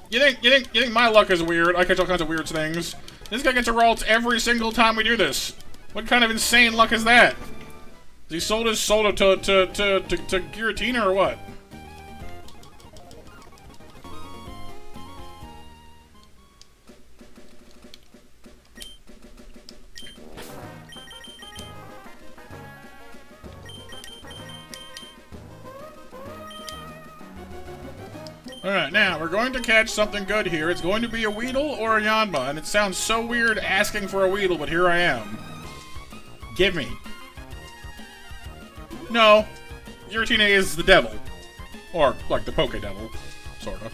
you think my luck is weird? I catch all kinds of weird things. This guy gets a Ralts every single time we do this. What kind of insane luck is that? Has he sold his soul to Giratina or what? Alright, now, we're going to catch something good here. It's going to be a Weedle or a Yanma, and it sounds so weird asking for a Weedle, but here I am. Give me. No. Giratina is the devil. Or, like, the Poke Devil. Sort of.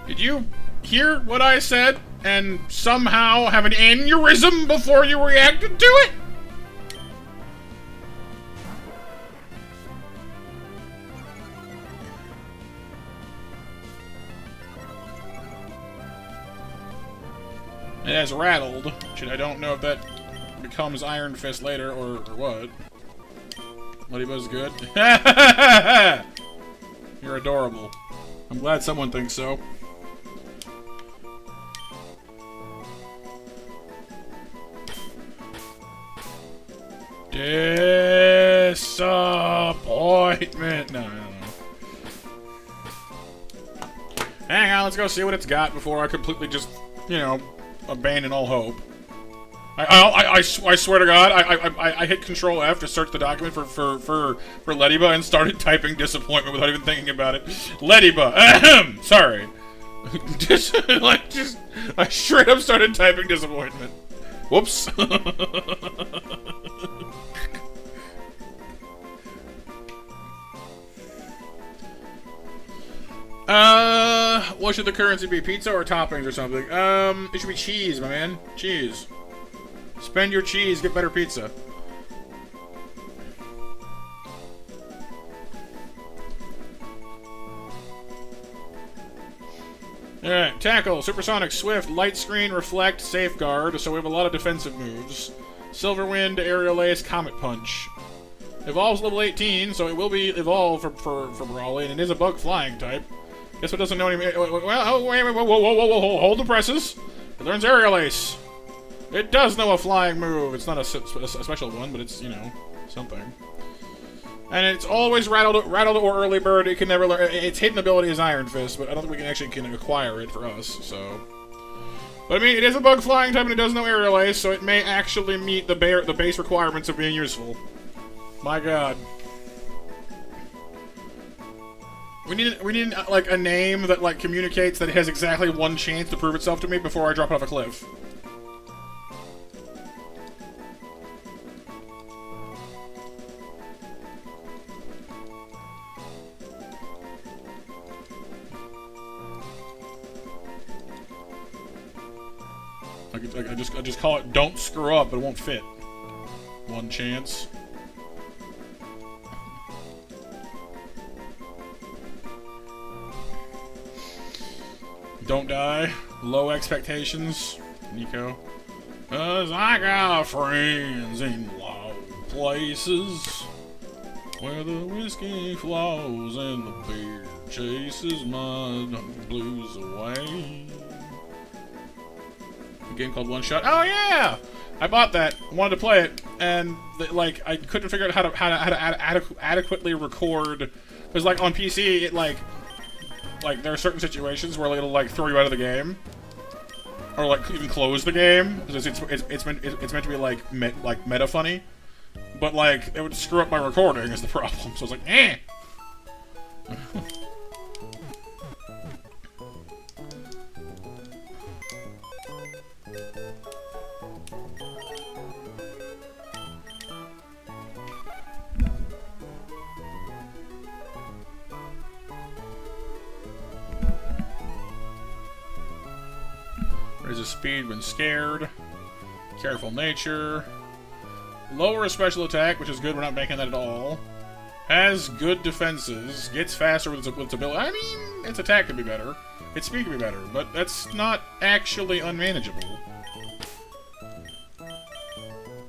Did you hear what I said and somehow have an aneurysm before you reacted to it? It has rattled, which I don't know if that becomes Iron Fist later or what. Ladybuzz's good. You're adorable. I'm glad someone thinks so. Disappointment. No. Hang on, let's go see what it's got before I completely just, you know, abandon all hope. I swear to God, I hit Control F to search the document for Lediba and started typing disappointment without even thinking about it. Lediba, ahem, sorry. I straight up started typing disappointment. Whoops. What should the currency be? Pizza or toppings or something? It should be cheese, my man. Cheese. Spend your cheese, get better pizza. Alright, tackle, supersonic, swift, light screen, reflect, safeguard, so we have a lot of defensive moves. Silver wind, aerial ace, comet punch. Evolves level 18, so it will be evolved for Brawly, and it is a bug flying type. Guess what doesn't know any. Well, wait, whoa, hold the presses. It learns aerial ace. It does know a flying move. It's not a special one, but it's, you know, something. And it's always rattled or early bird. It can never learn. Its hidden ability is Iron Fist, but I don't think we can acquire it for us. So, but I mean, it is a bug flying type, and it does know aerial ace, so it may actually meet the base requirements of being useful. My God. We need like a name that like communicates that it has exactly one chance to prove itself to me before I drop it off a cliff. I just call it "Don't screw up," but it won't fit. One chance. Don't die. Low expectations. Nico. 'Cause I got friends in low places where the whiskey flows and the beer chases my blues away. A game called One Shot. Oh yeah! I bought that. Wanted to play it, and like I couldn't figure out how to adequately record. Because like on PC, it like there are certain situations where it'll like throw you out of the game, or like even close the game because it's meant to be like meta funny, but like it would screw up my recording is the problem. So I was like, eh. Raises speed when scared. Careful nature. Lower a special attack, which is good. We're not making that at all. Has good defenses. Gets faster with its ability. I mean, its attack could be better. Its speed could be better, but that's not actually unmanageable.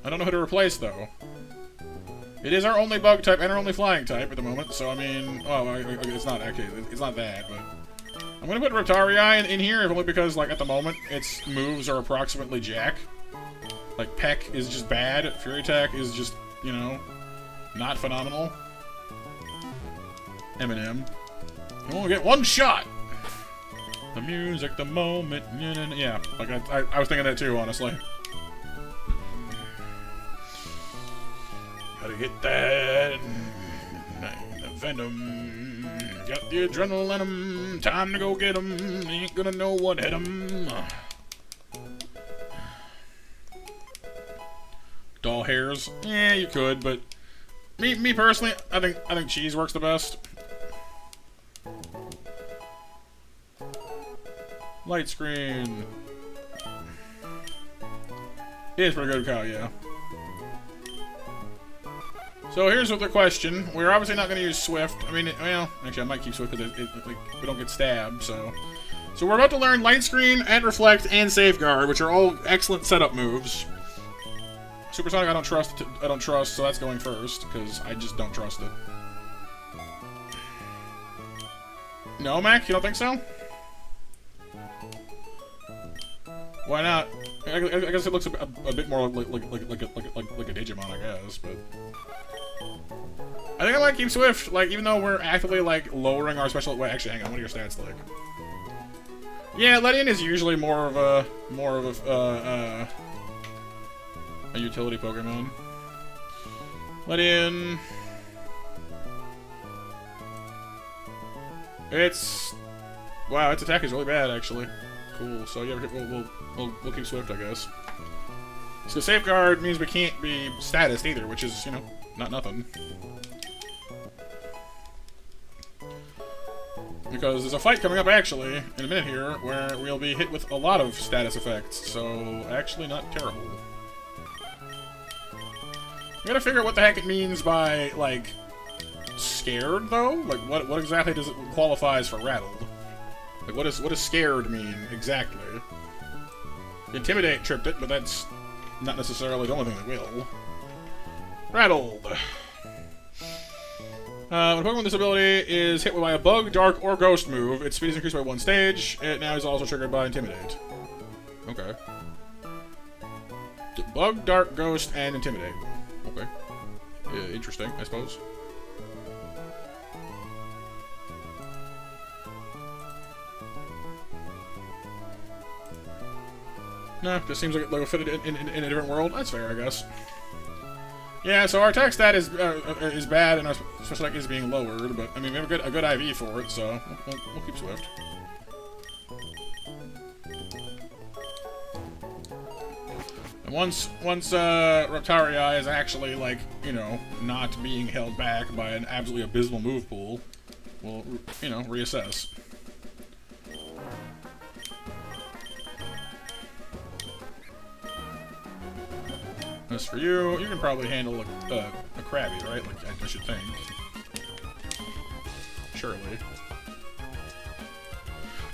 I don't know who to replace, though. It is our only bug type and our only flying type at the moment, so I mean... Oh, it's not, actually. It's not that, but... I'm gonna put Reptarii in here, only because, like, at the moment, its moves are approximately jack. Like, Peck is just bad, Fury Attack is just, you know, not phenomenal. Eminem. You only get one shot! The music, the moment, yeah. Like, I was thinking that too, honestly. Gotta get that... The venom... Got the adrenaline in 'em. Time to go get 'em. Ain't gonna know what hit 'em. Doll hairs? Yeah, you could, but me personally, I think cheese works the best. Light screen. It is pretty good, Kyle. Yeah. So here's the question. We're obviously not going to use Swift. I mean, well, actually I might keep Swift because like, we don't get stabbed, so... So we're about to learn Light Screen, and Reflect, and Safeguard, which are all excellent setup moves. Supersonic I don't trust, so that's going first, because I just don't trust it. No, Mac? You don't think so? Why not? I guess it looks a bit more like a Digimon, I guess, but I think I might keep Swift. Like, even though we're actively like lowering our special. Wait, actually, hang on. What are your stats like? Yeah, Ledian is usually more of a utility Pokemon. Ledian. Wow, its attack is really bad, actually. Cool. So yeah, we'll keep Swift, I guess. So Safeguard means we can't be statused either, which is, you know, not nothing. Because there's a fight coming up, actually, in a minute here, where we'll be hit with a lot of status effects, so actually not terrible. We gotta figure out what the heck it means by, like, scared, though? Like, what exactly does it qualifies for rattled? Like, what does scared mean, exactly? Intimidate tripped it, but that's not necessarily the only thing that will. Rattled. When a Pokemon with this ability is hit by a Bug, Dark, or Ghost move, its speed is increased by 1 stage. It now is also triggered by Intimidate. Okay. Bug, Dark, Ghost, and Intimidate. Okay. Interesting, I suppose. No, just seems like it'll fit in a different world. That's fair, I guess. Yeah, so our attack stat is bad, and our special attack is being lowered. But I mean, we have a good IV for it, so we'll keep Swift. And once Reptarii is actually, like, you know, not being held back by an absolutely abysmal move pool, we'll, you know, reassess. As for you, you can probably handle a Krabby, right? Like, I should think. Surely.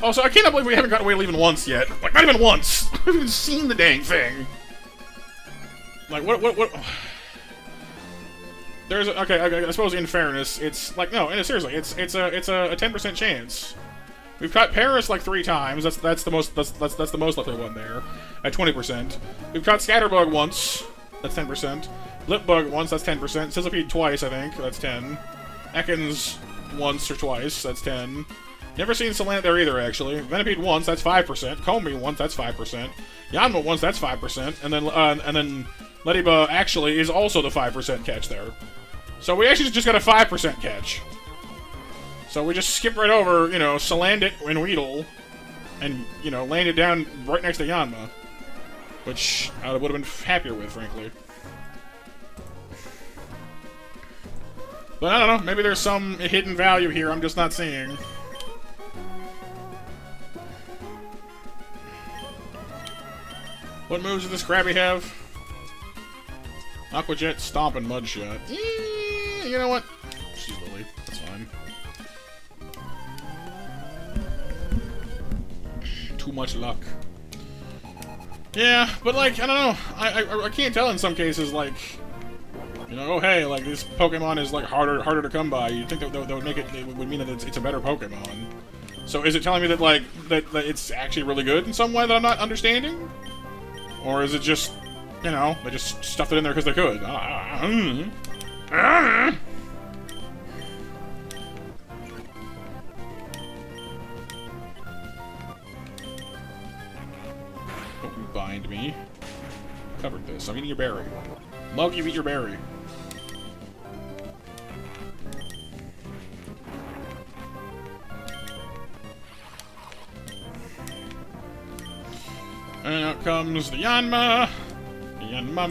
Also, I cannot believe we haven't gotten away even once yet. Like, not even once! I haven't even seen the dang thing! Like, what? There's a, okay, I suppose in fairness, it's, like, no, seriously, it's a 10% chance. We've caught Paris like 3 times. That's the most likely one there, at 20%. We've caught Scatterbug once. That's 10%. Blipbug once, that's 10%. Sizzlipede twice, I think, that's 10. Ekans once or twice, that's 10. Never seen Salant there either, actually. Venipede once, that's 5%. Combi once, that's 5%. Yanma once, that's 5%. And then Lediba actually is also the 5% catch there. So we actually just got a 5% catch. So we just skipped right over, you know, Salandit and Weedle, and, you know, landed down right next to Yanma. Which I would have been happier with, frankly. But I don't know, maybe there's some hidden value here I'm just not seeing. What moves does this Krabby have? Aqua Jet, Stomp, and Mudshot. You know what? She's Lily. That's fine. Too much luck. Yeah, but like, I don't know. I can't tell in some cases, like, you know, oh hey, like this Pokemon is like harder to come by. You'd think that would make it would mean that it's a better Pokemon. So is it telling me that like that it's actually really good in some way that I'm not understanding? Or is it just, you know, they just stuffed it in there because they could? Bind me. Covered this. I'm eating your berry. Mug, you eat your berry. And out comes the Yanma. The Yanma.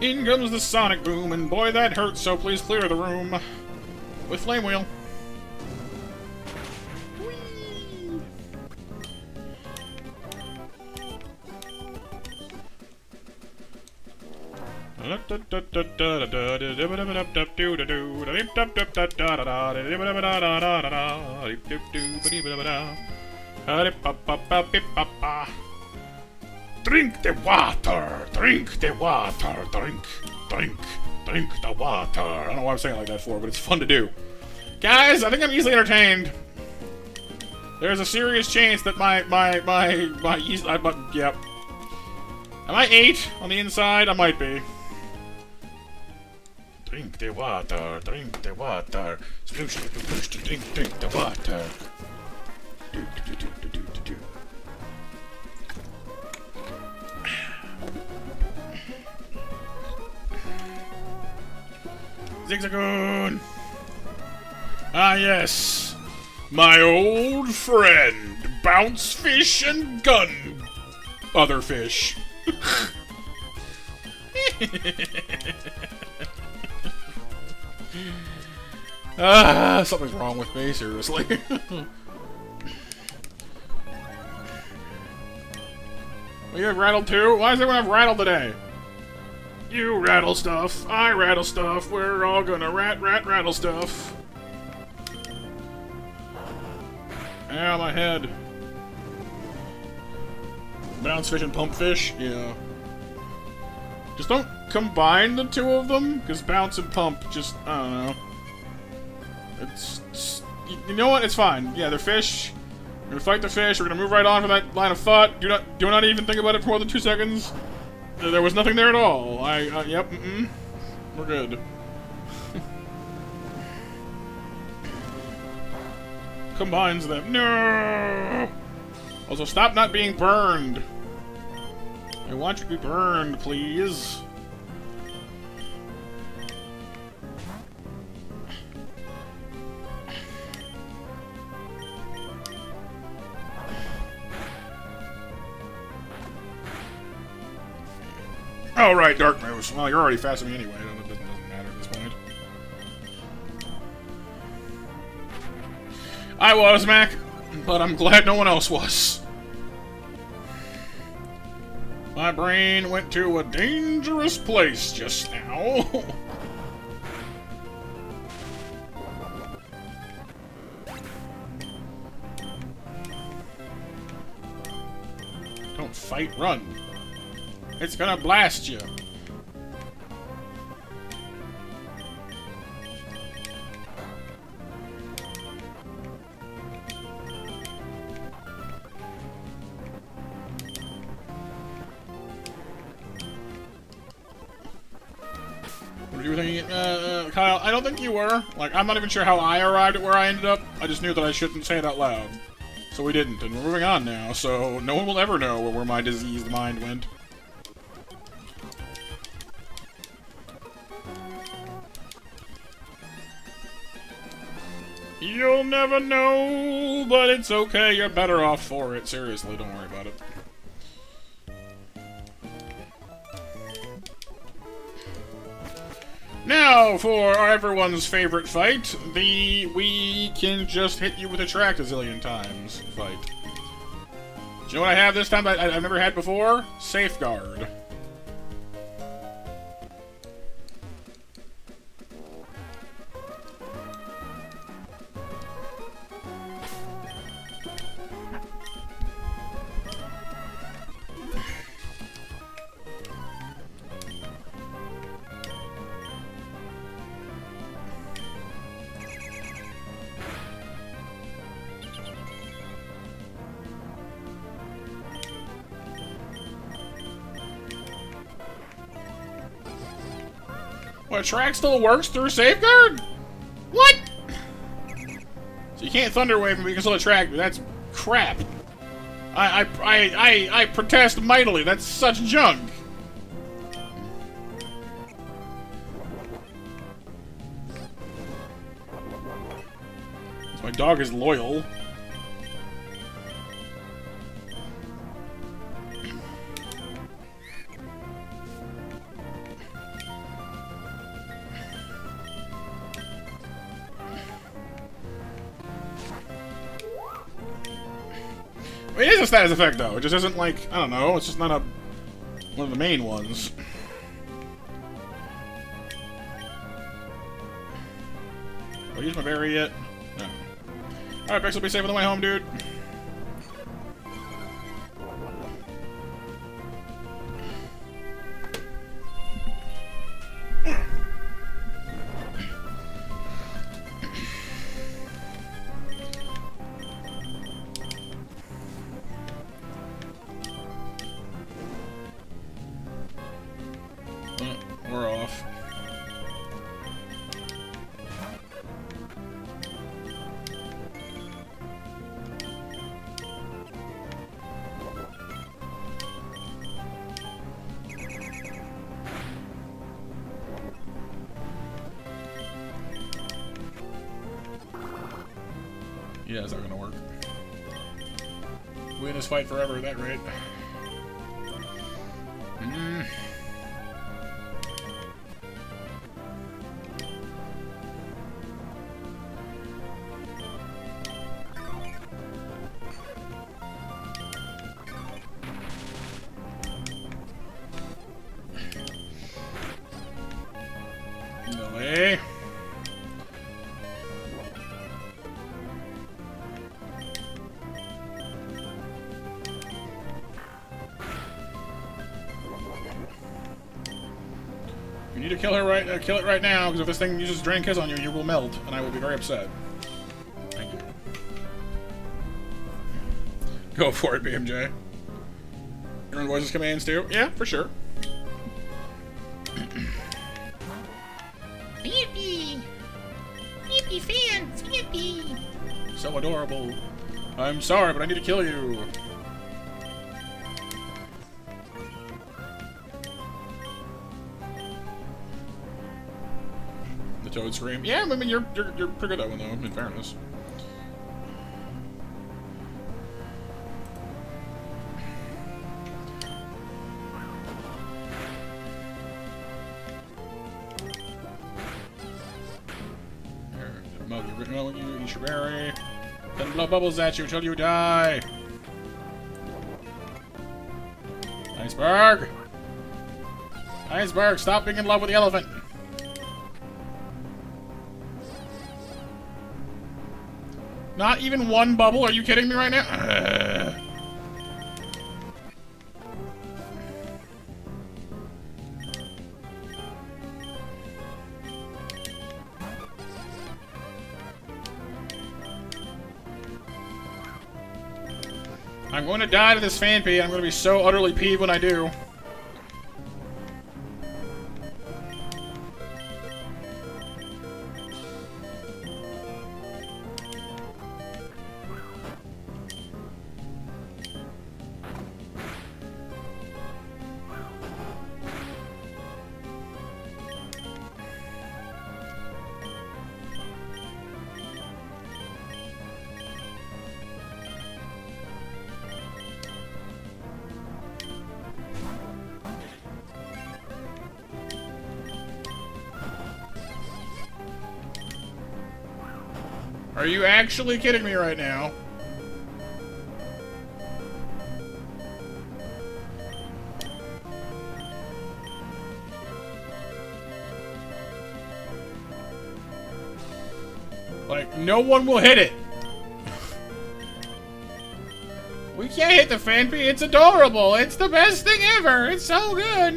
In comes the Sonic Boom, and boy, that hurts, so please clear the room. With Flame Wheel. Drink the water, drink the water, drink, drink, Drink the water. I don't know why I'm saying it like that for, but it's fun to do. Guys, I think I'm easily entertained. There's a serious chance that yep. Am I 8 on the inside? I might be. Drink the water, drink the water. Drink the water. Zigzagoon! Ah, yes. My old friend, Bounce Fish and Gun. Other fish. Something's wrong with me, seriously. You have rattled too? Why does everyone have rattled today? You rattle stuff, I rattle stuff, we're all gonna rattle stuff. Ow, my head. Bounce fish and pump fish? Yeah. Just don't combine the two of them, because bounce and pump just, I don't know. It's you know what? It's fine. Yeah, they're fish. We're gonna fight the fish, we're gonna move right on from that line of thought. Do not even think about it for more than 2 seconds. There was nothing there at all. Yep, we're good. Combines them. No! Also, stop not being burned. I want you to be burned, please. Oh, right, Dark Moves. Well, you're already faster than me anyway. It doesn't matter at this point. I was, Mac, but I'm glad no one else was. My brain went to a dangerous place just now. Don't fight, run. It's gonna blast you. What were you thinking? Kyle, I don't think you were. Like, I'm not even sure how I arrived at where I ended up. I just knew that I shouldn't say it out loud. So we didn't, and we're moving on now, so no one will ever know where my diseased mind went. You'll never know, but it's okay, you're better off for it. Seriously, don't worry about it. Now, for everyone's favorite fight, the we can just hit you with a track a zillion times fight. Do you know what I have this time that I've never had before? Safeguard. What, track still works through Safeguard? What? So you can't Thunder Wave, but you can still attract me. That's crap. I protest mightily. That's such junk. My dog is loyal. It is a status effect, though. It just isn't like, I don't know, it's just not one of the main ones. Did I use my berry yet? No. Alright, Bex will be safe on the way home, dude. Yeah, it's not gonna work. Win this fight forever at that rate. Delay. You need to kill her kill it right now, because if this thing uses Drain Kiss on you, you will melt, and I will be very upset. Thank you. Go for it, BMJ. Your own voices commands too? Yeah, for sure. Yippee! Yippee fans! Yippee! So adorable. I'm sorry, but I need to kill you. The Toad Scream. Yeah, I mean, you're pretty good at that one, though, in fairness. Muggy, eat your berry. Then blow bubbles at you till you die. Iceberg! Iceberg, stop being in love with the elephant! Not even one bubble? Are you kidding me right now? I'm going to die to this fan pea. I'm going to be so utterly peeved when I do. Are you actually kidding me right now? Like, no one will hit it. We can't hit the fan pea. It's adorable. It's the best thing ever. It's so good.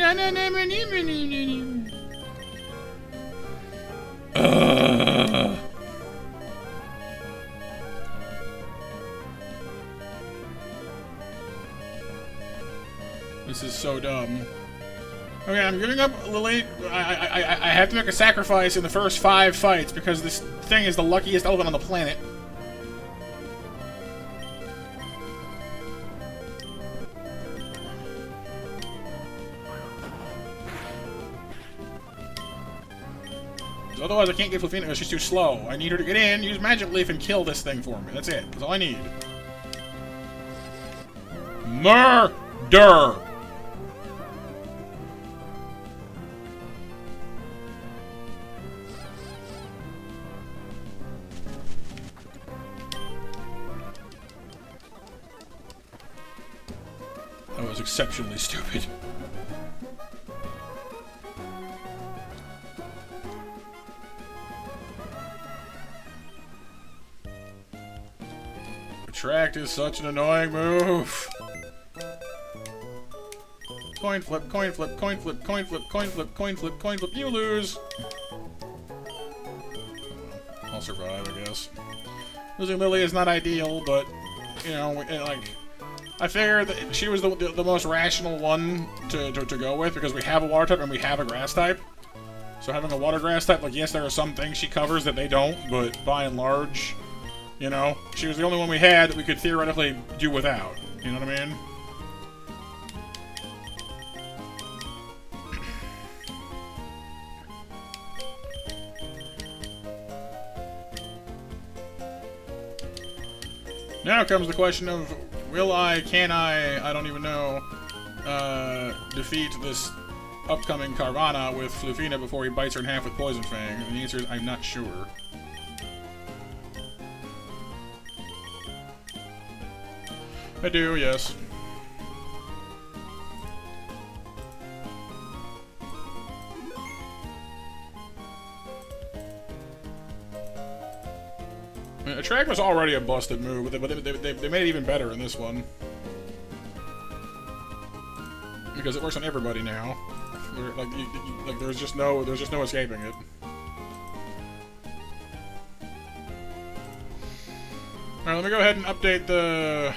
This is so dumb. Okay, I'm giving up Lily. I have to make a sacrifice in the first 5 fights because this thing is the luckiest elephant on the planet. Otherwise, I can't get Flufina because she's too slow. I need her to get in, use Magic Leaf, and kill this thing for me. That's it. That's all I need. Murder! That was exceptionally stupid. Retract is such an annoying move. Coin flip, coin flip, coin flip, coin flip, coin flip, coin flip, coin flip. You lose. I'll survive, I guess. Losing Lily is not ideal, but you know, like I figured that she was the most rational one to go with because we have a water type and we have a grass type. So having a water grass type, like yes, there are some things she covers that they don't, but by and large. You know, she was the only one we had that we could theoretically do without. You know what I mean? Now comes the question of, will I, can I don't even know, defeat this upcoming Carvana with Flufina before he bites her in half with Poison Fang? And the answer is, I'm not sure. I do, yes. I mean, Attract was already a busted move, but they made it even better in this one. Because it works on everybody now. Like there's just no escaping it. Alright, let me go ahead and update the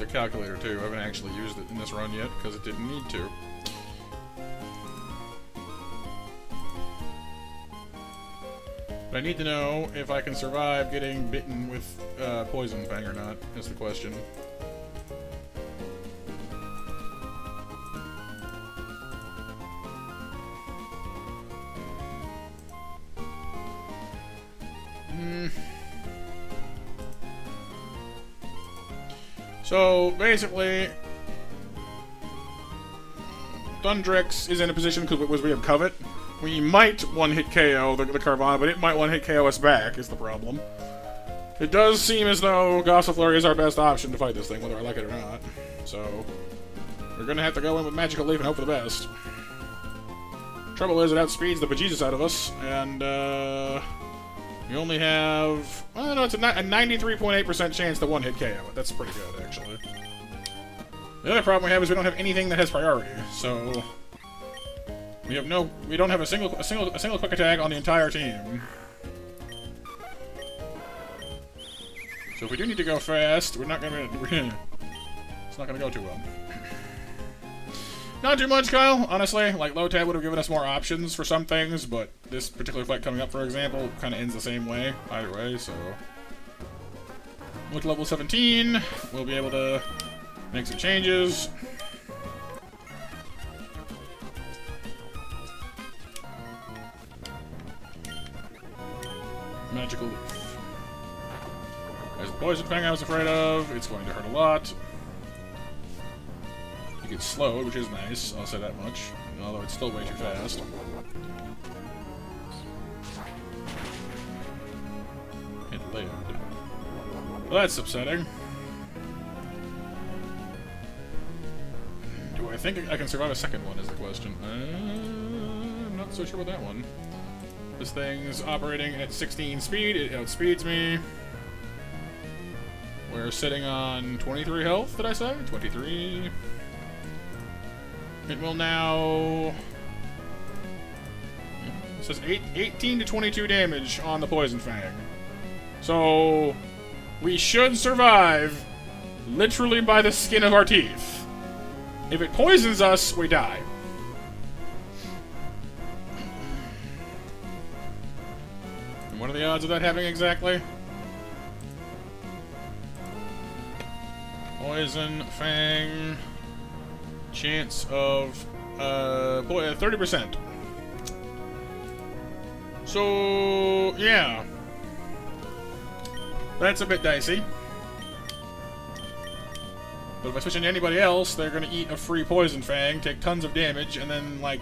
calculator too. I haven't actually used it in this run yet because it didn't need to. But I need to know if I can survive getting bitten with Poison Fang or not, is the question. So, basically, Thundrix is in a position, because we have Covet, we might one-hit KO the Carvana, but it might one-hit KO us back, is the problem. It does seem as though Gossifleur is our best option to fight this thing, whether I like it or not. So, we're gonna have to go in with Magical Leaf and hope for the best. Trouble is, it outspeeds the bejesus out of us, and, we only have... Well, no, it's a 93.8% chance to one-hit KO it. That's pretty good, actually. The other problem we have is we don't have anything that has priority, so... We don't have a single quick attack on the entire team. So if we do need to go fast, we're not gonna... It's not gonna go too well. Not too much, Kyle, honestly. Like, Low-Tab would have given us more options for some things, but this particular fight coming up, for example, kind of ends the same way, either way, so... With level 17, we'll be able to make some changes. Magical Leaf. There's the Poison Fang I was afraid of. It's going to hurt a lot. It's slowed, which is nice, I'll say that much. Although it's still way too fast. It lived. Well, that's upsetting. Do I think I can survive a second one, is the question. I'm not so sure about that one. This thing's operating at 16 speed, it outspeeds me. We're sitting on 23 health, did I say? 23... It will now... It says 18 to 22 damage on the Poison Fang. So... We should survive literally by the skin of our teeth. If it poisons us, we die. And what are the odds of that happening exactly? Poison Fang... Chance of 30%. So yeah, that's a bit dicey. But if I switch into anybody else, they're gonna eat a free Poison Fang, take tons of damage, and then like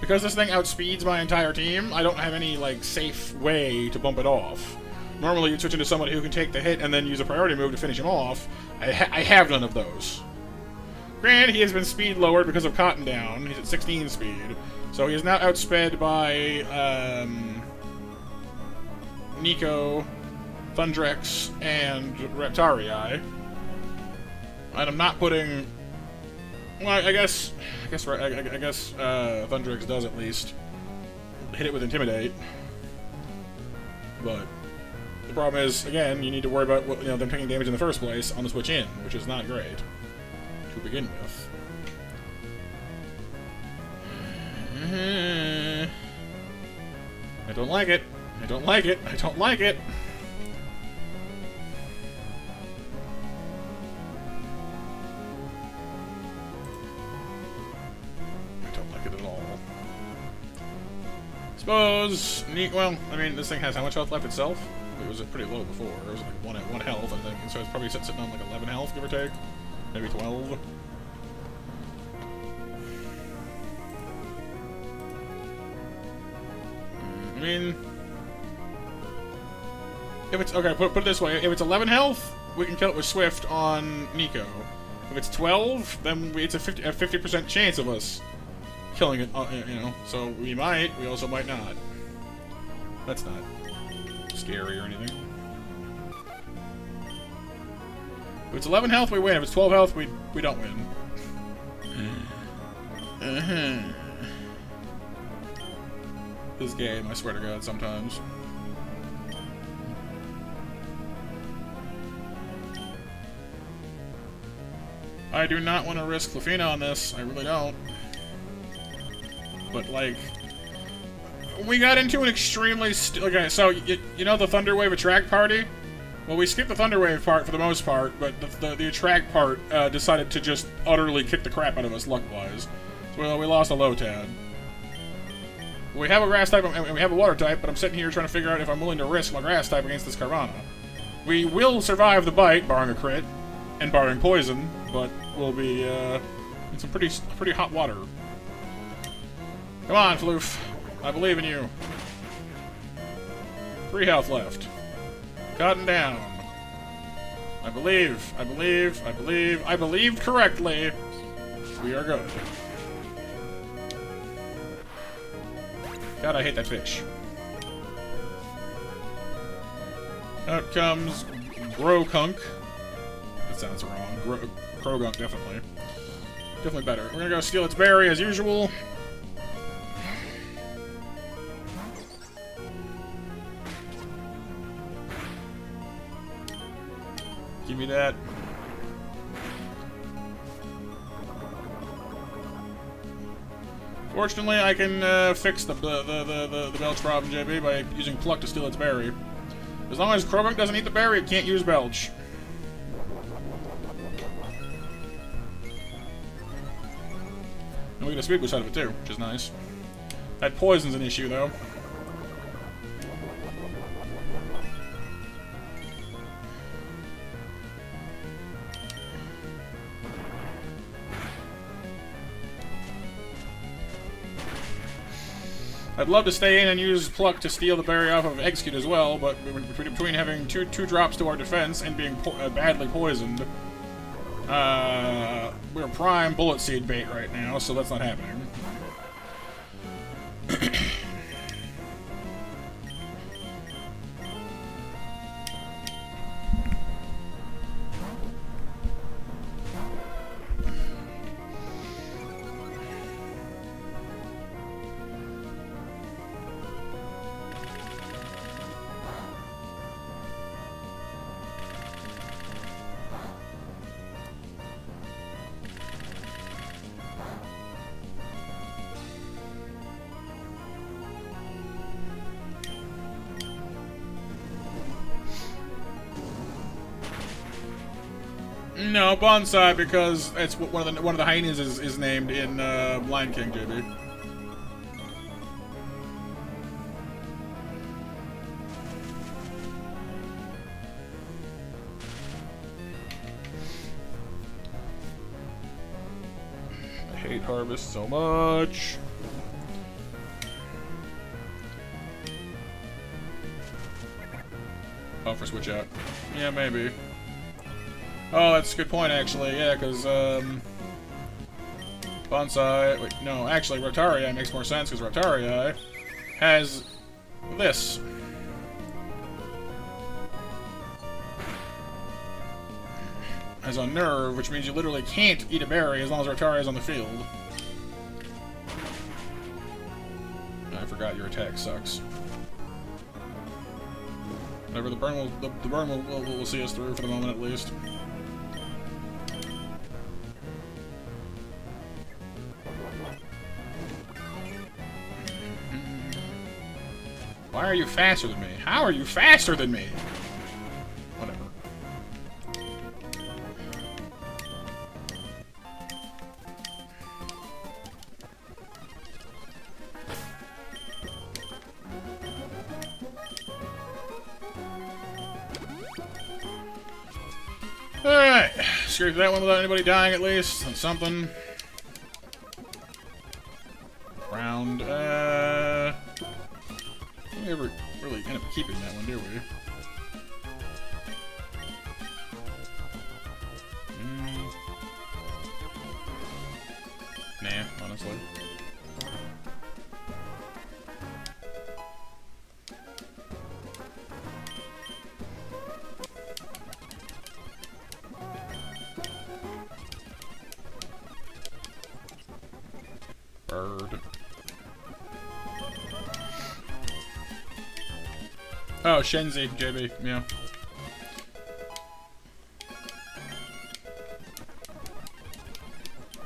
because this thing outspeeds my entire team, I don't have any like safe way to bump it off. Normally, you'd switch into somebody who can take the hit and then use a priority move to finish him off. I have none of those. Granted, he has been speed lowered because of Cotton Down. He's at 16 speed. So he is now outsped by, Nico, Thundrix, and Reptarii. And I'm not putting... Well, I guess Thundrix does at least hit it with Intimidate. But the problem is, again, you need to worry about them taking damage in the first place on the switch in, which is not great to begin with. I don't like it. I don't like it. I don't like it. suppose... Well, I mean, this thing has how much health left itself? It was pretty low before. It was like one health, I think. So it's probably sitting on like 11 health, give or take. Maybe 12. I mean... If it's... Okay, put it this way. If it's 11 health, we can kill it with Swift on Nico. If it's 12, then it's a 50% chance of us killing it, you know. So we might, we also might not. That's not scary or anything. If it's 11 health, we win. If it's 12 health, we don't win. This game, I swear to God, sometimes. I do not want to risk Lafina on this. I really don't. But, like... We got into an extremely... Okay, so, you know the Thunderwave Attract party? Well, we skipped the Thunderwave part for the most part, but the Attract part decided to just utterly kick the crap out of us, luck-wise. So we lost a Lotad. We have a Grass type and we have a Water type, but I'm sitting here trying to figure out if I'm willing to risk my Grass type against this Carvana. We will survive the bite, barring a crit, and barring poison, but we'll be in some pretty hot water. Come on, Floof. I believe in you. 3 health left. Cutting down. I believed correctly. We are good. God, I hate that fish. Out comes Grokunk. That sounds wrong. Krogunk, definitely. Definitely better. We're gonna go steal its berry as usual. Give me that. Fortunately, I can fix the Belch problem, JB, by using Pluck to steal its berry. As long as Krogunk doesn't eat the berry, it can't use Belch. And we get a speed boost out of it too, which is nice. That poison's an issue, though. I'd love to stay in and use Pluck to steal the berry off of Execute as well, but between having two drops to our defense and being badly poisoned, we're prime Bullet Seed bait right now, so that's not happening. No, Bonsai, because it's one of the hyenas is named in Lion King, JB. I hate Harvest so much. Oh, for switch out. Yeah, maybe. Oh, that's a good point, actually. Yeah, because, Bonsai... Wait, no, actually, Rotaria makes more sense, because Rotaria has this. Has a nerve, which means you literally can't eat a berry as long as Rotaria is on the field. I forgot your attack sucks. Whatever, the burn will see us through for the moment, at least. Why are you faster than me? How are you faster than me? Whatever. Alright. Scrape that one without anybody dying at least. That's something. Round, we never really end up keeping that one, do we? Nah, honestly. Bird. Oh, Shenzi, JB, yeah.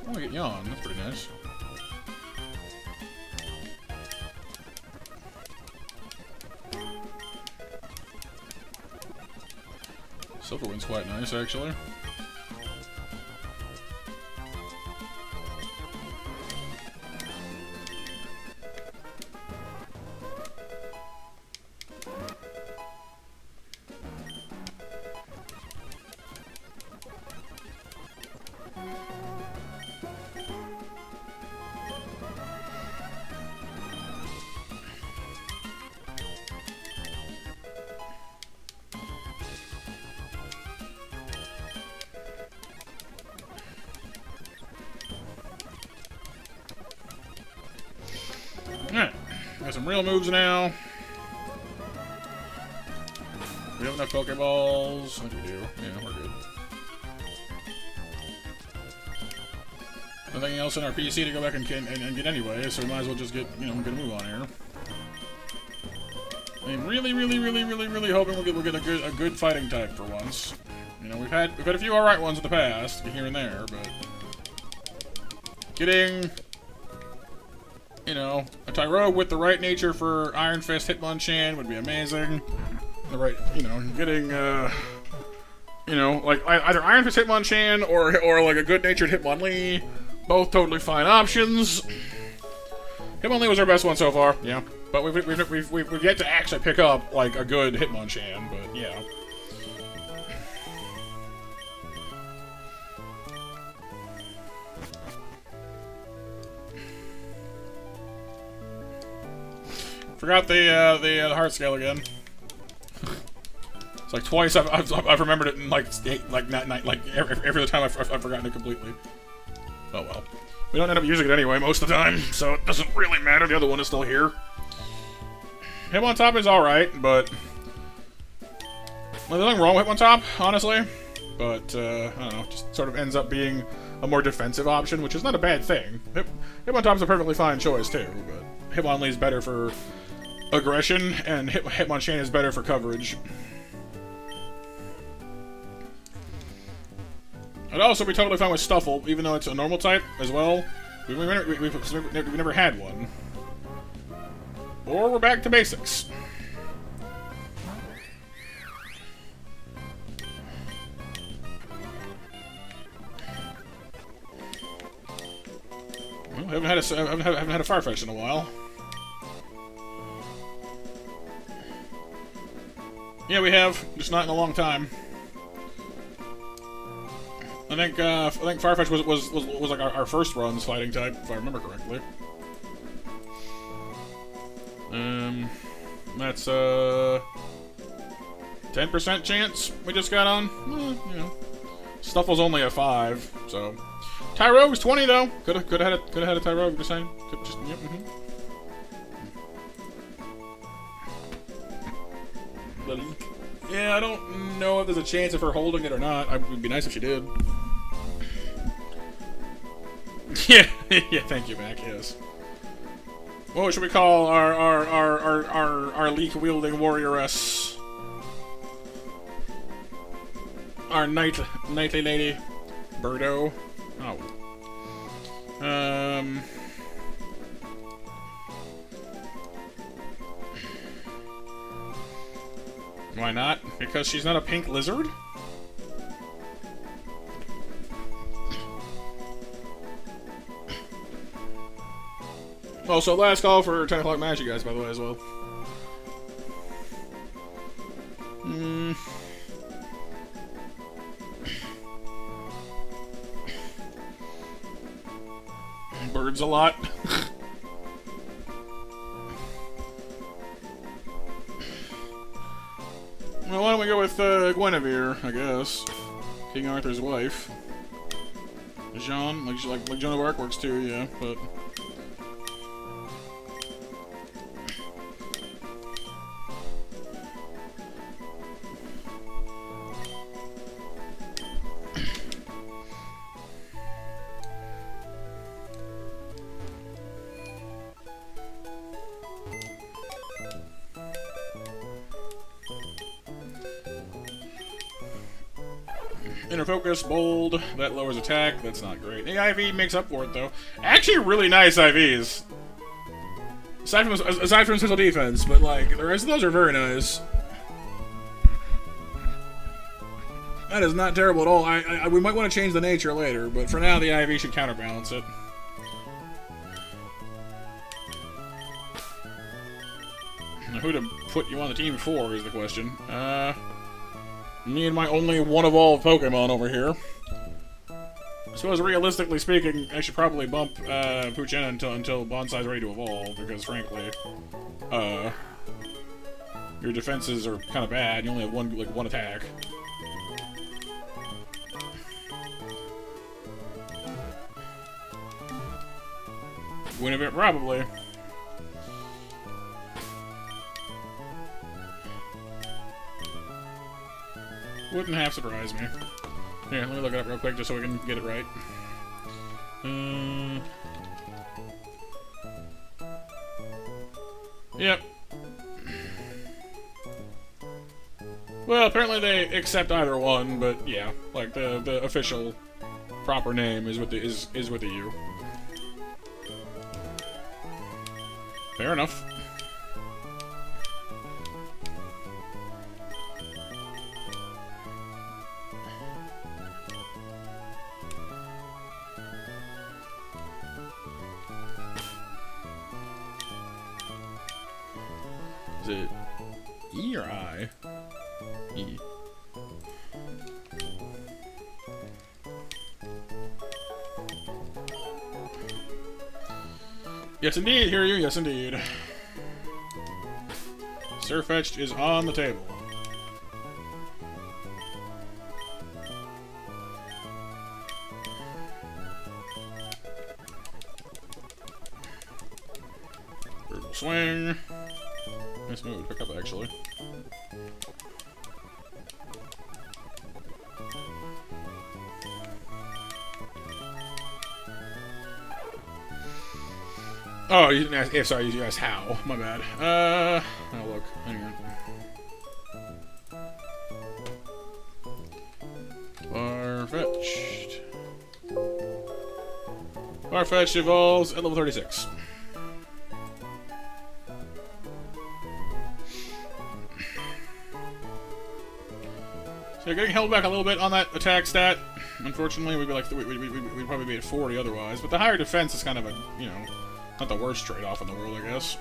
Oh, I get yawn. That's pretty nice. Silver Wind's quite nice, actually. Alright, got some real moves now. We have enough Pokeballs. I think we do. Yeah, we're good. Nothing else in our PC to go back and get anyway, so we might as well just get, you know, get a move on here. I'm really hoping we'll get a good fighting type for once. You know, we've had a few alright ones in the past, here and there, but getting, you know, a Tyrogue with the right nature for Iron Fist Hitmonchan would be amazing. The right, you know, getting, you know, like either Iron Fist Hitmonchan or like a good-natured Hitmonlee, both totally fine options. Hitmonlee was our best one so far, yeah, but we've yet to actually pick up like a good Hitmonchan, but yeah. Forgot the heart scale again. It's like twice I've remembered it in like every other time I've forgotten it completely. Oh well. We don't end up using it anyway most of the time, so it doesn't really matter. The other one is still here. Hitmontop is alright, but there's nothing wrong with Hitmontop, honestly. But I don't know, just sort of ends up being a more defensive option, which is not a bad thing. Hitmontop's a perfectly fine choice too, but Hitmonlee is better for aggression, and Hitmonchan is better for coverage. I'd also be totally fine with Stuffle, even though it's a normal type as well. We've never had one. Or we're back to basics. Well, haven't had a Farfetch in a while. Yeah, we have, just not in a long time. I think Farfetch was like our first run's fighting type, if I remember correctly. That's 10% chance we just got on. You know, Stuffle's only a 5, so Tyrogue's 20 though. Could have had a Tyrogue. Just saying. Yep. Yeah, I don't know if there's a chance of her holding it or not. It would be nice if she did. Yeah, yeah. Thank you, Mac. Yes. What should we call our leak wielding warrioress? Our knightly lady, Birdo. Oh. Why not? Because she's not a pink lizard? Oh, so last call for 10 o'clock match, you guys, by the way, as well. words a lot. Well, why don't we go with Guinevere, I guess. King Arthur's wife. Jean, like Joan of Arc works too, yeah, but... Inner focus, bold, that lowers attack, that's not great. The IV makes up for it, though. Actually, really nice IVs. Aside from special defense, but, like, the rest of those are very nice. That is not terrible at all. We might want to change the nature later, but for now, the IV should counterbalance it. Now, who to put you on the team for is the question. Me and my only one-evolved Pokemon over here. I suppose, realistically speaking, I should probably bump Poochyena until Bonsai's ready to evolve, because frankly, your defenses are kind of bad. You only have one attack. Guinevere, probably. Wouldn't half surprise me. Here, let me look it up real quick just so we can get it right. Yep. Well, apparently they accept either one, but yeah, like the official proper name is with the is with the U. Fair enough. Is it E or I? E. Yes, indeed, hear you. Yes, indeed. Sirfetch'd is on the table. Brutal swing. Nice move to pick up, actually. Oh, you didn't ask. Yeah, sorry, you asked how. My bad. Oh, look. Hang on. Farfetch'd. Farfetch'd evolves at level 36. So getting held back a little bit on that attack stat. Unfortunately, we'd be like we'd probably be at 40 otherwise. But the higher defense is kind of a, you know, not the worst trade-off in the world, I guess.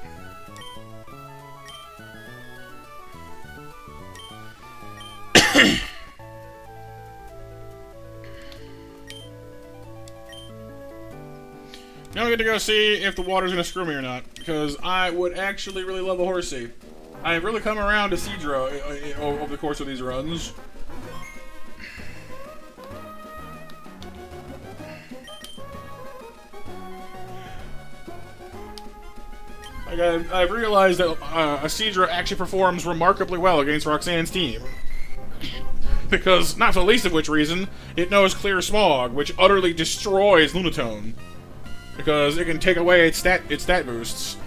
Now we get to go see if the water's gonna screw me or not, because I would actually really love a Horsey. I have really come around to Seadra over the course of these runs. Like I've realized that a Seadra actually performs remarkably well against Roxanne's team. Because, not for the least of which reason, it knows Clear Smog, which utterly destroys Lunatone. Because it can take away its stat boosts.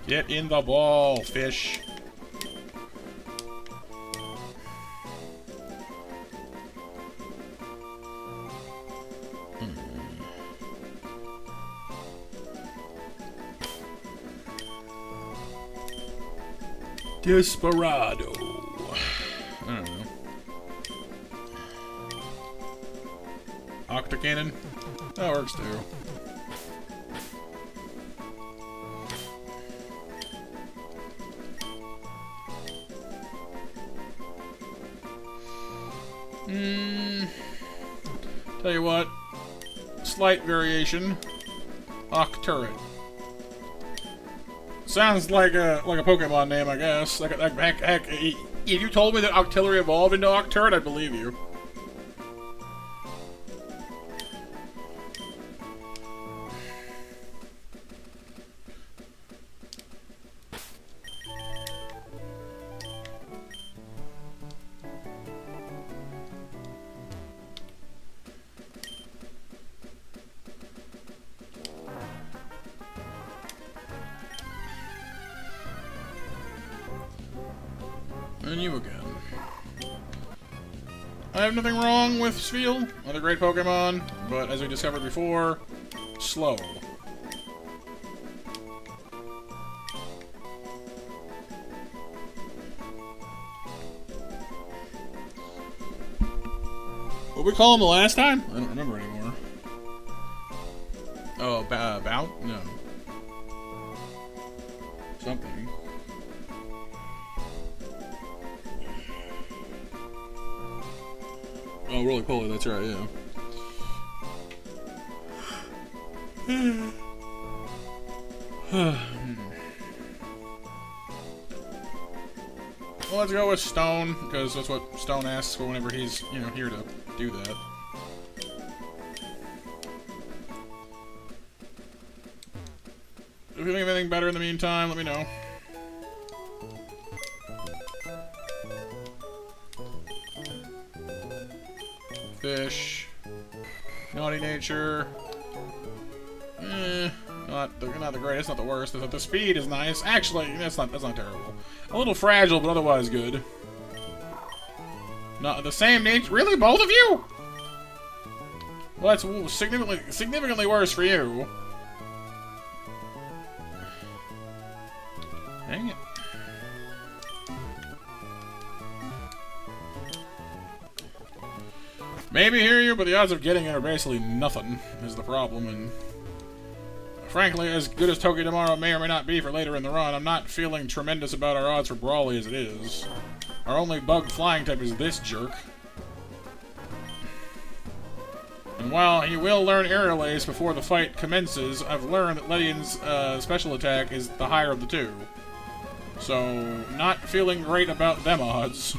Get in the ball, fish. Desperado. I don't know. Octocannon? That works too. Tell you what. Slight variation. Octurret. Sounds like a Pokemon name, I guess. Heck, if you told me that Octillery evolved into Octurret, I'd believe you. And you again. I have nothing wrong with Spheal, another great Pokemon, but as we discovered before, slow. What did we call him the last time? I don't remember anymore. Oh, Bout? No. Something. Oh, Roly Poly, that's right, yeah. Well, let's go with Stone, because that's what Stone asks for whenever he's, you know, here to do that. If you think of anything better in the meantime, let me know. Fish. Naughty nature. Not the greatest, not the worst. The speed is nice. Actually, that's not terrible. A little fragile, but otherwise good. Not the same nature. Really, both of you? Well, that's significantly worse for you. Dang it. Maybe hear you, but the odds of getting it are basically nothing, is the problem, and frankly, as good as Togedemaru may or may not be for later in the run, I'm not feeling tremendous about our odds for Brawly as it is. Our only bug flying type is this jerk. And while he will learn Aerial Ace before the fight commences, I've learned that Ledian's special attack is the higher of the two. So, not feeling great about them odds.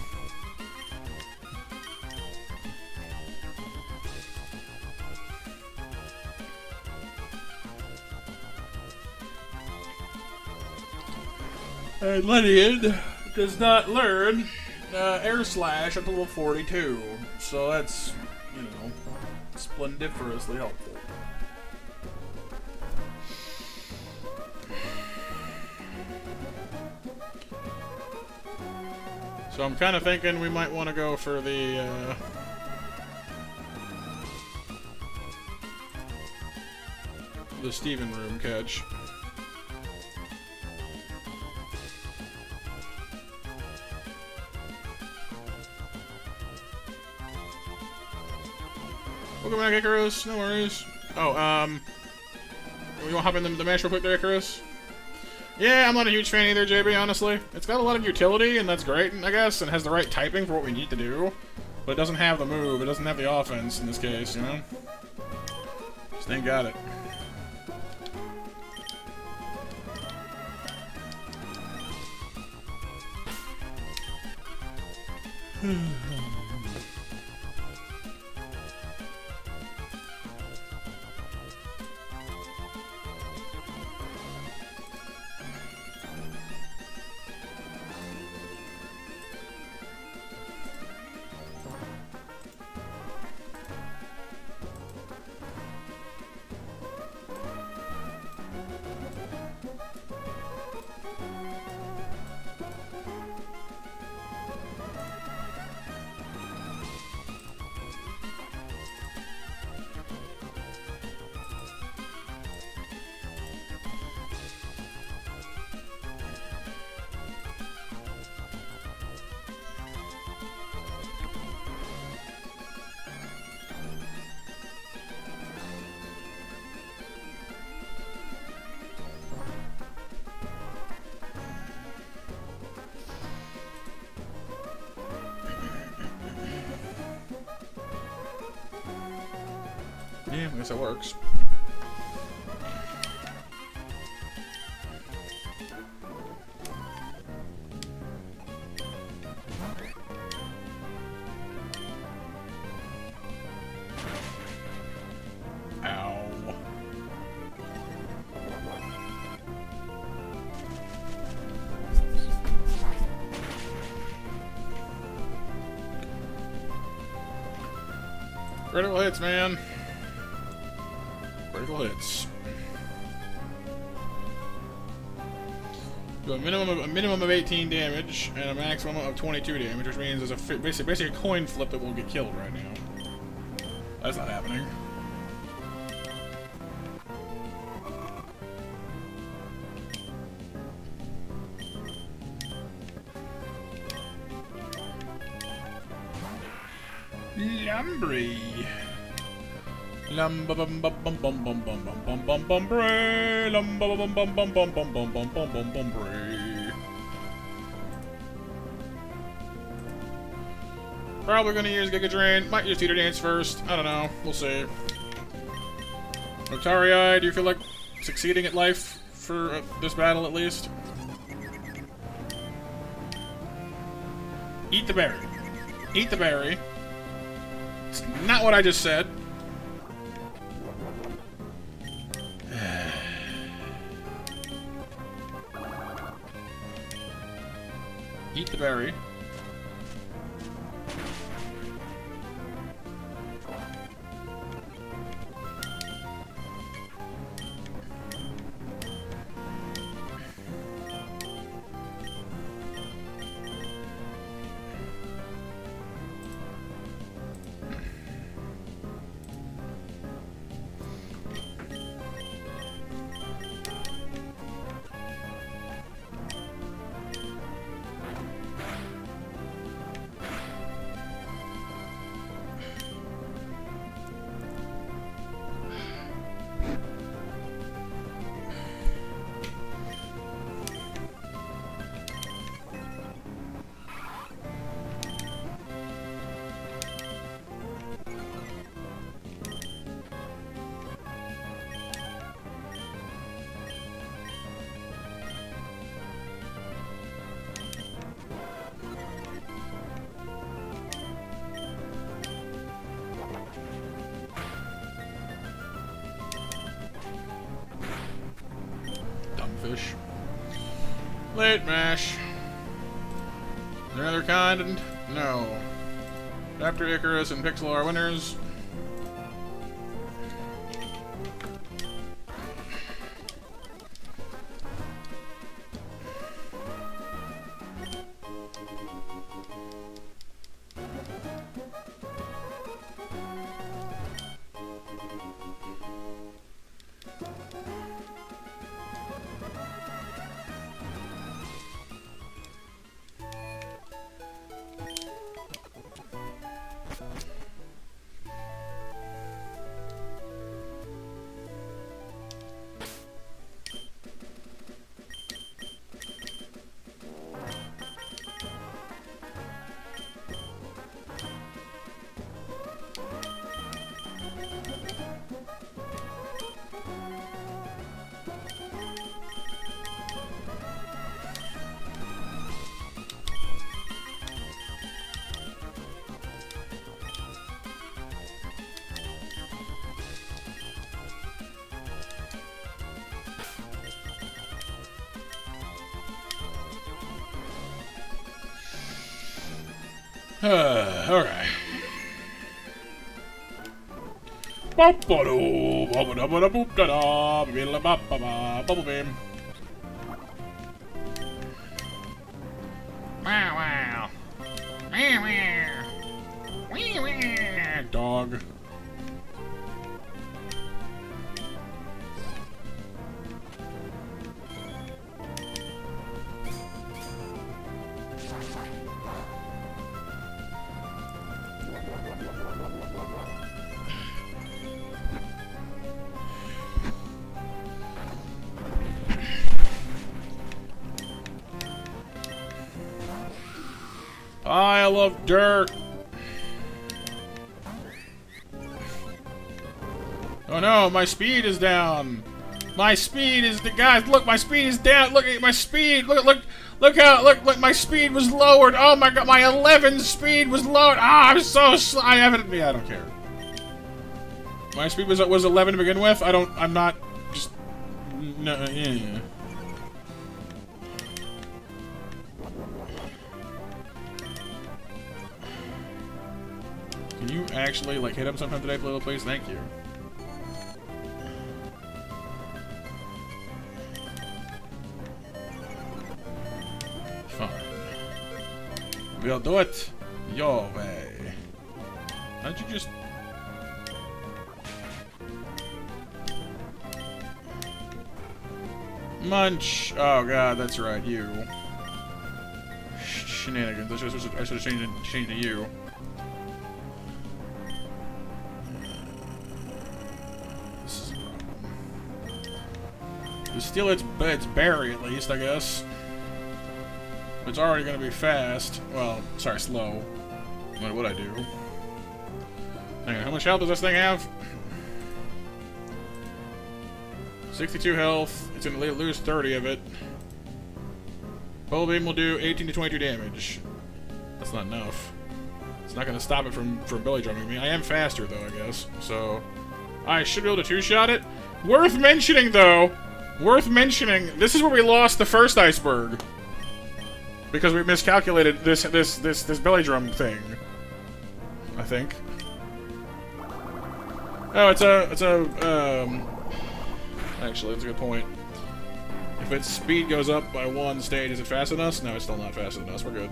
And Ledian does not learn Air Slash until level 42, so that's, you know, splendiferously helpful. So I'm kind of thinking we might want to go for the Steven room catch. Welcome back, Icarus. No worries. Oh, we won't hop in the match real quick there, Icarus? Yeah, I'm not a huge fan either, JB, honestly. It's got a lot of utility, and that's great, I guess, and has the right typing for what we need to do. But it doesn't have the move, it doesn't have the offense in this case, you know? Just ain't got it. I guess it works. Ow. Critical hits, man. Critical hits. Do a minimum of 18 damage and a maximum of 22 damage, which means there's a basically a coin flip that will get killed right now. That's not happening. Lumbry. Lumba bum bum bum bum bum bum bum bum bum bray. Lumba bum bum bum bum bum bum bum bum bum bum bray. Probably gonna use Giga Drain. Might use Teeter Dance first. I don't know. We'll see. Otarii, do you feel like succeeding at life for this battle at least? Eat the berry. Eat the berry. It's not what I just said. Eat the berry. Fish. Late mash. Is there another kind? No. After Icarus and Pixel are winners. Okay. Bubble beam. Wow, wow. Wow, wow. Wow, wow. Dog. I love dirt. Oh no, my speed is down. My speed is guys. Look, my speed is down. Look at my speed. Look how my speed was lowered. Oh my god, my 11 speed was lowered. Ah, I'm so slow. I don't care. My speed was 11 to begin with. I'm not just no. Yeah. Can you actually like hit him sometime today, little please? Thank you. Fine. We'll do it your way. Why don't you just... Munch! Oh god, that's right, you. Shenanigans. I should have changed to you. This is a problem. We steal its berry at least, I guess. It's already gonna be fast. Well, sorry, slow. What would I do? Hang on, how much health does this thing have? 62 health. It's gonna lose 30 of it. Pole beam will do 18 to 22 damage. That's not enough. It's not gonna stop it from belly drumming me. I am faster though, I guess. So I should be able to two-shot it. Worth mentioning though. Worth mentioning. This is where we lost the first iceberg. Because we miscalculated this belly drum thing. I think. Oh, actually, that's a good point. If its speed goes up by 1 stage, is it faster than us? No, it's still not faster than us. We're good.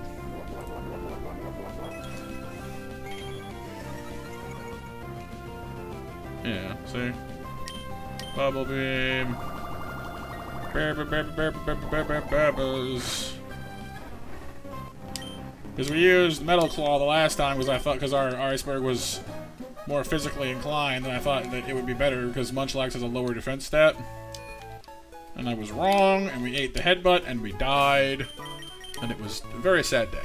Yeah, see? Bubble beam. Bubbles. Because we used Metal Claw the last time because our iceberg was more physically inclined, and I thought that it would be better because Munchlax has a lower defense stat. And I was wrong, and we ate the headbutt, and we died. And it was a very sad day.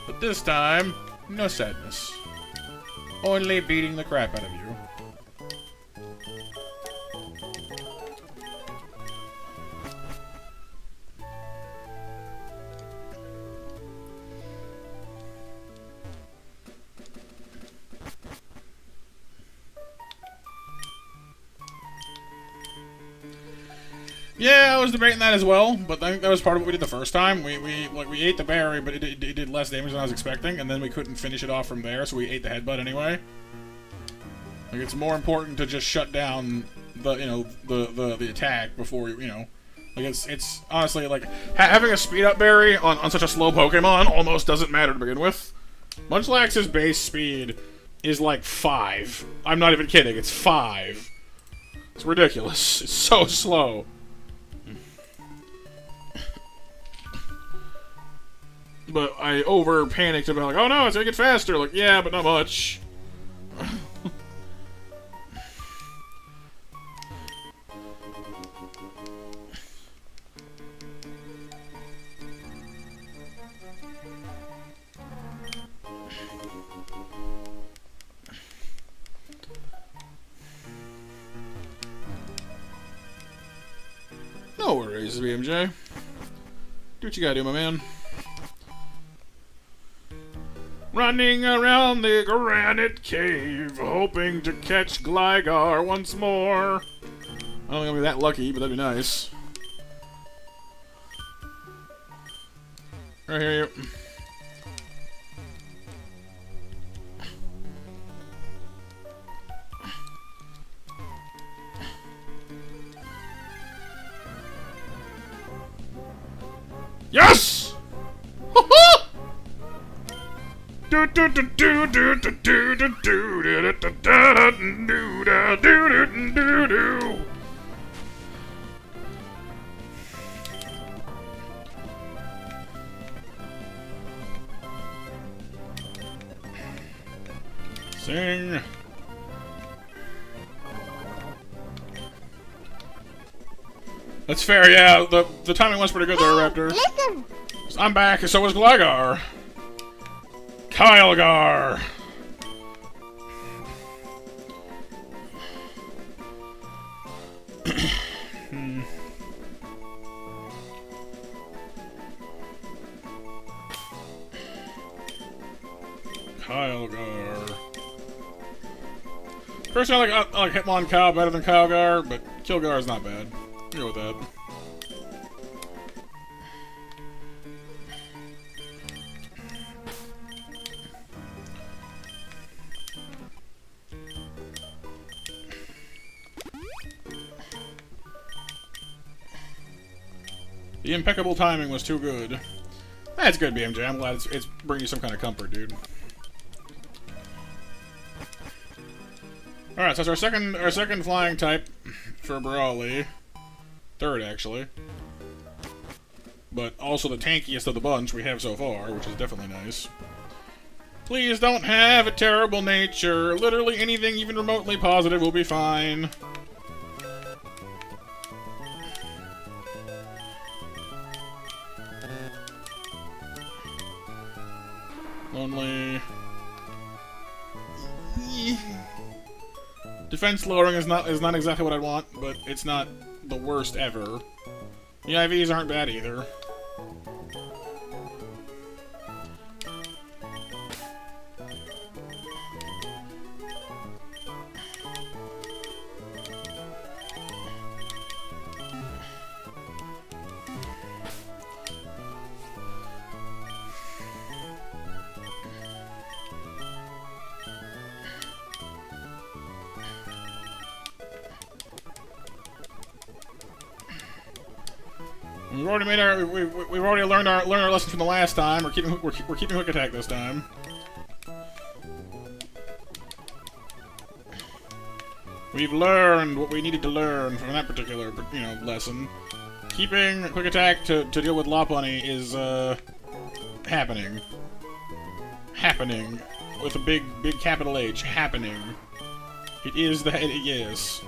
But this time, no sadness. Only beating the crap out of you. Yeah, I was debating that as well, but I think that was part of what we did the first time. We ate the berry, but it did less damage than I was expecting, and then we couldn't finish it off from there, so we ate the headbutt anyway. Like, it's more important to just shut down the attack before like it's honestly like having a speed up berry on such a slow Pokemon almost doesn't matter to begin with. Munchlax's base speed is like 5. I'm not even kidding. It's 5. It's ridiculous. It's so slow. But I over-panicked about, like, oh no, it's gonna get faster. Like, yeah, but not much. No worries, BMJ. Do what you gotta do, my man. Running around the granite cave, hoping to catch Gligar once more. I don't think I'll be that lucky, but that'd be nice. Right here, you. Yes! Do do do do do do do do do do do do. Sing. That's fair, yeah. The timing was pretty good there, Raptor. Listen! I'm back, and so was Gligar. Kylegar. Kylegar. Personally, I like Hitmonchan better than Kylegar, but Kilgar is not bad. I'll go with that. The impeccable timing was too good. That's good, BMJ. I'm glad it's bringing you some kind of comfort, dude. Alright, so that's our second flying type for Brawly. Third, actually. But also the tankiest of the bunch we have so far, which is definitely nice. Please don't have a terrible nature. Literally anything even remotely positive will be fine. Lonely. Defense lowering is not exactly what I want, but it's not the worst ever. The IVs aren't bad either. We've already made our we've already learned our lesson from the last time. We're keeping hook attack this time. We've learned what we needed to learn from that particular lesson. Keeping quick attack to deal with Lopunny is happening with a big capital H. Happening. It is yes.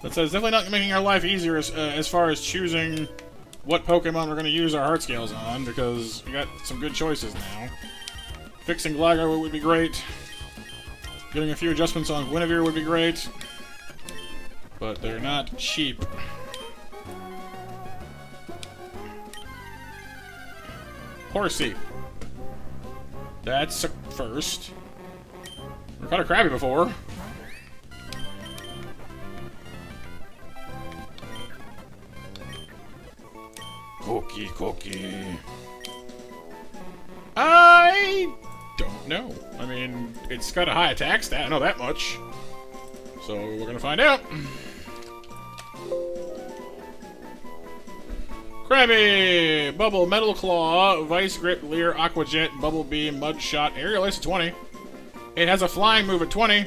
That's definitely not making our life easier as far as choosing what Pokemon we're going to use our heart scales on, because we got some good choices now. Fixing Gligar would be great. Getting a few adjustments on Guinevere would be great. But they're not cheap. Horsey. That's a first. We've caught a Krabby before. Cookie. I don't know. I mean, it's got a high attack stat, I know that much. So we're gonna find out. Krabby! Bubble, Metal Claw, Vice Grip, Leer, Aqua Jet, Bubble Beam, Mud Shot, Aerial Ace at 20. It has a flying move at 20.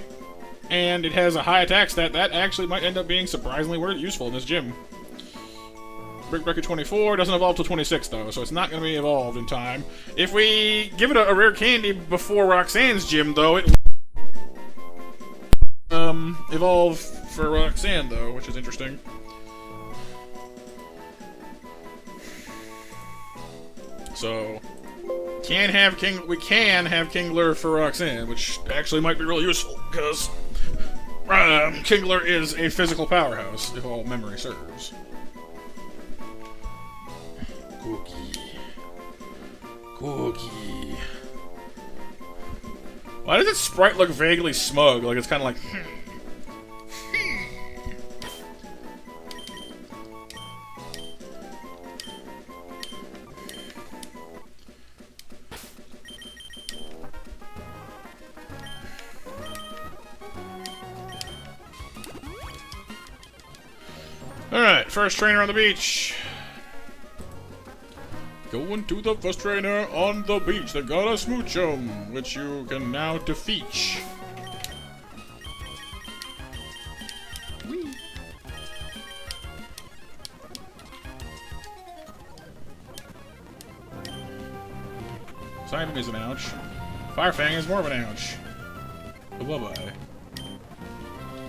And it has a high attack stat. That actually might end up being surprisingly useful in this gym. Brick Breaker 24 doesn't evolve till 26 though, so it's not going to be evolved in time. If we give it a rare candy before Roxanne's gym though, it will evolve for Roxanne though, which is interesting. So we can have Kingler for Roxanne, which actually might be really useful because Kingler is a physical powerhouse if all memory serves. Cookie. Why does its sprite look vaguely smug? Like it's kind of like. Alright, first trainer on the beach. Going to the first trainer on the beach. They got a Smoochum, which you can now defeat. Whee. Simon is an ouch. Firefang is more of an ouch. Bye-bye.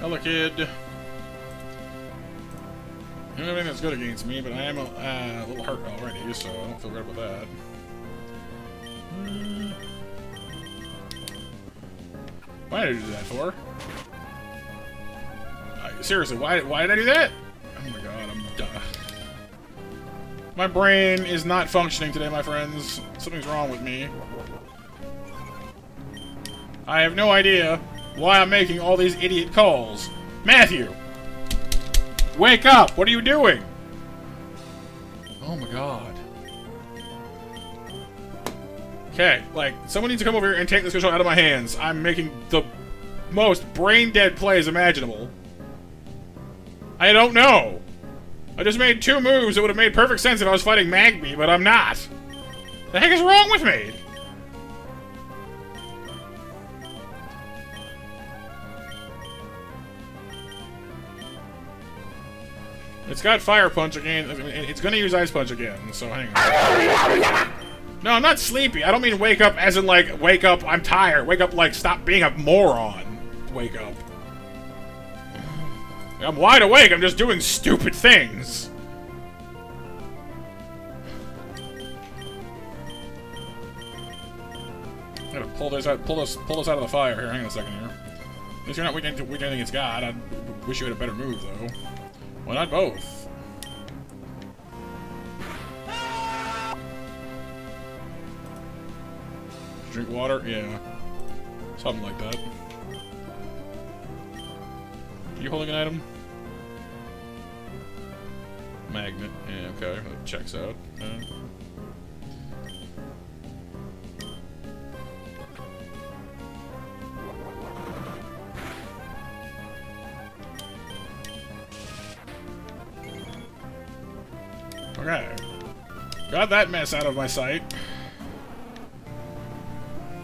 Hello, kid. I don't think that's good against me, but I am a little hurt already, so I don't feel good about that. Why did I do that for? Seriously, why did I do that? Oh my god, I'm done. My brain is not functioning today, my friends. Something's wrong with me. I have no idea why I'm making all these idiot calls. Matthew! Wake up! What are you doing? Oh my god. Okay, like, someone needs to come over here and take this control out of my hands. I'm making the most brain-dead plays imaginable. I don't know. I just made 2 moves that would have made perfect sense if I was fighting Magby, but I'm not. The heck is wrong with me? It's got Fire Punch again. It's gonna use Ice Punch again, so hang on. No, I'm not sleepy. I don't mean wake up as in, like, wake up, I'm tired. Wake up, like, stop being a moron. Wake up. I'm wide awake, I'm just doing stupid things. I gotta pull this out out of the fire here. Hang on a second here. At least you're not weak anything against God. I wish you had a better move, though. Why not both? Drink water? Yeah. Something like that. You holding an item? Magnet. Yeah, okay. That checks out. Okay. Got that mess out of my sight.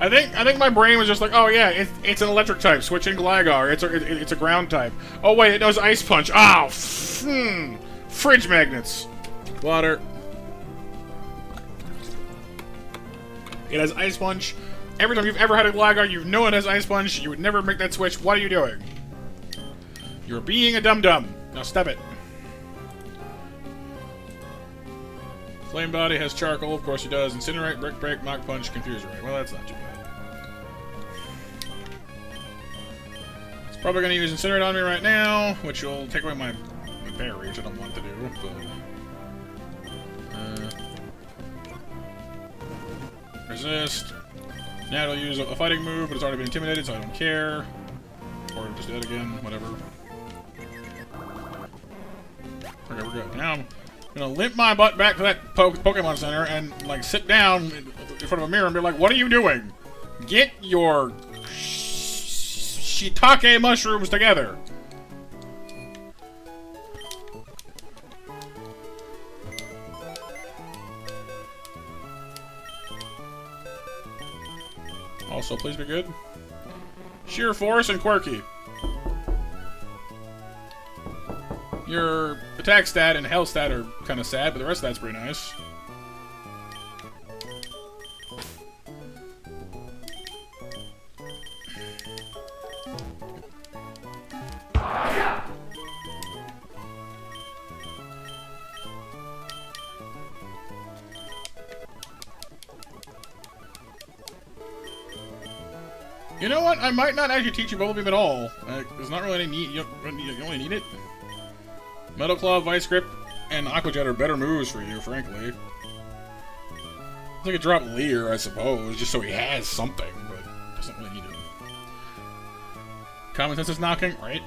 I think my brain was just like, oh yeah, it's an electric type. Switch in Gligar. It's a ground type. Oh wait, it knows Ice Punch. Oh, fridge magnets. Water. It has Ice Punch. Every time you've ever had a Gligar, you know it has Ice Punch. You would never make that switch. What are you doing? You're being a dum-dum. Now step it. Flame Body has Charcoal, of course he does. Incinerate, Brick Break, Mach Punch, Confuse Ray. Well, that's not too bad. It's probably going to use Incinerate on me right now, which will take away my berry, which I don't want to do, but... resist. Now it'll use a fighting move, but it's already been intimidated, so I don't care. Or just do that again, whatever. Okay, we're good. Now I'm gonna limp my butt back to that Pokemon Center and, like, sit down in front of a mirror and be like, what are you doing? Get your shiitake mushrooms together. Also, please be good. Sheer Force and Quirky. Your attack stat and health stat are kind of sad, but the rest of that's pretty nice. You know what? I might not actually teach you Bubble Beam at all. There's not really any need. You only need it. Metal Claw, Vice Grip, and Aqua Jet are better moves for you, frankly. I could drop Leer, I suppose, just so he has something, but doesn't really need it. Common Sense is knocking, right?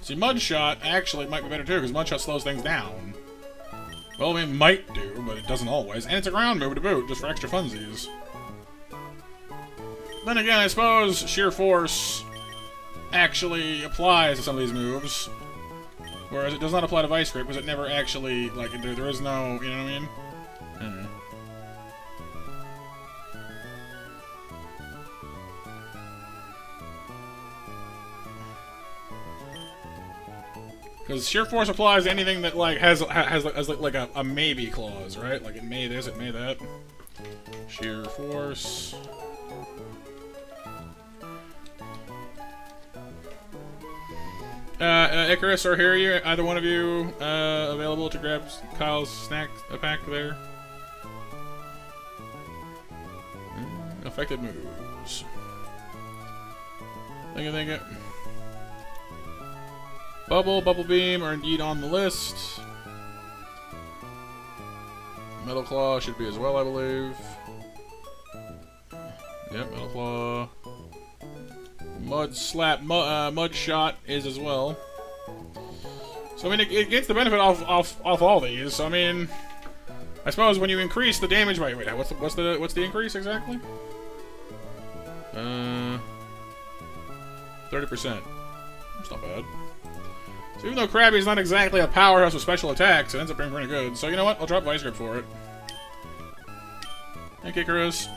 See, Mud Shot actually might be better too, because Mud Shot slows things down. Well, I mean, might do, but it doesn't always. And it's a ground move to boot, just for extra funsies. Then again, I suppose Sheer Force actually applies to some of these moves. Whereas it does not apply to Vice Grip, because it never actually, like, there is no, you know what I mean? I don't know. Because Sheer Force applies to anything that, like, has like a maybe clause, right? Like, it may this, it may that. Sheer Force. Icarus or Harry, either one of you available to grab Kyle's snack pack there? Effective moves. Thank you. Bubble, Bubble Beam are indeed on the list. Metal Claw should be as well, I believe. Yep, Metal Claw. Mud Slap, Mud Shot is as well. So I mean, it gets the benefit off all these. So I mean, I suppose when you increase the damage by wait, what's the increase exactly? 30%. It's not bad. So even though Krabby's not exactly a powerhouse with special attacks, it ends up being pretty good. So you know what? I'll drop Vice Grip for it. Thank you, Icarus.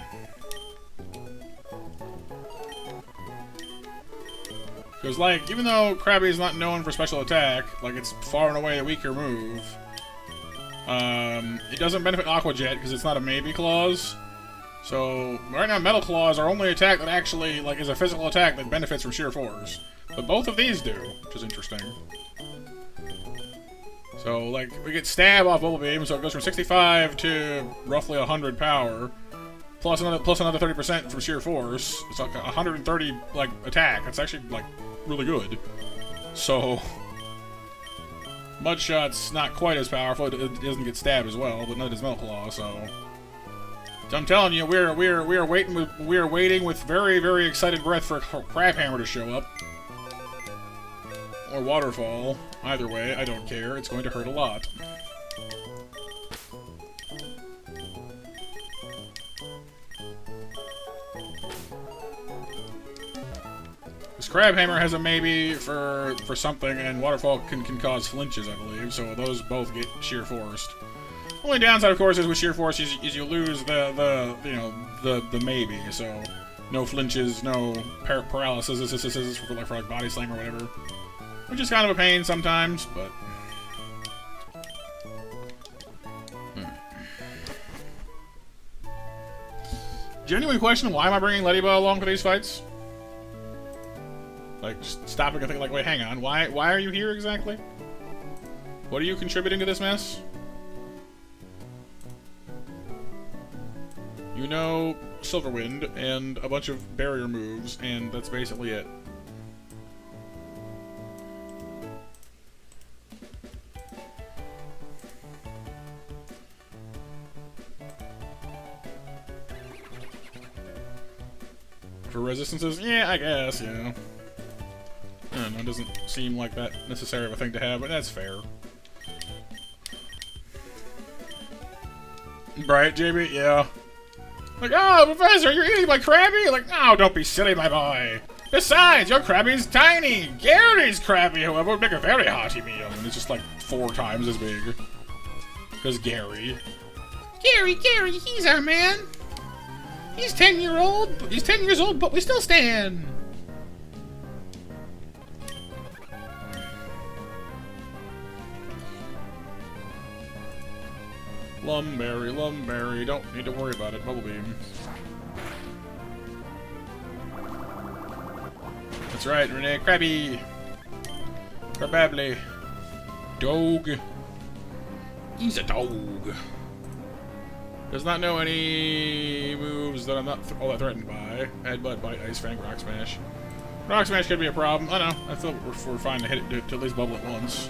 Because, like, even though Krabby is not known for special attack, like, it's far and away a weaker move, it doesn't benefit Aqua Jet because it's not a maybe clause. So, right now, Metal Claw is our only attack that actually, like, is a physical attack that benefits from sheer force. But both of these do, which is interesting. So, like, we get Stab off Bubble Beam, so it goes from 65 to roughly 100 power, plus another 30% from sheer force. It's like 130, like, attack. It's actually, like, really good. So, Mud Shot's not quite as powerful. It doesn't get Stab as well, but neither does Metal Claw, so I'm telling you, we are waiting with very, very excited breath for Crab Hammer to show up. Or Waterfall. Either way, I don't care. It's going to hurt a lot. This Crab Hammer has a maybe for something, and Waterfall can cause flinches, I believe, so those both get sheer forced. Only downside, of course, is with sheer force is you lose the maybe, so no flinches, no paralysis for like body slam or whatever, which is kind of a pain sometimes, but genuine question: why am I bringing Ladybug along for these fights? Like, just stopping and thinking, like, wait, hang on, why are you here exactly? What are you contributing to this mess? You know Silverwind and a bunch of barrier moves, and that's basically it. For resistances? Yeah, I guess, yeah. I don't know, it doesn't seem like that necessary of a thing to have, but that's fair. Right, JB? Yeah. Like, oh, Professor, you're eating my Krabby? Like, no, don't be silly, my boy. Besides, your Krabby's tiny. Gary's Krabby, however, would make a very hearty meal. And it's just like 4 times as big. Because Gary, he's our man. He's 10 years old, but we still stand. Lumberry, don't need to worry about it. Bubble Beam. That's right, Renee. Krabby. Crabably. Dog. He's a dog. Does not know any moves that I'm not all that threatened by. Headbutt, Bite, Ice Fang, Rock Smash. Rock Smash could be a problem. I don't know. I feel we're fine to hit it to at least bubble it once.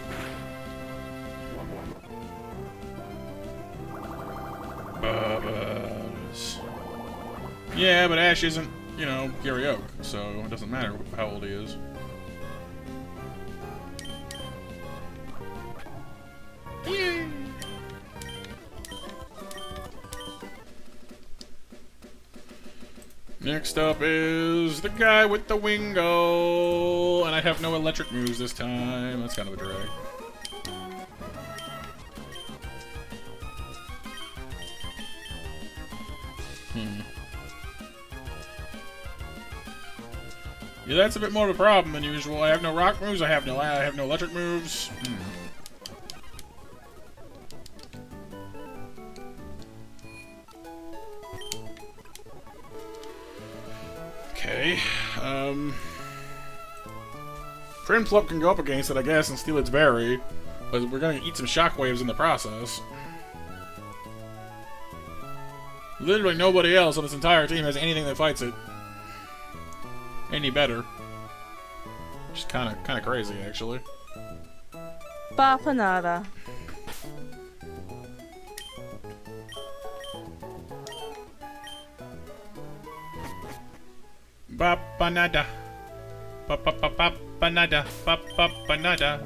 Yeah, but Ash isn't, you know, Gary Oak, so it doesn't matter how old he is. Yay! Next up is the guy with the Wingo, and I have no electric moves this time. That's kind of a drag. Yeah, that's a bit more of a problem than usual. I have no rock moves. I have no electric moves. Crinflop can go up against it, I guess, and steal its berry. But we're gonna eat some shockwaves in the process. Literally nobody else on this entire team has anything that fights it any better. Which is kind of crazy, actually. Bapanada. Bapanada. Bapanada. Bapanada.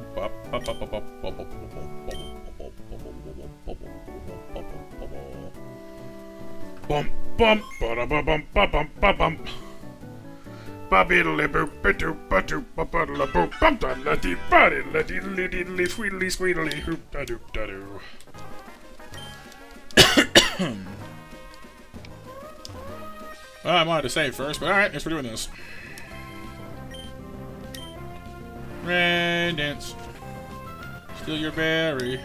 Bum bum ba bum bum ba bum ba bum. Babiddly boop ba-doop ba-doop ba-buddle boop bum da la dee ba dee la dee li dee li sweetly sweetly hoop da doop da doo. Well, I wanted to save first, but alright, guess we're doing this. Rain dance. Steal your berry.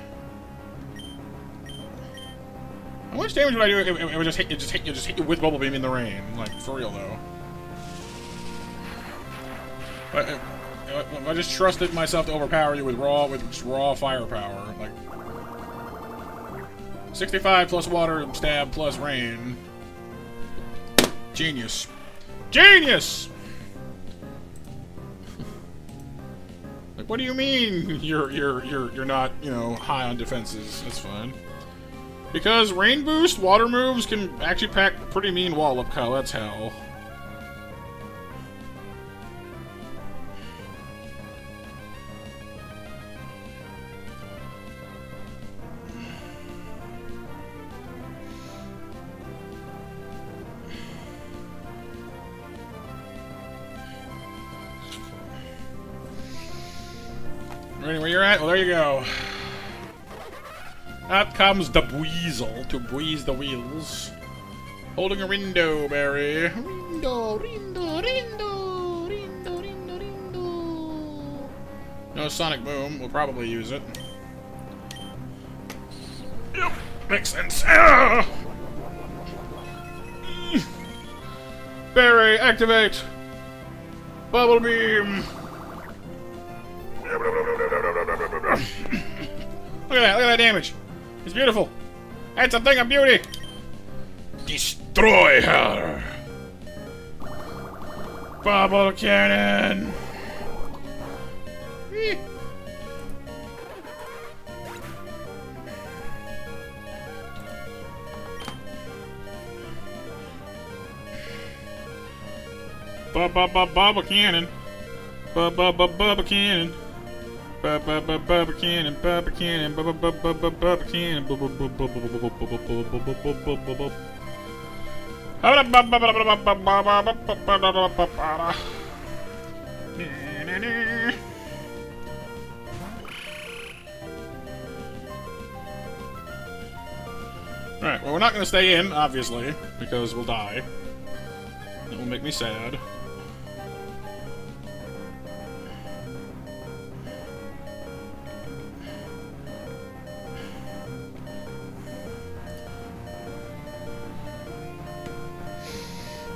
How much damage would I do if it would just hit you with Bubble Beam in the rain? Like, for real though. But if I just trusted myself to overpower you with just raw firepower, like 65 plus water stab plus rain. Genius. Genius! Like, what do you mean you're not, you know, high on defenses? That's fine. Because rain boost water moves can actually pack a pretty mean wallop, Kyle. That's hell. Ready where you're at? Well, there you go. Out comes the Weasel to breeze the wheels. Holding a Rindo berry. Rindo, Rindo, Rindo, Rindo, Rindo, Rindo. No Sonic Boom. We'll probably use it. Yep, makes sense. Ah! Berry, activate! Bubble Beam! Look at that damage! It's beautiful! That's a thing of beauty! Destroy her! Bubble Cannon! Bubble Cannon! Bubble Cannon! Bubba cannon, Bubba cannon, Bubba cannon, Alright, well, we're not gonna stay in, obviously, because we'll die. It will make me sad.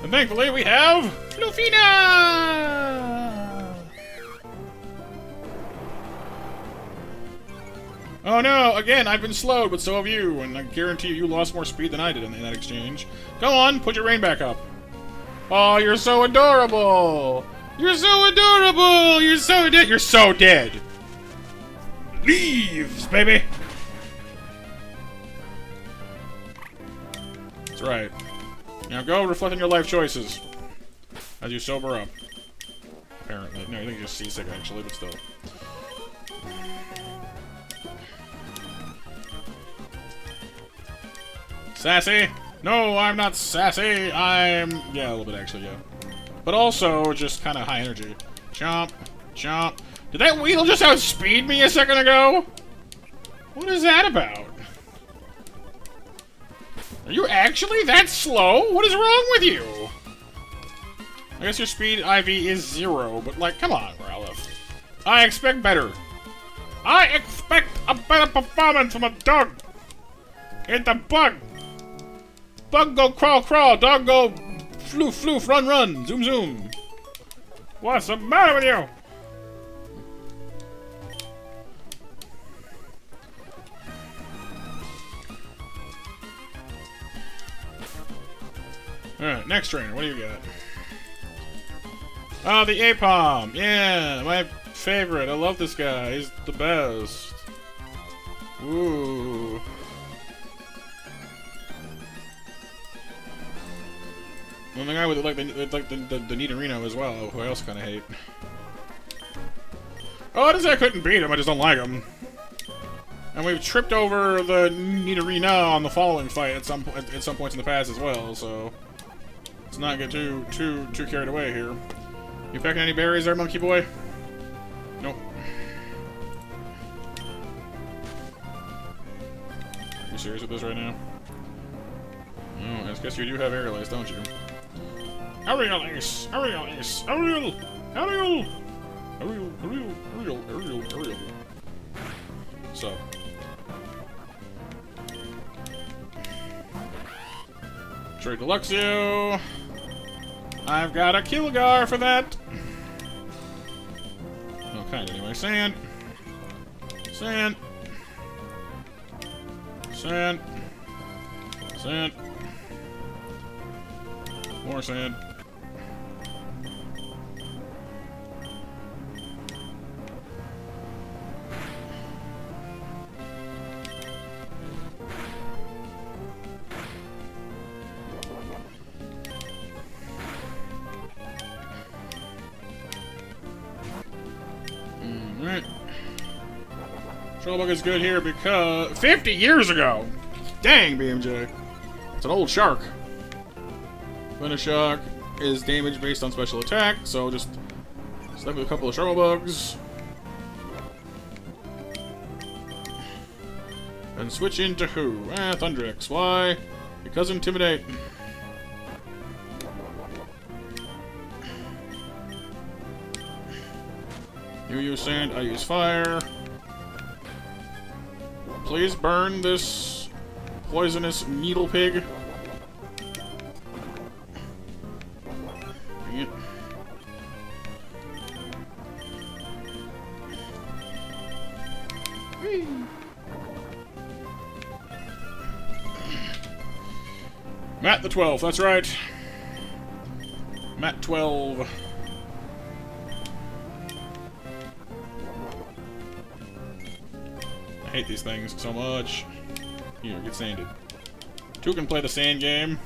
And thankfully we have Flufina! Oh no, again, I've been slowed, but so have you, and I guarantee you lost more speed than I did in that exchange. Go on, put your rain back up. Oh, you're so adorable! You're so adorable! You're so dead! You're so dead! Leaves, baby! That's right. Now go reflect on your life choices as you sober up. Apparently. No, I think you're just seasick actually, but still. Sassy? No, I'm not sassy. I'm... yeah, a little bit actually, yeah. But also just kind of high energy. Chomp. Chomp. Did that wheel just outspeed me a second ago? What is that about? Are you actually that slow? What is wrong with you? I guess your speed IV is 0, but like, come on, Ralph. I expect better. I expect a better performance from a dog. It's a bug. Bug go crawl crawl, dog go floof floof, run run, zoom zoom. What's the matter with you? Alright, next trainer, what do you got? Oh, the Apom! Yeah, my favorite. I love this guy. He's the best. Ooh. And the guy with like the Nidorino as well, who I also kind of hate. Oh, it is I couldn't beat him, I just don't like him. And we've tripped over the Nidorino on the following fight at some points in the past as well, so let's not get too carried away here. You packing any berries there, monkey boy? Nope. Are you serious with this right now? Oh, I guess you do have aerial ace, don't you? Aerial ace! Aerial ace! Aerial! Aerial! Aerial. So. Trade Deluxio. I've got a Kilgar for that. Well, kind of anyway. Sand. Sand. Sand. Sand. More sand. Alright. Trollbug is good here because 50 years ago! Dang, BMJ. It's an old shark. Finish Shock is damage based on special attack, so just stuck with a couple of Trollbugs. And switch into who? Thunderix. Why? Because Intimidate. You use sand, I use fire. Please burn this poisonous needle pig. Dang it. Matt the 12th, that's right. Matt 12. I hate these things so much. Here, get sanded. Two can play the sand game.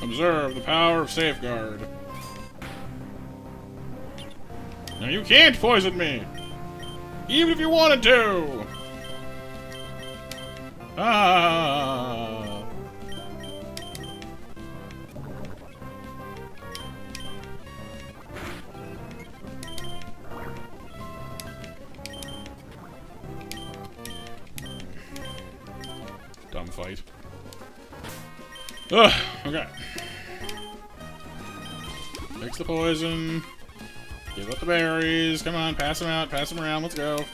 Observe the power of Safeguard. Now you can't poison me! Even if you wanted to! Ah! Dumb fight. Ugh, okay. Mix the poison. Give up the berries. Come on, pass them out, pass them around, let's go.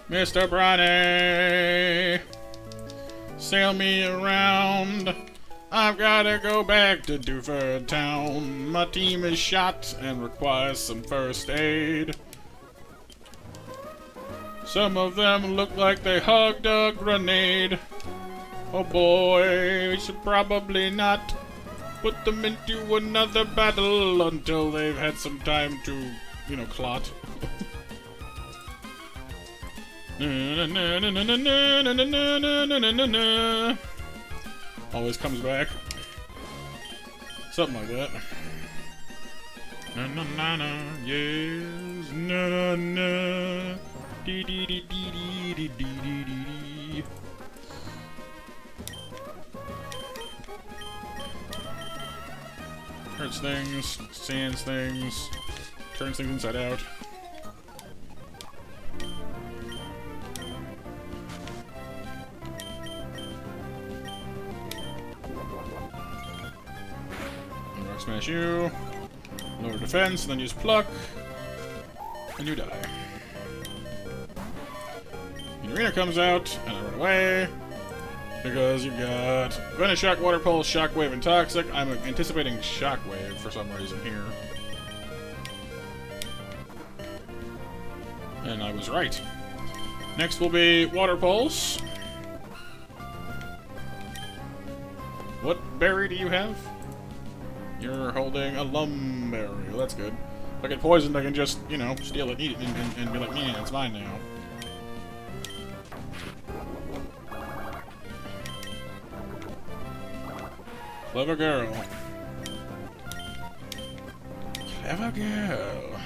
Mr. Bronny, sail me around. I've gotta go back to Duford Town. My team is shot and requires some first aid. Some of them look like they hugged a grenade. Oh boy, we should probably not put them into another battle until they've had some time to, you know, clot. Always comes back. Something like that. Na na na na, yes, na na na. Dee dee dee dee dee dee dee dee dee. Hurts things, sands things, turns things inside out. Rock smash you. Lower defense, then use pluck. And you die. Marina comes out, and I run away. Because you've got Venom Shock, Water Pulse, Shockwave, and Toxic. I'm anticipating Shockwave for some reason here. And I was right. Next will be Water Pulse. What berry do you have? You're holding a Lum berry. Well, that's good. If I get poisoned, I can just, you know, steal it, eat it, and be like, yeah, it's mine now. Clever girl. Clever girl.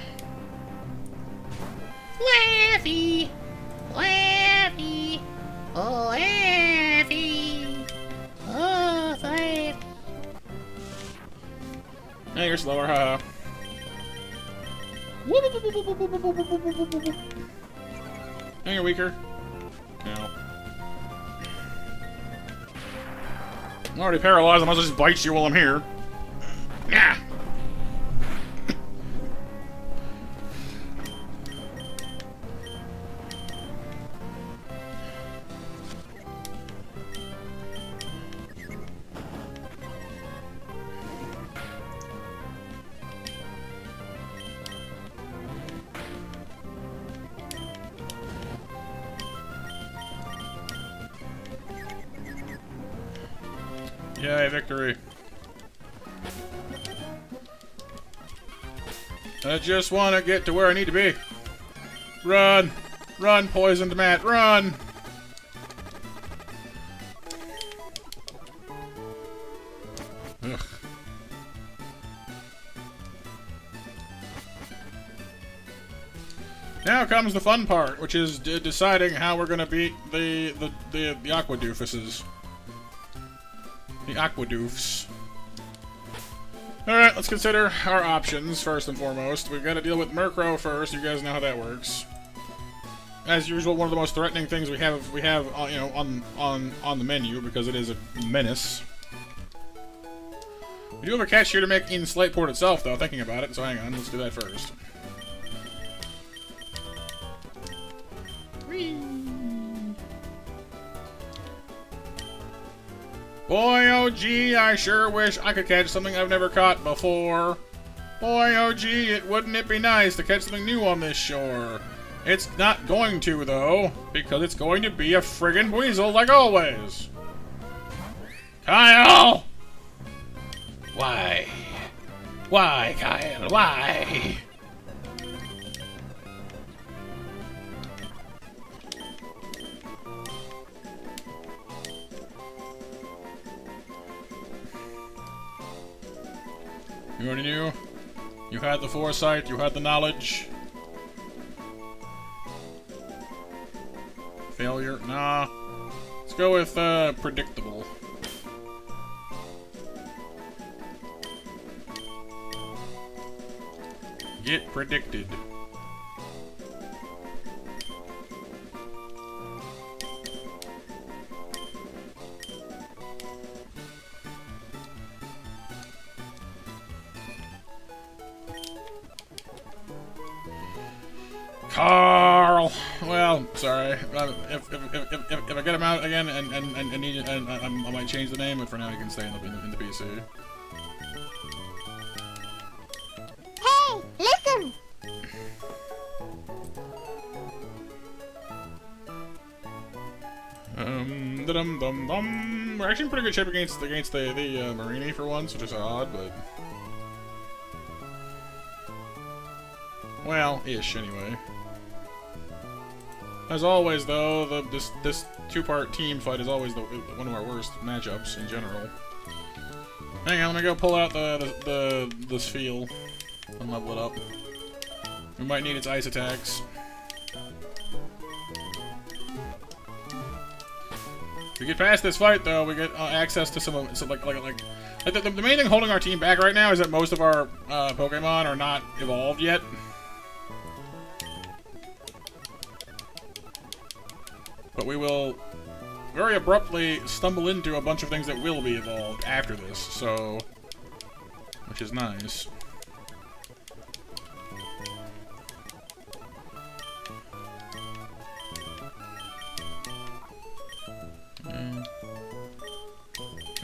Laffy! Laffy! Oh, Laffy! Oh, Laffy! Hey, you're slower, haha. Hey, you're weaker. No. I'm already paralyzed, I might as well just bite you while I'm here. Yeah. Yay, victory. I just want to get to where I need to be. Run! Run, poisoned Matt, run! Ugh. Now comes the fun part, which is deciding how we're gonna beat the Aqua Doofuses. The Aqua Doofs. Alright, let's consider our options first and foremost. We've got to deal with Murkrow first. You guys know how that works. As usual, one of the most threatening things we have you know, on the menu because it is a menace. We do have a catch here to make in Slateport itself, though. Thinking about it, so hang on, let's do that first. Boy, oh gee, I sure wish I could catch something I've never caught before. Boy, oh gee, wouldn't it be nice to catch something new on this shore? It's not going to, though, because it's going to be a friggin' weasel like always. Kyle! Why? Why, Kyle? Why? You already knew? You had the foresight, you had the knowledge. Failure? Nah. Let's go with, predictable. Get predicted. Carl. Well, sorry. If I get him out again and need, I might change the name, but for now he can stay in the PC. Hey, listen! We're actually in pretty good shape against the Marini for once, which is odd, but well, ish anyway. As always, though, this two-part team fight is always one of our worst matchups in general. Hang on, let me go pull out the Spheal and level it up. We might need its ice attacks. If we get past this fight, though, we get access to some the main thing holding our team back right now is that most of our Pokemon are not evolved yet. But we will very abruptly stumble into a bunch of things that will be evolved after this, so which is nice.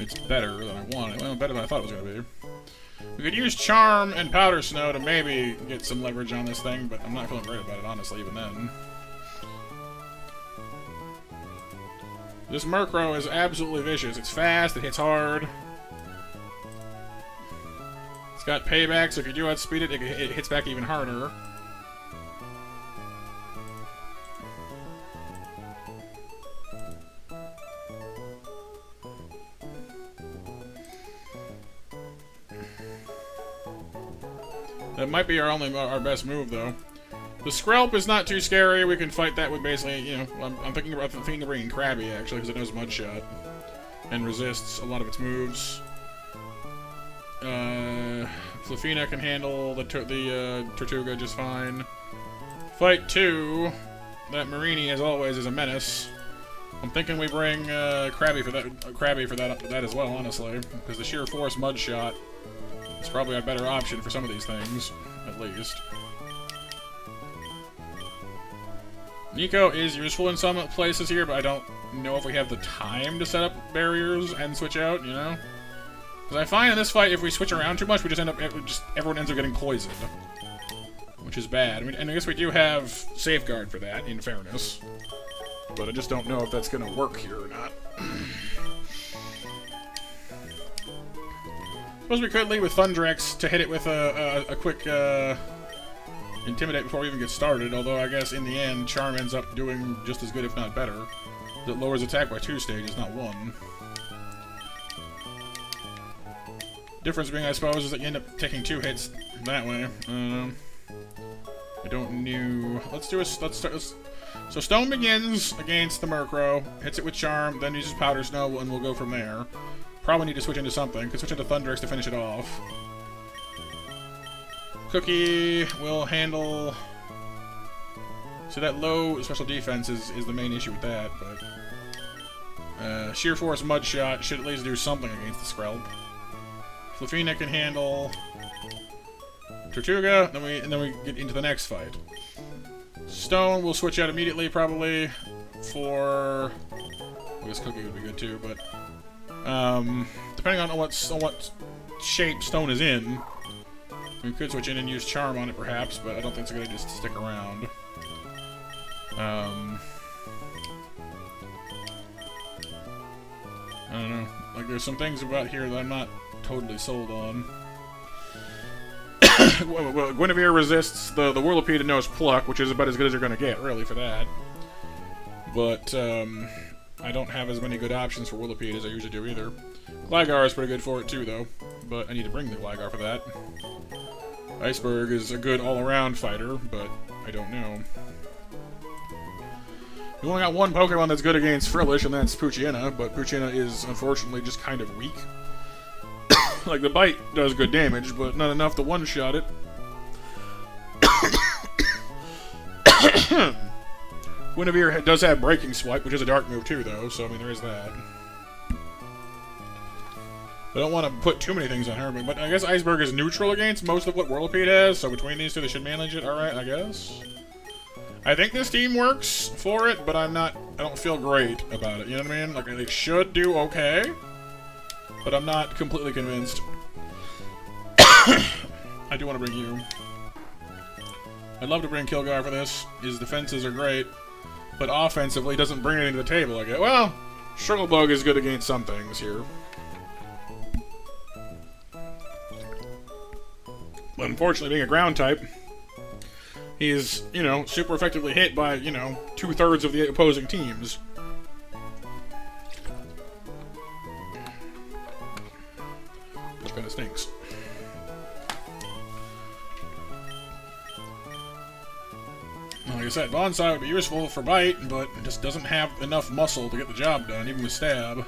it's better than I wanted. Well, better than I thought it was going to be. We could use Charm and Powder Snow to maybe get some leverage on this thing, but I'm not feeling great about it, honestly, even then. This Murkrow is absolutely vicious. It's fast, it hits hard. It's got payback, so if you do outspeed it, it hits back even harder. That might be our best move, though. The Skrelp is not too scary. We can fight that with basically, you know, I'm thinking of bringing Krabby, actually, because it knows Mud Shot. And resists a lot of its moves. Flufina can handle the Tortuga just fine. Fight 2. That Marini, as always, is a menace. I'm thinking we bring Krabby for that as well, honestly. Because the sheer force Mud Shot is probably a better option for some of these things, at least. Nico is useful in some places here, but I don't know if we have the time to set up barriers and switch out, you know? Because I find in this fight, if we switch around too much, we just end up, everyone ends up getting poisoned. Which is bad. I mean, and I guess we do have Safeguard for that, in fairness. But I just don't know if that's going to work here or not. Suppose we could lead with Thundrex to hit it with a quick, Intimidate before we even get started, although I guess in the end, Charm ends up doing just as good, if not better. It lowers attack by 2 stages, not 1. Difference being, I suppose, is that you end up taking 2 hits that way. I don't know. Let's start. So Stone begins against the Murkrow, hits it with Charm, then uses Powder Snow, and we'll go from there. Probably need to switch into something. Could switch into Thundrex to finish it off. Cookie will handle... So that low special defense is the main issue with that, but... Sheer Force Mud Shot should at least do something against the Skrelp. Flufina can handle... Tortuga, and then we get into the next fight. Stone will switch out immediately, probably, for... I guess Cookie would be good too, but... depending on what shape Stone is in, we could switch in and use Charm on it, perhaps, but I don't think it's gonna just stick around. I don't know. Like, there's some things about here that I'm not totally sold on. Well, Guinevere resists the Whirlipede and knows Pluck, which is about as good as you're gonna get, really, for that. But, I don't have as many good options for Whirlipede as I usually do, either. Gligar is pretty good for it, too, though. But I need to bring the Gligar for that. Iceberg is a good all-around fighter, but I don't know. We only got one Pokemon that's good against Frillish, and that's Poochyena, but Poochyena is, unfortunately, just kind of weak. Like, the Bite does good damage, but not enough to one-shot it. Guinevere does have Breaking Swipe, which is a dark move too, though, so, I mean, there is that. I don't want to put too many things on her, but I guess Iceberg is neutral against most of what Whirlipede has, so between these two they should manage it alright, I guess. I think this team works for it, but I don't feel great about it, you know what I mean? Like, they should do okay, but I'm not completely convinced. I do want to bring you. I'd love to bring Kilgar for this. His defenses are great, but offensively he doesn't bring anything to the table, I guess. Well, Strugglebug is good against some things here. But unfortunately, being a ground type, he's, you know, super effectively hit by, you know, 2/3 of the opposing teams. Which kind of stinks. Like I said, Bonsai would be useful for Bite, but it just doesn't have enough muscle to get the job done, even with Stab.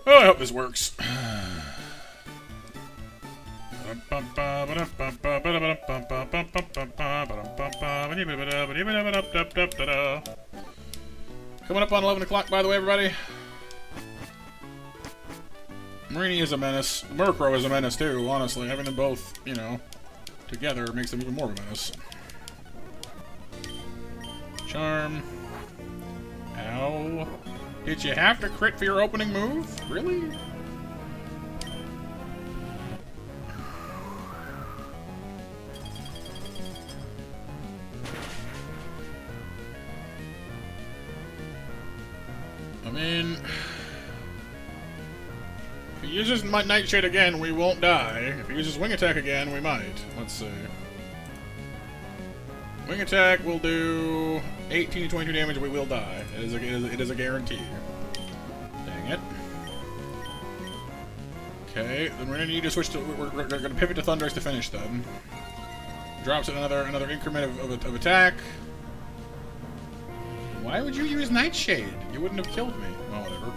Oh, I hope this works. Coming up on 11 o'clock, by the way, everybody. Marini is a menace. Murkrow is a menace, too, honestly. Having them both, you know, together makes them even more of a menace. Charm. Ow. Did you have to crit for your opening move? Really? I mean... If he uses Nightshade again, we won't die. If he uses Wing Attack again, we might. Let's see. Wing Attack will do 18 to 22 damage, we will die. It is a guarantee. Dang it. Okay, then we're gonna need to switch to... We're gonna pivot to Thunderous to finish, then. Drops another increment of attack. Why would you use Nightshade? You wouldn't have killed me. Well, whatever.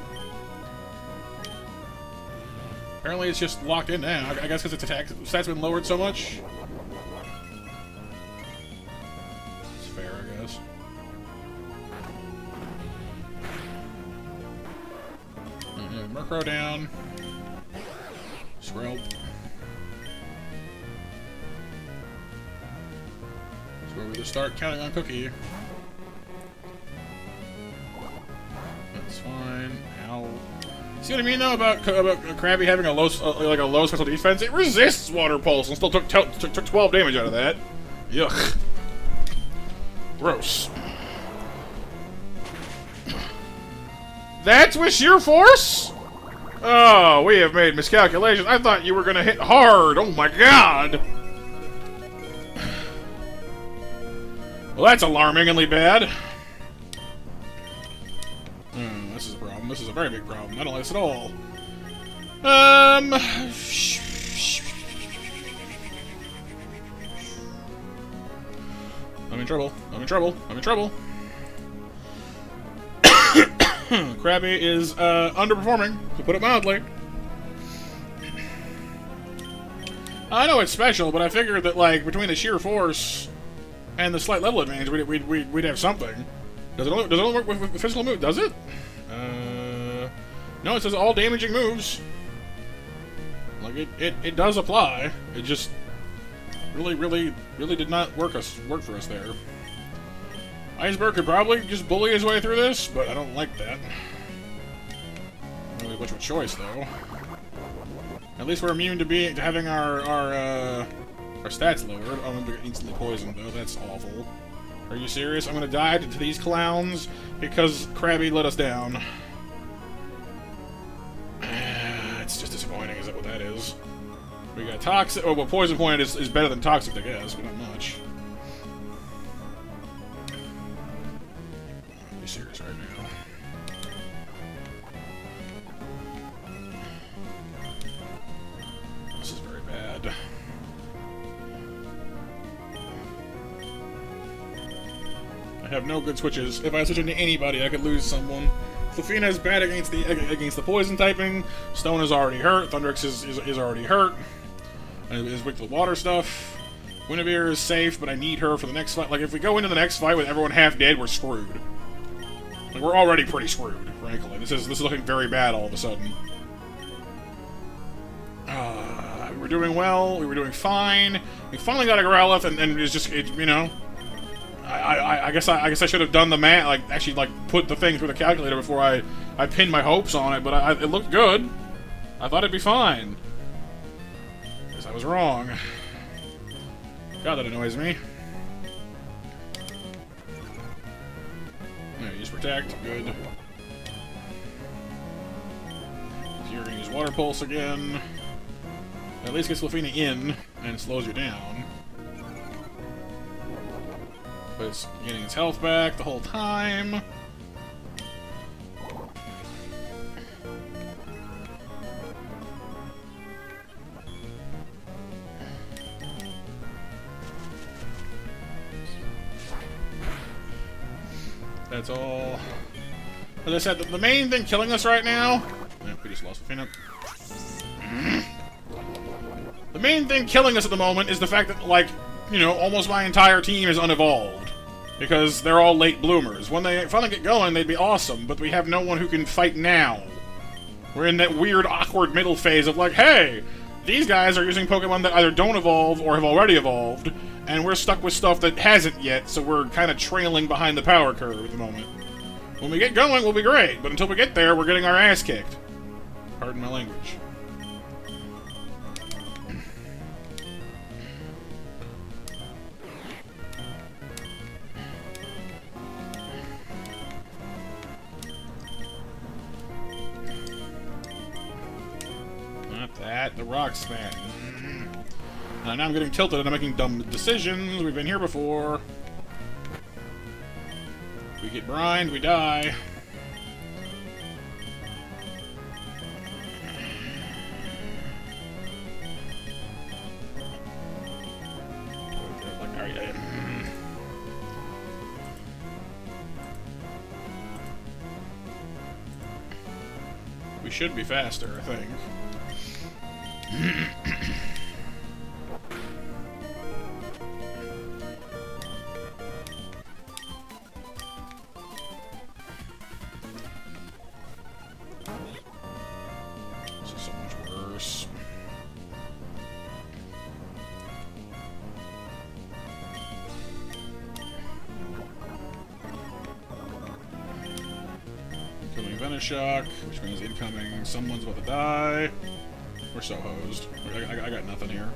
Apparently it's just locked in now. I guess because its attack stat's been lowered so much. It's fair, I guess. Murkrow down. Skrelp. That's where we just start counting on Cookie. That's fine. Ow. See what I mean though about Krabby having a low special defense? It resists Water Pulse and still took 12 damage out of that. Yuck. Gross. That's with sheer force? Oh, we have made miscalculations. I thought you were gonna hit hard. Oh my god. Well, that's alarmingly bad. This is a problem. This is a very big problem. I don't like this at all. I'm in trouble. I'm in trouble. I'm in trouble. Krabby is underperforming, to put it mildly. I know it's special, but I figured that like between the sheer force and the slight level advantage, we'd have something. Does it only work with physical move? Does it? No, it says all damaging moves. Like it does apply. It just really did not work for us there. Iceberg could probably just bully his way through this, but I don't like that. Not really much of a choice though. At least we're immune to having our stats lowered. I'm gonna get instantly poisoned though. That's awful. Are you serious? I'm gonna die to these clowns because Krabby let us down. It's just disappointing. Is that what that is? We got Toxic. Oh, well, Poison Point is better than Toxic, I guess, but not much. Be serious right now. This is very bad. I have no good switches. If I switch into anybody, I could lose someone. Lufina is bad against the poison typing. Stone is already hurt. Thunderix is already hurt. And is weak to the water stuff. Guinevere is safe, but I need her for the next fight. Like if we go into the next fight with everyone half dead, we're screwed. Like we're already pretty screwed, frankly. This is looking very bad all of a sudden. We were doing well. We were doing fine. We finally got a Growlithe, and it's just you know. I guess I should have done the math, like actually like put the thing through the calculator before I pinned my hopes on it, but it looked good. I thought it'd be fine. Guess I was wrong. God, that annoys me. Yeah, use Protect, good. So you're gonna use Water Pulse again. At least gets Lufina in and slows you down. But it's getting its health back the whole time. That's all. As I said, the main thing killing us right now... we just lost Lufina. The main thing killing us at the moment is the fact that, like, you know, almost my entire team is unevolved. Because they're all late bloomers. When they finally get going, they'd be awesome, but we have no one who can fight now. We're in that weird, awkward middle phase of like, hey, these guys are using Pokemon that either don't evolve or have already evolved, and we're stuck with stuff that hasn't yet, so we're kind of trailing behind the power curve at the moment. When we get going, we'll be great, but until we get there, we're getting our ass kicked. Pardon my language. Not that, the Roxanne. Now I'm getting tilted and I'm making dumb decisions. We've been here before. We get brined, we die. We should be faster, I think. This is so much worse. Incoming Venoshock, which means incoming someone's about to die. We're so hosed. I got nothing here.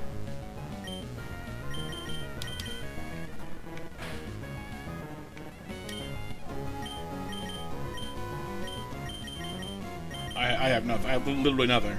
I have nothing. I have literally nothing.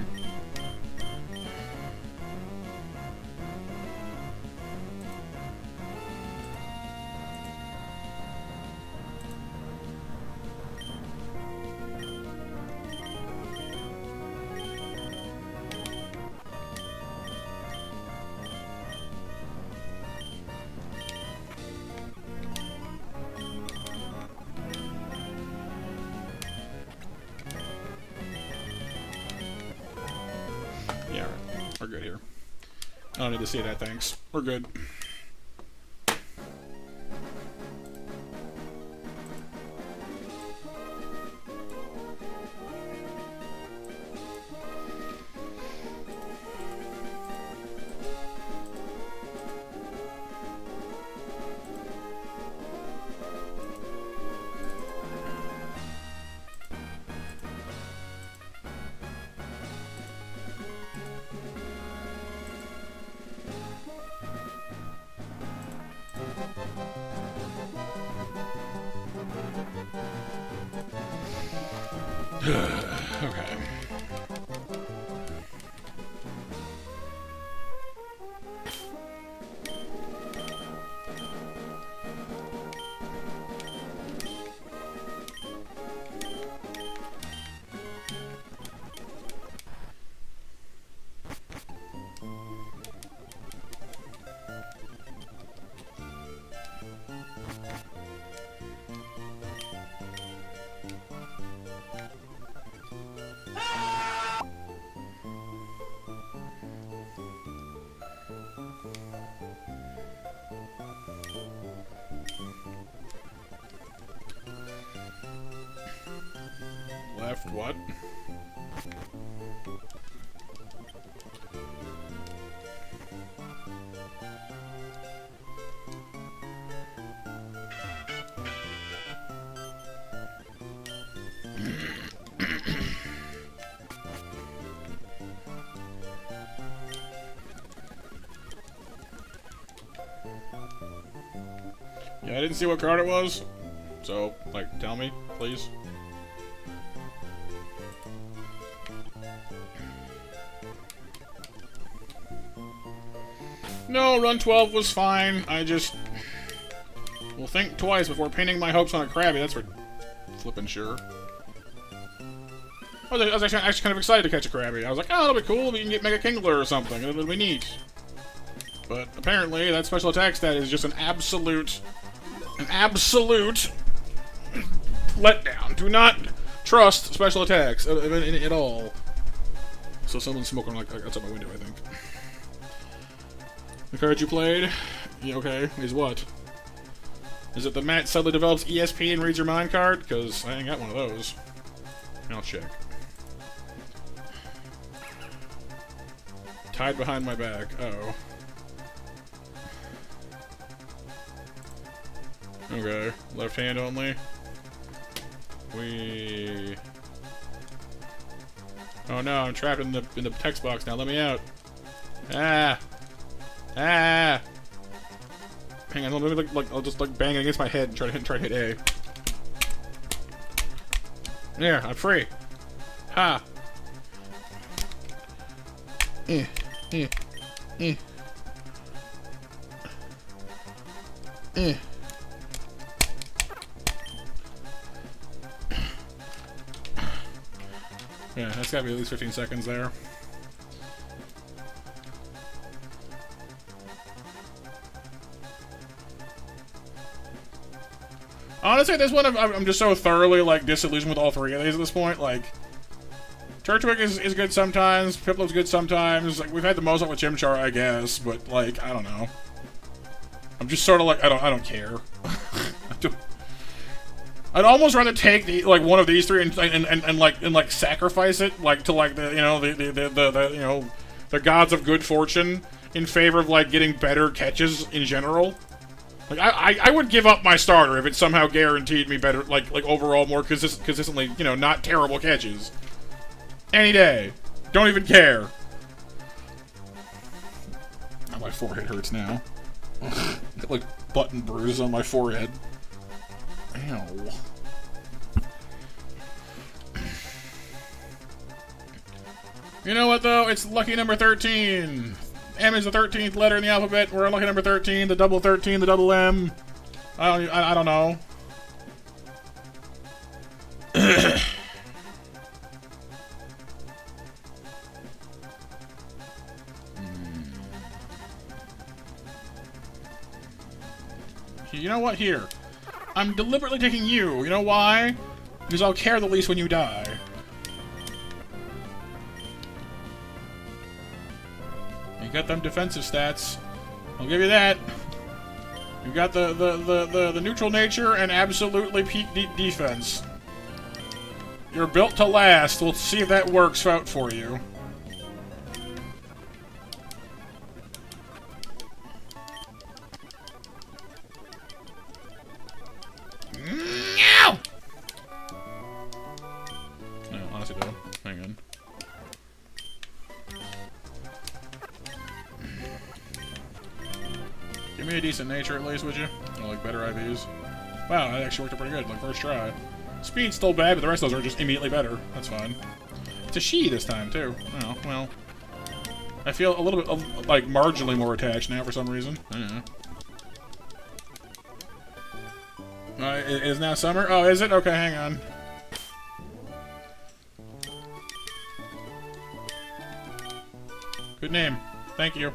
Yeah, we're good here. I don't need to see that, thanks. We're good. Okay. Left what? Yeah, I didn't see what card it was, so, like, tell me, please. No, run 12 was fine. I just will think twice before pinning my hopes on a Krabby. That's for flippin' sure. I was actually kind of excited to catch a Krabby. I was like, oh, that'll be cool. We can get Mega Kingler or something. It'll be neat. But apparently, that special attack stat is just an absolute letdown. Do not trust special attacks at all. So someone's smoking like outside my window, I think. The card you played? Yeah, okay. Is what? Is it the Matt suddenly develops ESP and reads your mind card? Because I ain't got one of those. I'll check. Tied behind my back. Oh. Okay. Left hand only. We. Oh no, I'm trapped in the text box now. Let me out. Ah. Ah. Hang on, let me I'll just bang against my head and try to hit A. There, I'm free. Ha. Eh. Eh. Eh. Eh. Yeah, that's gotta be at least 15 seconds there. Honestly, this one, I'm just so thoroughly, like, disillusioned with all three of these at this point. Like, Turtwig is good sometimes, Piplup's good sometimes. Like, we've had the most luck with Chimchar, I guess, but, like, I don't know. I'm just sort of like, I don't care. I'd almost rather take the, like, one of these three and sacrifice it, like, to, like, the, you know, the gods of good fortune in favor of, like, getting better catches in general. Like, I would give up my starter if it somehow guaranteed me better, like overall more consistently, you know, not terrible catches. Any day. Don't even care. Oh, my forehead hurts now. Got, like, button bruises on my forehead. Ow. You know what, though? It's lucky number 13. M is the 13th letter in the alphabet. We're on lucky number 13, the double 13, the double M. I don't know. You know what? Here. I'm deliberately taking you. You know why? Because I'll care the least when you die. You got them defensive stats. I'll give you that. You got the neutral nature and absolutely peak defense. You're built to last. We'll see if that works out for you. No! No, honestly, though. Hang on. Give me a decent nature at least, would you? Or, like, better IVs. Wow, that actually worked out pretty good, like, first try. Speed's still bad, but the rest of those are just immediately better. That's fine. It's a she this time, too. Oh, well. I feel a little bit, like, marginally more attached now for some reason. I don't know. It is now summer? Oh, is it? Okay, hang on. Good name. Thank you.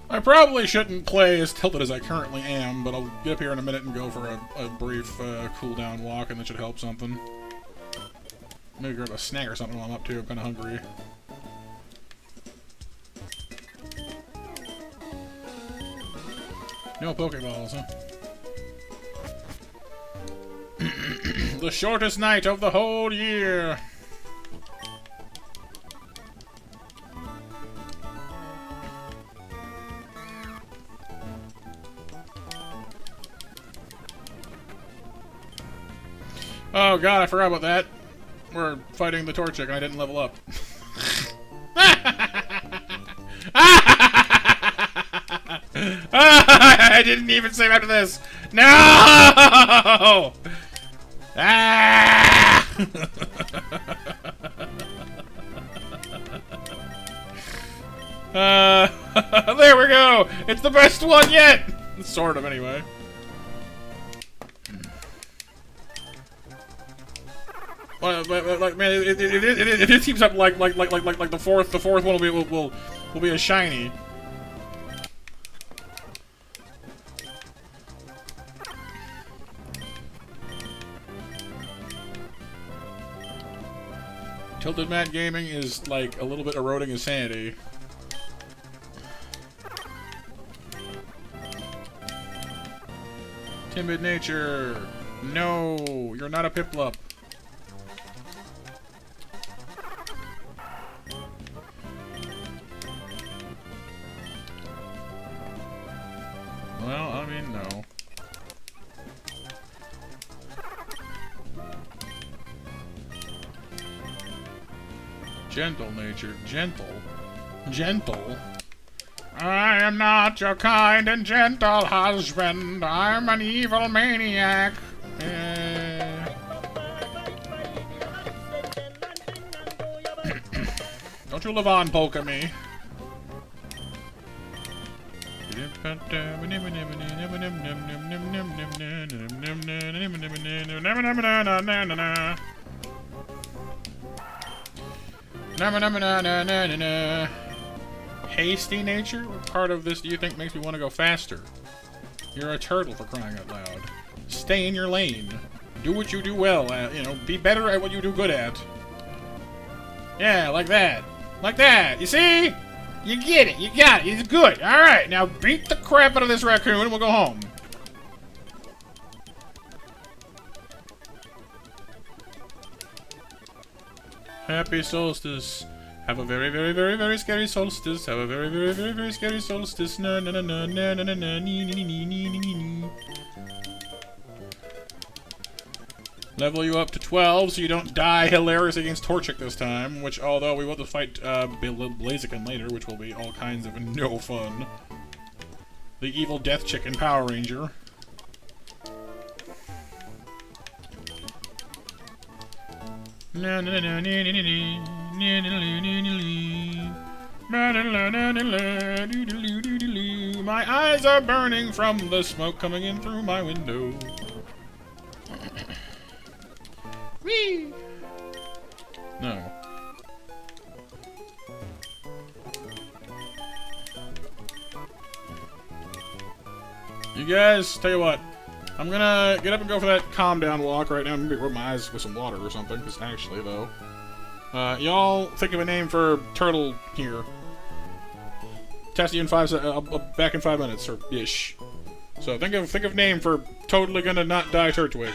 I probably shouldn't play as tilted as I currently am, but I'll get up here in a minute and go for a brief cooldown walk, and that should help something. Maybe grab a snack or something while I'm up too. I'm kind of hungry. No Pokeballs, huh? The shortest night of the whole year! Oh god, I forgot about that. We're fighting the Torchic and I didn't level up. I didn't even save after this. No! Ah! There we go! It's the best one yet! Sort of, anyway. Well, like, man, it seems up like the fourth one will be a shiny. Tilted Mat Gaming is, like, a little bit eroding his sanity. Timid nature! No! You're not a Piplup! Well, I mean, no. Gentle nature. Gentle? Gentle? I am not your kind and gentle husband. I'm an evil maniac. Don't you live on, polka me. Hasty nature? What part of this do you think makes me want to go faster? You're a turtle, for crying out loud. Stay in your lane. Do what you do well at, you know, be better at what you do good at. Yeah, like that. Like that. You see? You get it. You got it. It's good. Alright, now beat the crap out of this raccoon and we'll go home. Happy solstice. Have a very, very, very, very scary solstice. Have a very, very, very, very scary solstice. Na na na na na na na na nee nee nee nee nee nee. Level you up to 12 so you don't die hilarious against Torchic this time. Which, although we will have to fight Blaziken later, which will be all kinds of no fun. The evil Death Chicken Power Ranger. Na na na na na na na. My eyes are burning from the smoke coming in through my window. Whee! No. You guys, tell you what. I'm gonna get up and go for that calm down walk right now. I'm gonna rub my eyes with some water or something, because actually, though. Y'all think of a name for turtle here. Test you in back in 5 minutes, or ish. So think of name for totally gonna not die Turtwig.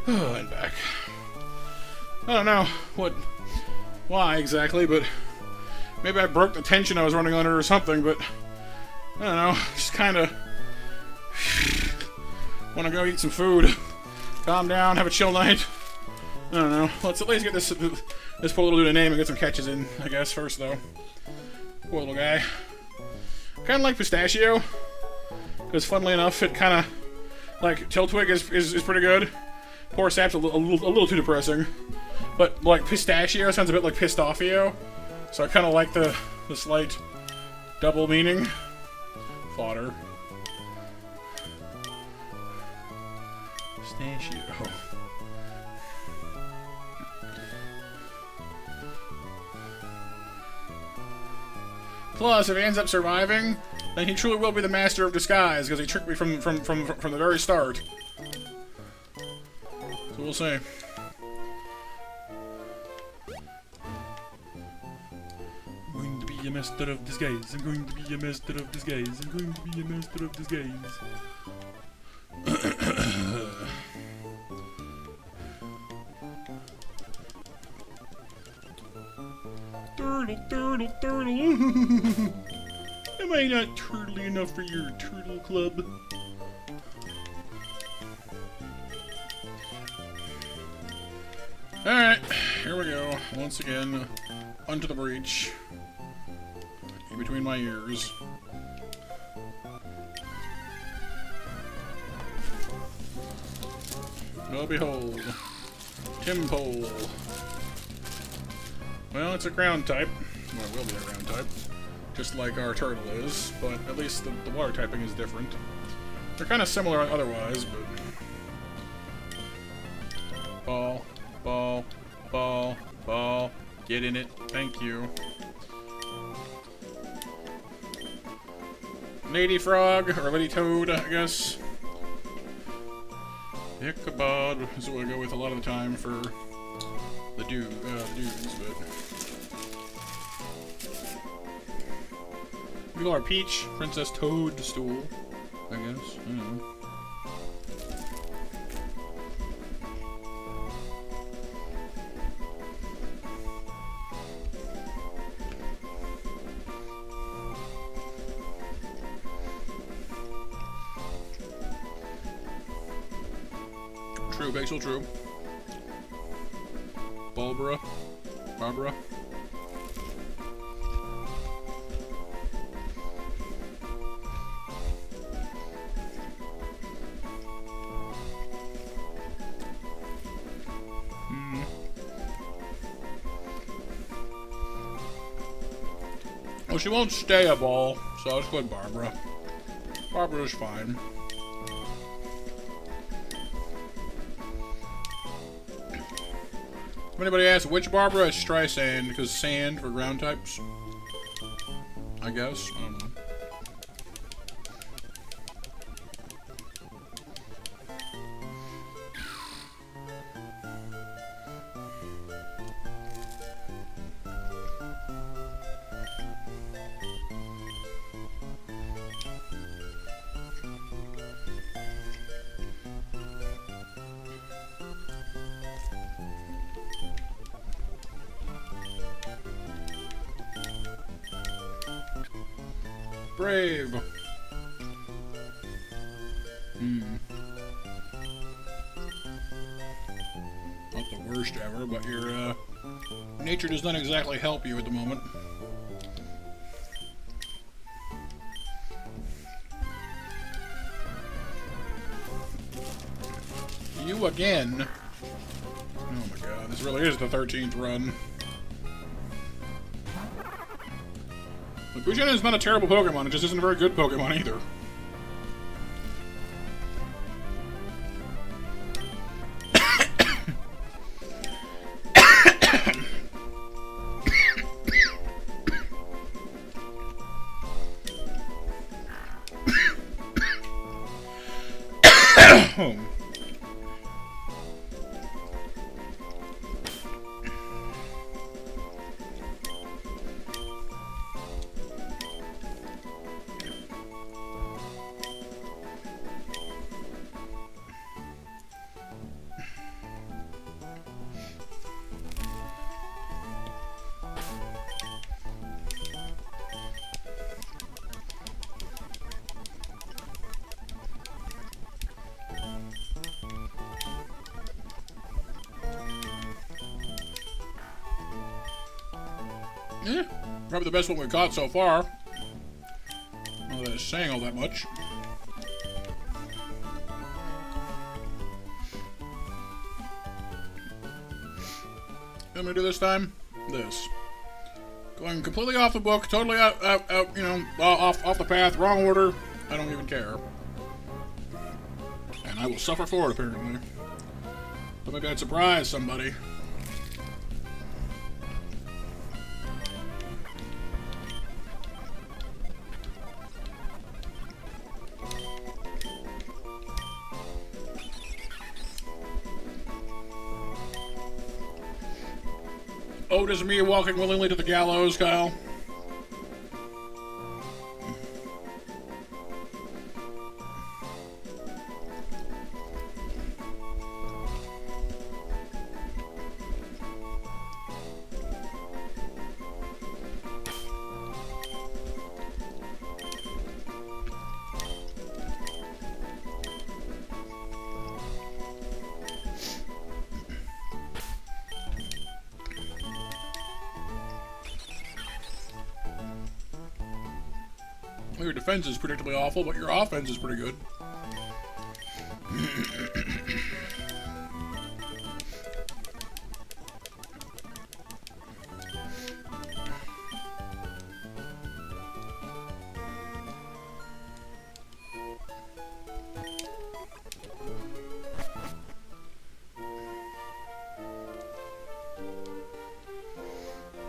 And back. I don't know why exactly, but maybe I broke the tension I was running under or something, but I don't know, just kind of want to go eat some food, calm down, have a chill night. I don't know, let's at least get this poor little dude a name and get some catches in, I guess, first though. Poor little guy. Kind of like Pistachio, because funnily enough, it kind of, like, Tiltwig is pretty good. Poor Sap's a little too depressing. But, like, Pistachio sounds a bit like Pistaffio. So I kind of like the slight double meaning. Fodder. Pistachio. Plus, if he ends up surviving, then he truly will be the master of disguise, because he tricked me from the very start. So we'll see. I'm going to be a master of disguise. I'm going to be a master of disguise. I'm going to be a master of disguise. Turtle. Am I not turtly enough for your turtle club? Alright, here we go. Once again, onto the breach. In between my ears. Lo behold. Timpole. Well, it's a ground type. Well, it will be a ground type. Just like our turtle is, but at least the water typing is different. They're kind of similar otherwise, but... Ball. Ball. Ball. Ball. Get in it. Thank you. Lady Frog, or Lady Toad, I guess. Ichabod is what I go with a lot of the time for the dudes, but... We call her Peach, Princess Toadstool, I guess. I don't know. True, Baxel, true. Barbara. Well, she won't stay a ball, so I'll just go with Barbara. Barbara's fine. If anybody asks which Barbara, is Streisand, because sand for ground types. I guess. I don't know. Brave. Not the worst ever, but your nature does not exactly help you at the moment. You again. Oh my god, this really is the 13th run. Buchanan is not a terrible Pokemon, it just isn't a very good Pokemon either. Eh, probably the best one we've caught so far. Not that it's saying all that much. What am I gonna do this time? This. Going completely off the book, totally out, you know, off the path, wrong order. I don't even care. And I will suffer for it, apparently. But maybe I'd surprise somebody. Oh, does me walking willingly to the gallows, Kyle? Your defense is predictably awful, but your offense is pretty good.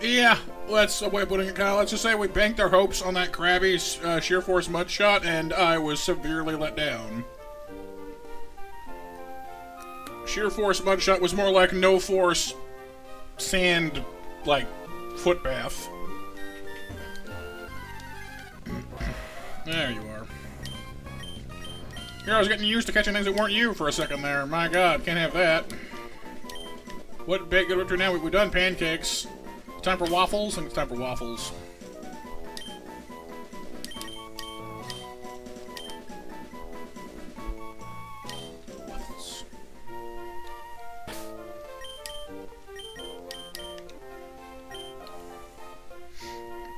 Yeah, that's a way of putting it, Kyle. Let's just say we banked our hopes on that crabby sheer force mud shot, and I was severely let down. Sheer force mud shot was more like no force sand, like, foot bath. There you are. Here I was getting used to catching things that weren't you for a second there. My god, can't have that. What bake good up to now? We've done pancakes. Time for waffles, and it's time for waffles. Waffles.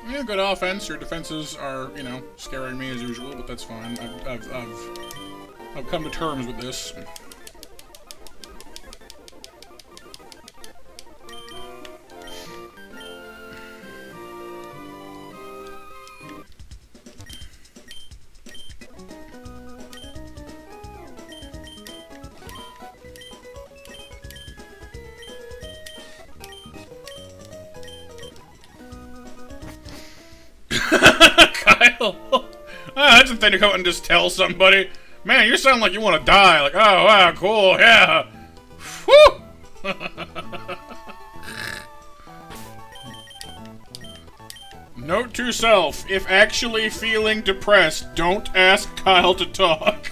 Yeah, good offense. Your defenses are, you know, scaring me as usual, but that's fine. I've come to terms with this. Kyle! That's a thing to go out and just tell somebody. Man, you sound like you want to die. Like, oh, wow, cool, yeah. Whew! Note to self, if actually feeling depressed, don't ask Kyle to talk.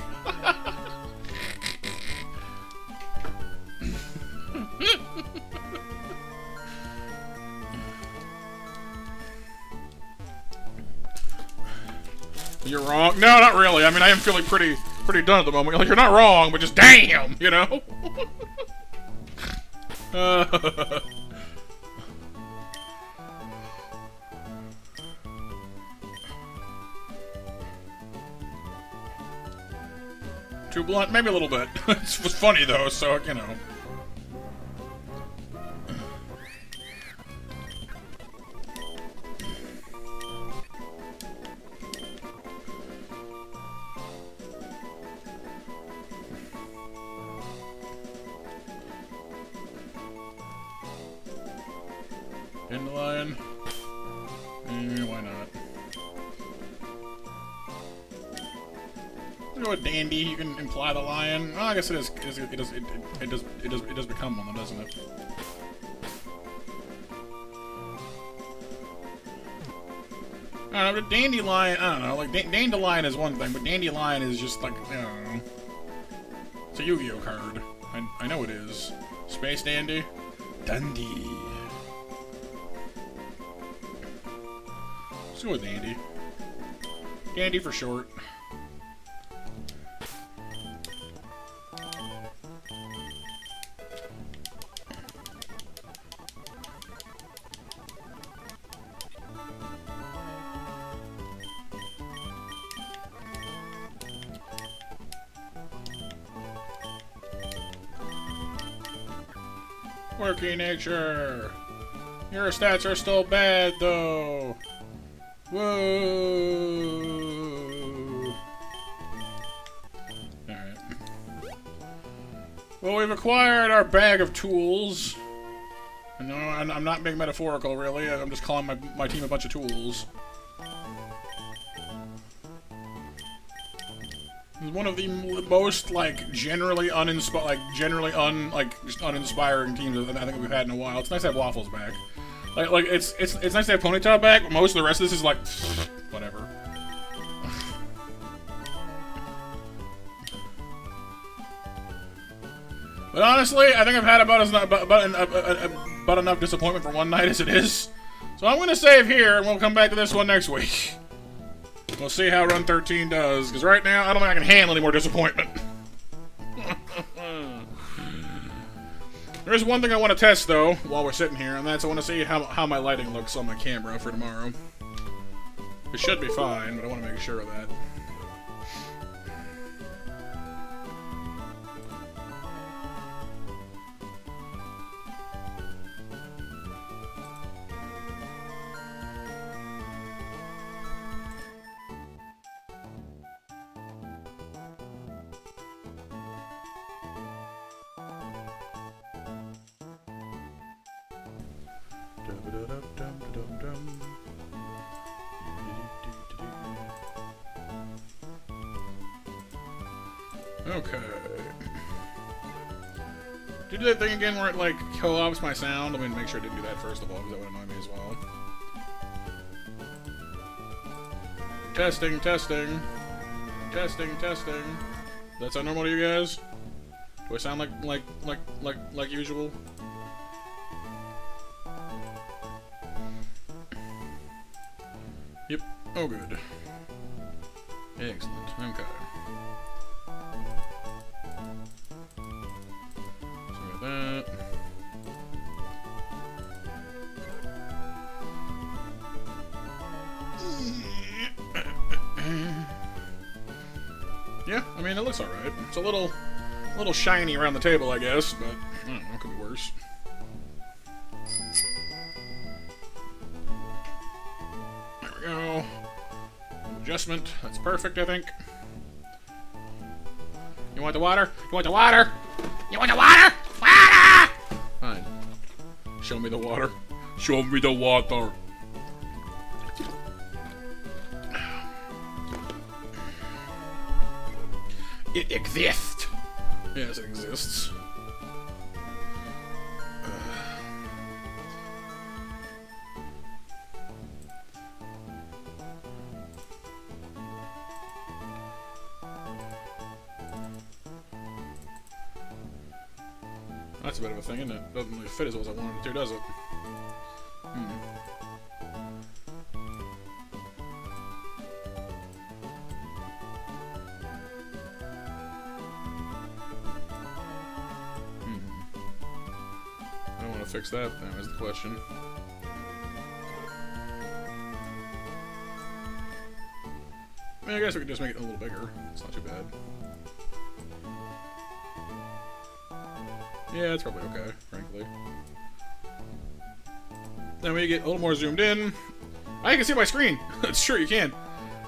You're wrong. No, not really. I mean, I am feeling pretty done at the moment. Like, you're not wrong, but just damn, you know? Too blunt? Maybe a little bit. It was funny, though, so, you know. Dandelion? Why not? Go with dandy. You can imply the lion. Oh, I guess it is. It does become one, though, doesn't it? I don't know, but dandelion. I don't know. Like dandelion is one thing, but dandelion is just like, I don't know. It's a Yu-Gi-Oh card. I know it is. Space dandy. Dundee. Let's go with Dandy. Dandy for short. Quirky nature. Your stats are still bad, though. Whoa. Alright. Well, we've acquired our bag of tools. And no, I'm not being metaphorical, really. I'm just calling my team a bunch of tools. It's one of the most, like, generally just uninspiring teams I think we've had in a while. It's nice to have Waffles back. Like it's nice to have Ponytail back, but most of the rest of this is like, whatever. But honestly, I think I've had about enough disappointment for one night as it is. So I'm gonna save here, and we'll come back to this one next week. We'll see how Run 13 does, because right now, I don't think I can handle any more disappointment. There's one thing I want to test, though, while we're sitting here, and that's I want to see how my lighting looks on my camera for tomorrow. It should be fine, but I want to make sure of that. Okay. Do you do that thing again where it, like, co-ops my sound? I mean, make sure I didn't do that first of all, because that would annoy me as well. Testing, testing. Testing, testing. Does that sound normal to you guys? Do I sound like usual? Yep. Oh, good. Excellent. Okay. So we got that. Yeah, I mean, it looks alright. It's a little shiny around the table, I guess, but I don't know, it could be worse. There we go. Adjustment. That's perfect, I think. You want the water? You want the water? You want the water? Water! Fine. Show me the water. Show me the water. It exists. Yes, it exists. That's a bit of a thing, isn't it? Doesn't really fit as well as I wanted it to, does it? I don't want to fix that, that was the question. I mean, I guess we could just make it a little bigger. It's not too bad. Yeah, it's probably okay, frankly. Then we get a little more zoomed in. I can see my screen. Sure, you can.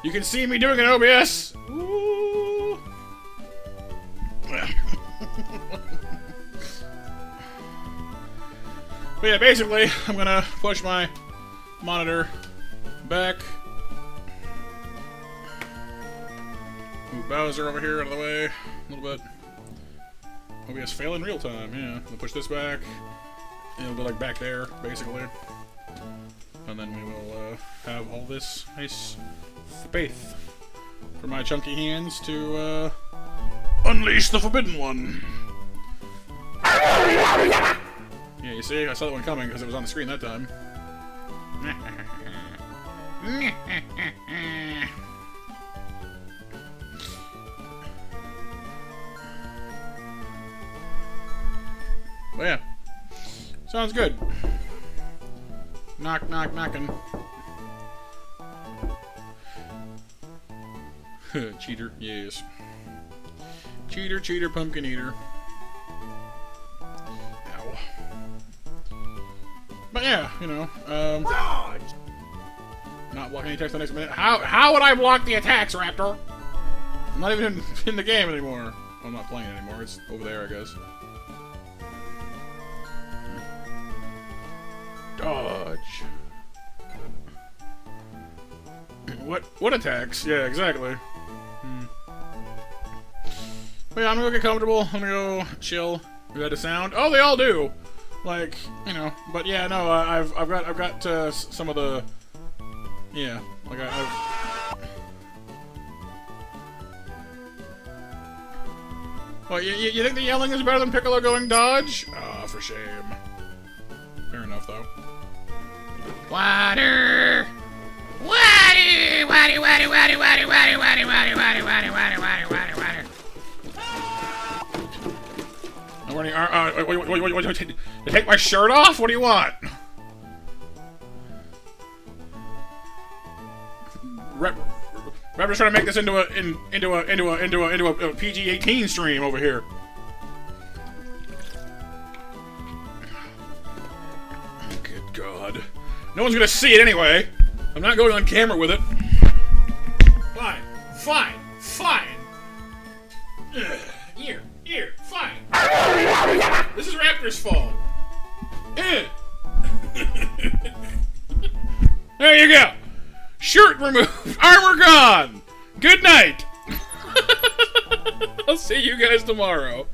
You can see me doing an OBS. Ooh. But yeah, basically, I'm gonna push my monitor back. Move Bowser over here out of the way a little bit. OBS fail in real time, yeah. We'll push this back. It'll go like back there, basically. And then we will have all this nice space for my chunky hands to unleash the Forbidden One. Yeah, you see? I saw that one coming because it was on the screen that time. But yeah, sounds good. Knock, knock, knocking. Cheater, yes. Cheater, cheater, pumpkin eater. Ow. But yeah, you know, not blocking any attacks the next minute. How would I block the attacks, Raptor? I'm not even in the game anymore. Well, I'm not playing anymore. It's over there, I guess. Dodge. What attacks? Yeah, exactly. But yeah, I'm gonna go get comfortable. I'm gonna go chill. We had a sound. Oh, they all do. Like, you know. But yeah, no, I've got some of the. Yeah, like I've. Well, you think the yelling is better than Piccolo going dodge? Ah, for shame. Fair enough, though. Water! Water! Water, water, water, water, water, water, water, water, water, water, water, water, water. Wait, to take my shirt off? What do you want? Raptor's trying to make this into a PG-18 stream over here. Good God. No one's gonna see it anyway. I'm not going on camera with it. Fine. Fine. Fine. Ugh. Here. Fine. This is Raptor's fault. There you go. Shirt removed. Armor gone. Good night. I'll see you guys tomorrow.